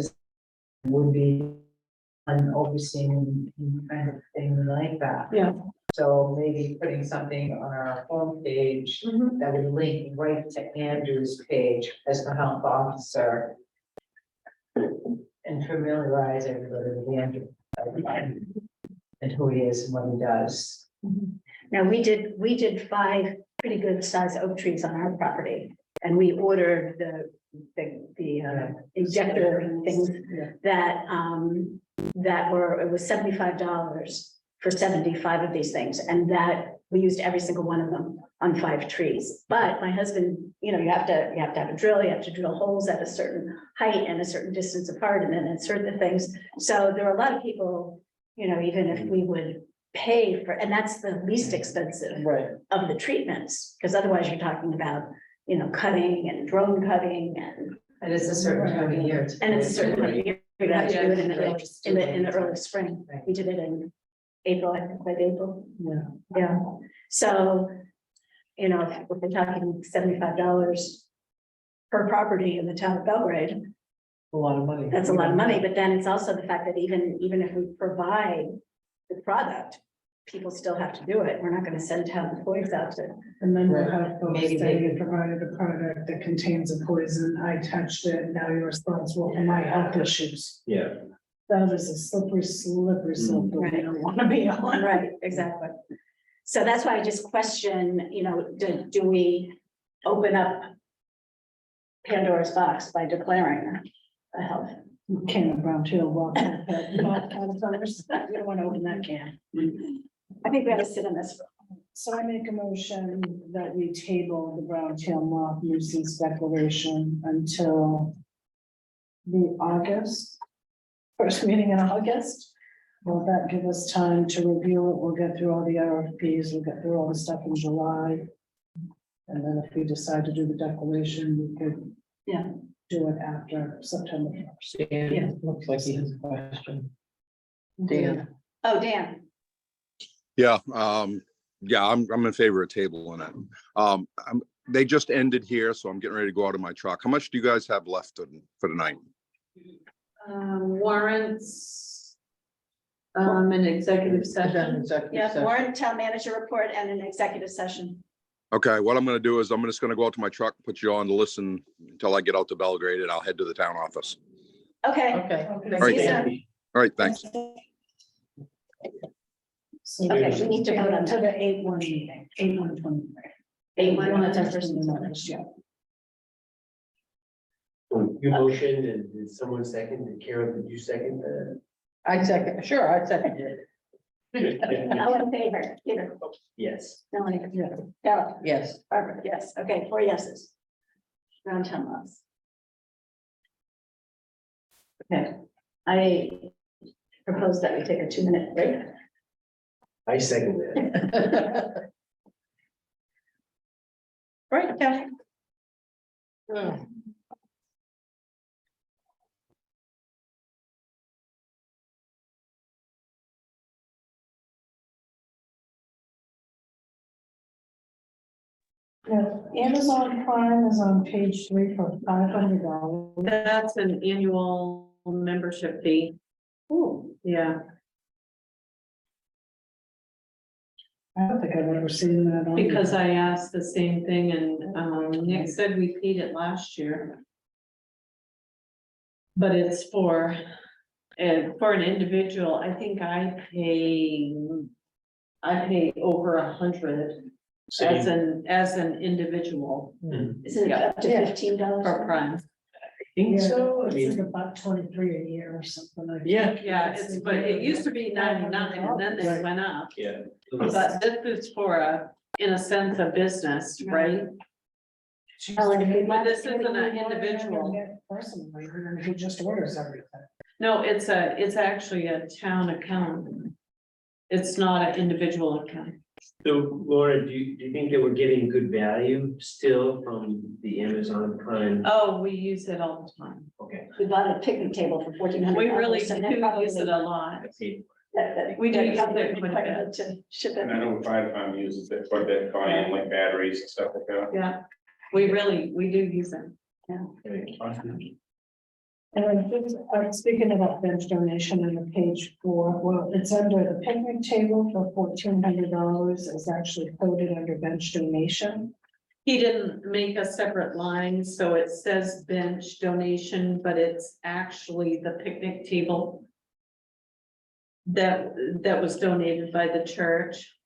would be an overseeing kind of thing like that. Yeah. So maybe putting something on our homepage that would link right to Andrew's page as the health officer and familiarize everybody with Andrew and who he is and what he does. Now, we did 5 pretty good sized oak trees on our property, and we ordered the injector things that it was $75 for 75 of these things, and that we used every single one of them on 5 trees. But my husband, you know, you have to have a drill, you have to drill holes at a certain height and a certain distance apart, and then insert the things. So there are a lot of people, you know, even if we would pay for, and that's the least expensive Right. of the treatments, because otherwise you're talking about, you know, cutting and drone cutting And it's a certain time of year. and it's a certain time of year. We have to do it in the early spring. We did it in April, I think, like April. Yeah. Yeah, so, you know, if we're talking $75 per property in the town of Belgrade, A lot of money. that's a lot of money, but then it's also the fact that even if we provide the product, people still have to do it. We're not gonna send town employees out to. And then we'll have folks Maybe say they- you provided a product that contains a poison, I touched it, now you're responsible for my health issues. Yeah. That is a slippery slope that we don't wanna be on. Right, exactly. So that's why I just question, you know, do we open up Pandora's box by declaring a health? Can of brown tail walk, caterpillars, we don't wanna open that can. I think we have to sit in this. So I make a motion that we table the brown tail moth nuisance declaration until the first meeting in August. Will that give us time to review it? We'll get through all the RFPs, we'll get through all the stuff in July. And then if we decide to do the declaration, we could do it after September 1st. Dan, looks like he has a question. Dan. Oh, Dan, Yeah, I'm in favor of tabling it. They just ended here, so I'm getting ready to go out of my truck. How much do you guys have left for tonight? Warrants. An executive session. yeah, warrant, town manager report and an executive session. Okay, what I'm gonna do is I'm just gonna go out to my truck, put you on to listen until I get out to Belgrade, and I'll head to the town office. Okay. Okay. See you soon. All right, thanks. So Okay, we need to vote on to that. the 8-1 meeting, 8-1-23. 8-1. That's our first meeting, yeah. You motioned and did someone second? Did Carol, did you second that? I'd second it. All in favor, Peter, Yes. Melanie, Carol, Yes. Barbara, yes, okay, 4 yeses. Round 10 lots. Okay, I propose that we take a 2-minute break. I second that. Right, Kathy? Yeah, Amazon Prime is on page 3 for $500. That's an annual membership fee. Ooh, Yeah, I don't think I've ever seen that on. because I asked the same thing and Nick said we paid it last year. But it's for an individual. I think I pay over 100 as an individual isn't it up to $15? for Prime. Think Yeah, so? I it's mean, like about 23 a year or something like that. yeah, Yeah, but it used to be 99 and then it Right. went up. yeah. But this is for in a sense, a business, right? But this isn't an individual. Personally, and if he just orders everything. No, it's actually a town account. It's not an individual account. So Laura, do you think that we're getting good value still from the Amazon Prime? Oh, we use it all the time. Okay. We bought a picnic table for $1,400. We really so do that use it a lot. I paid We do use it probably quite a quite bit. to ship And I it. know fire department uses it quite a bit, buying like batteries and stuff like that. Yeah, we do use it. it. And then, speaking about bench donation on the page 4, well, it's under the picnic table for $1,400 is actually coded under bench donation. He didn't make a separate line, so it says bench donation, but it's actually the picnic table that was donated by the church.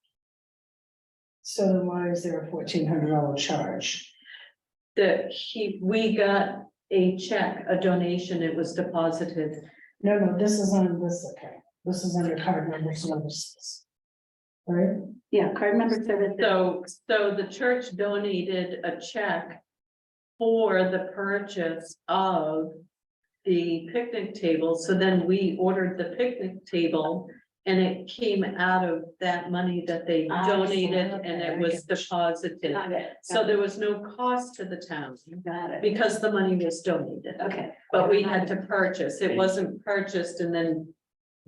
So then why is there a $1,400 charge? We got a check, a donation, it was deposited. No, this is on this account. This is under card number services. right? Yeah, card member service. So the church donated a check for the purchase of the picnic table. So then we ordered the picnic table and it came out of that money that they I see. donated and Okay, it was deposited. Got it. So there was no cost to the town Got it. because the money was donated. Okay. But we had to purchase. It wasn't purchased and then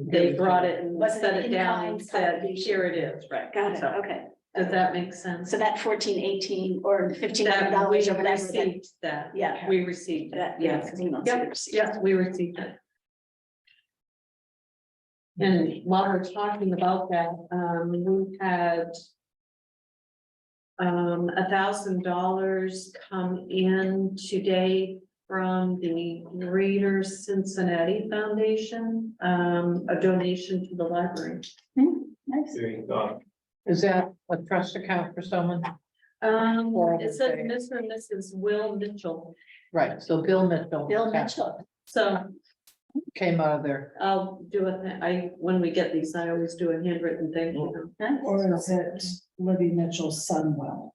they brought it and Wasn't set an it down and in-kind said, contribution. here it is, right? Got it, So, okay. does that make sense? So that 1418 or $1,500 That or we whatever. that- received that. Yeah. We received it, That, yes. because emails Yep, we received. yes, we received it. And while we're talking about that, we had $1,000 come in today from the Greater Cincinnati Foundation, a donation to the library. Nice. Very good. Is that a trust account for someone? It says Mr. and Mrs. Will Mitchell, Right, so Bill Mitchell. Bill Mitchell. so Came out of there. I'll do it, when we get these, I always do a handwritten thing. Nice. Or is it Libby Mitchell's son Will?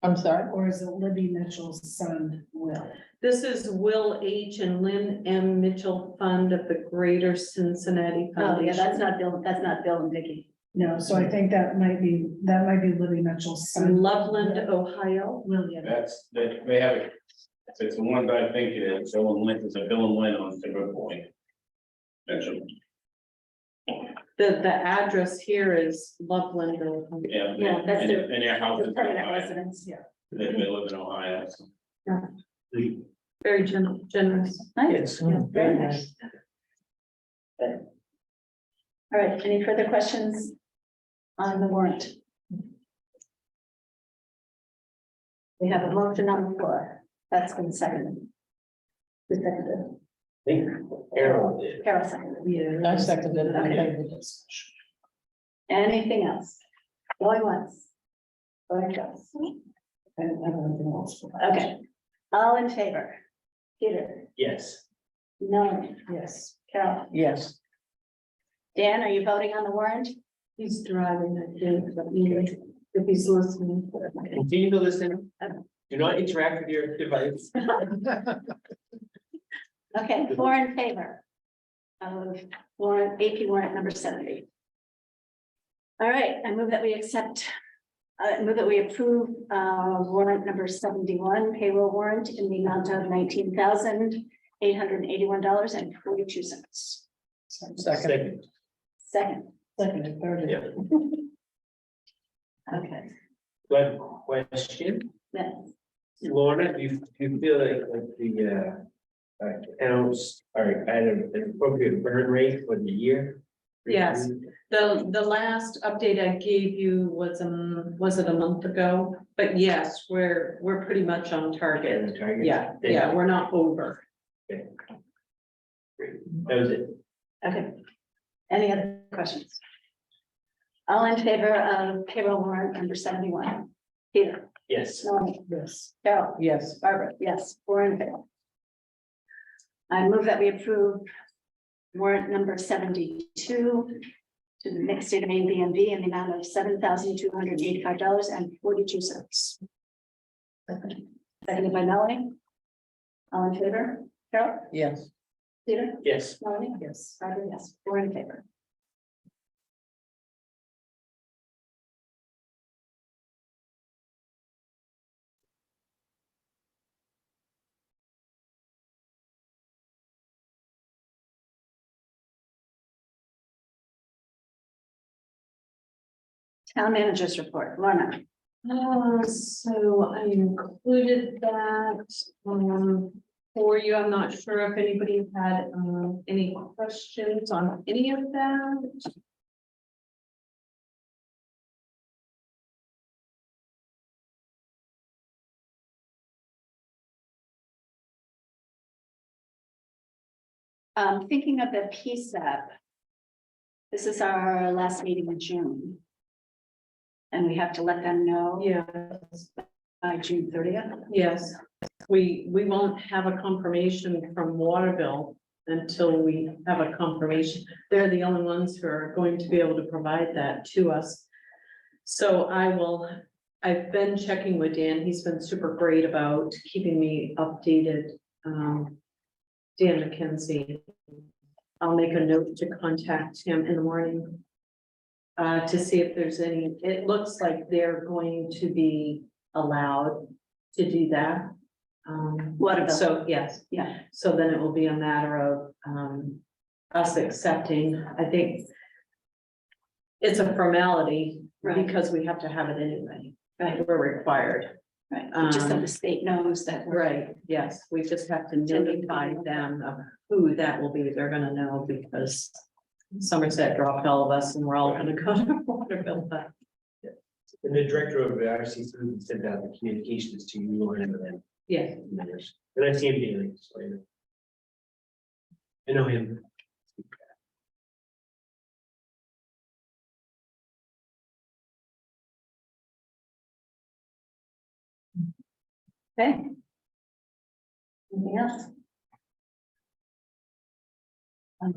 I'm sorry? Or is it Libby Mitchell's son Will? This is Will H. and Lynn M. Mitchell Fund of the Greater Cincinnati Oh, yeah, Foundation. that's not Bill and Vicky. No, so I think that might be Libby Mitchell's son. Loveland, Ohio. William. They have it. It's the one that I think it is, Bill and Lynn, it's a Bill and Lynn on Silver Point. Mentioned, The address here is Loveland, Ohio. yeah. Yeah, that's And the- their house is The in permanent Ohio. residence, yeah. They live in Ohio, so. Very generous. Nice. Yeah, very nice. Good. All right, any further questions on the warrant? We have a motion on the floor. That's been seconded. Who seconded? Carol did. Carol seconded. I seconded it. Okay. Anything else? Going once? Going twice? And everything else. Okay, all in favor? Peter? Yes. No. Yes. Carol? Yes. Dan, are you voting on the warrant? He's driving, I think, but if he's listening. Continue to listen. Do not interact with your device. Okay, 4 in favor of warrant, AP warrant number 70. All right, I move that we approve warrant number 71, payroll warrant in the amount of $19,881.42. Second. Second, Second and third. Yeah. okay, Good question. yes. Lorna, do you feel like the accounts are at an appropriate burn rate for the year? Yes. The last update I gave you was it a month ago? But yes, we're pretty much on target. Yeah, we're not over. That was it. Okay. Any other questions? All in favor of payroll warrant number 71? Peter? Yes. Norman? Yes. Carol? Yes. Barbara? Yes, 4 in favor. I move that we approve warrant number 72 to the mixed state of Maine B&B in the amount of $7,285.42. Seconded by Melanie. All in favor? Carol? Yes. Peter? Yes. Melanie? Yes. Barbara? Yes, 4 in favor. Town managers report, Lorna. So I included that, for you. I'm not sure if anybody had, any questions on any of that. Thinking of the PSAP. This is our last meeting in June. And we have to let them know Yeah, by June 30th. yes. We won't have a confirmation from Waterville until we have a confirmation. They're the only ones who are going to be able to provide that to us. So I've been checking with Dan. He's been super great about keeping me updated. Dan McKenzie. I'll make a note to contact him in the morning. To see if there's any, it looks like they're going to be allowed to do that. What about? So, yes, Yeah, so then it will be a matter of, us accepting, I think. It's a formality, Right. because we have to have it anyway, right, we're required. right. Just so the state knows that. we're- Right, yes, we just have to notify them of who that will be, they're gonna know, because Somerset dropped all of us and we're all gonna go to Waterville, but. And the director of the RCC sent out the communications to you and then. Yeah, And I see him daily, so I know him. Okay. Anything else? I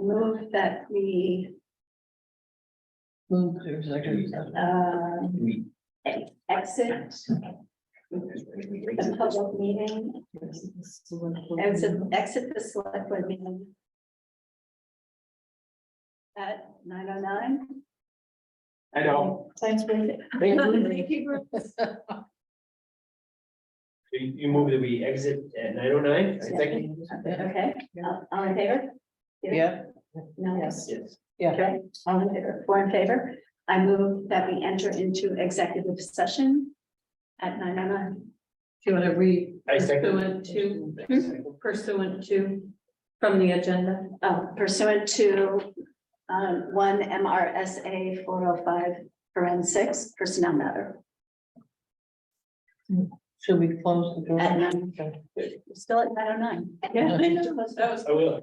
move that we, Move to executive session. We. exit the public meeting, exit the select board meeting at 9:09. I know. Thanks, Brenda. thank you, Bruce. You move that we exit at 9:09? Okay, all in favor? Yeah, No, yes, Yes. yeah. okay, all in favor, 4 in favor. I move that we enter into executive session at 9:09. Do you want to read I second. pursuant to from the agenda? Pursuant to one MRSA 405(6) personnel matter. Should we close the door? At 9. Still at 9:09. Yeah. That was I will.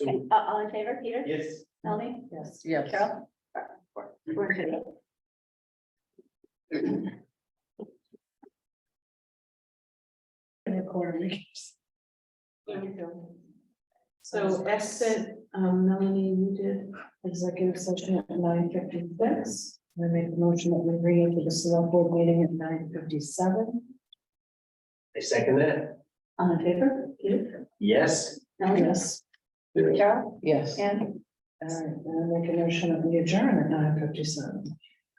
Okay, So, all in favor, Peter? yes. Melanie? Yes. Yes. Carol? We're good. So exit, Melanie, you did. Executive session at 9:56. I make a motion that we bring into the select board meeting at 9:57. I second that. All in favor, Peter? Yes. Melanie? Yes. Carol? Yes. And All right, and I make a motion that we adjourn at 9:57.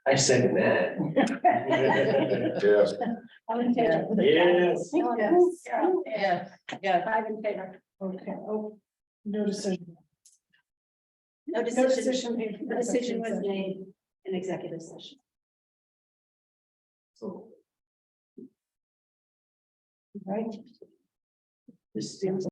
I second that. Yes. all in favor? Yes. Melanie? Carol? Yes, yes. 5 in favor. Okay, oh, no decision. No No decision. decision made. The decision was made in executive session. So, Right. this seems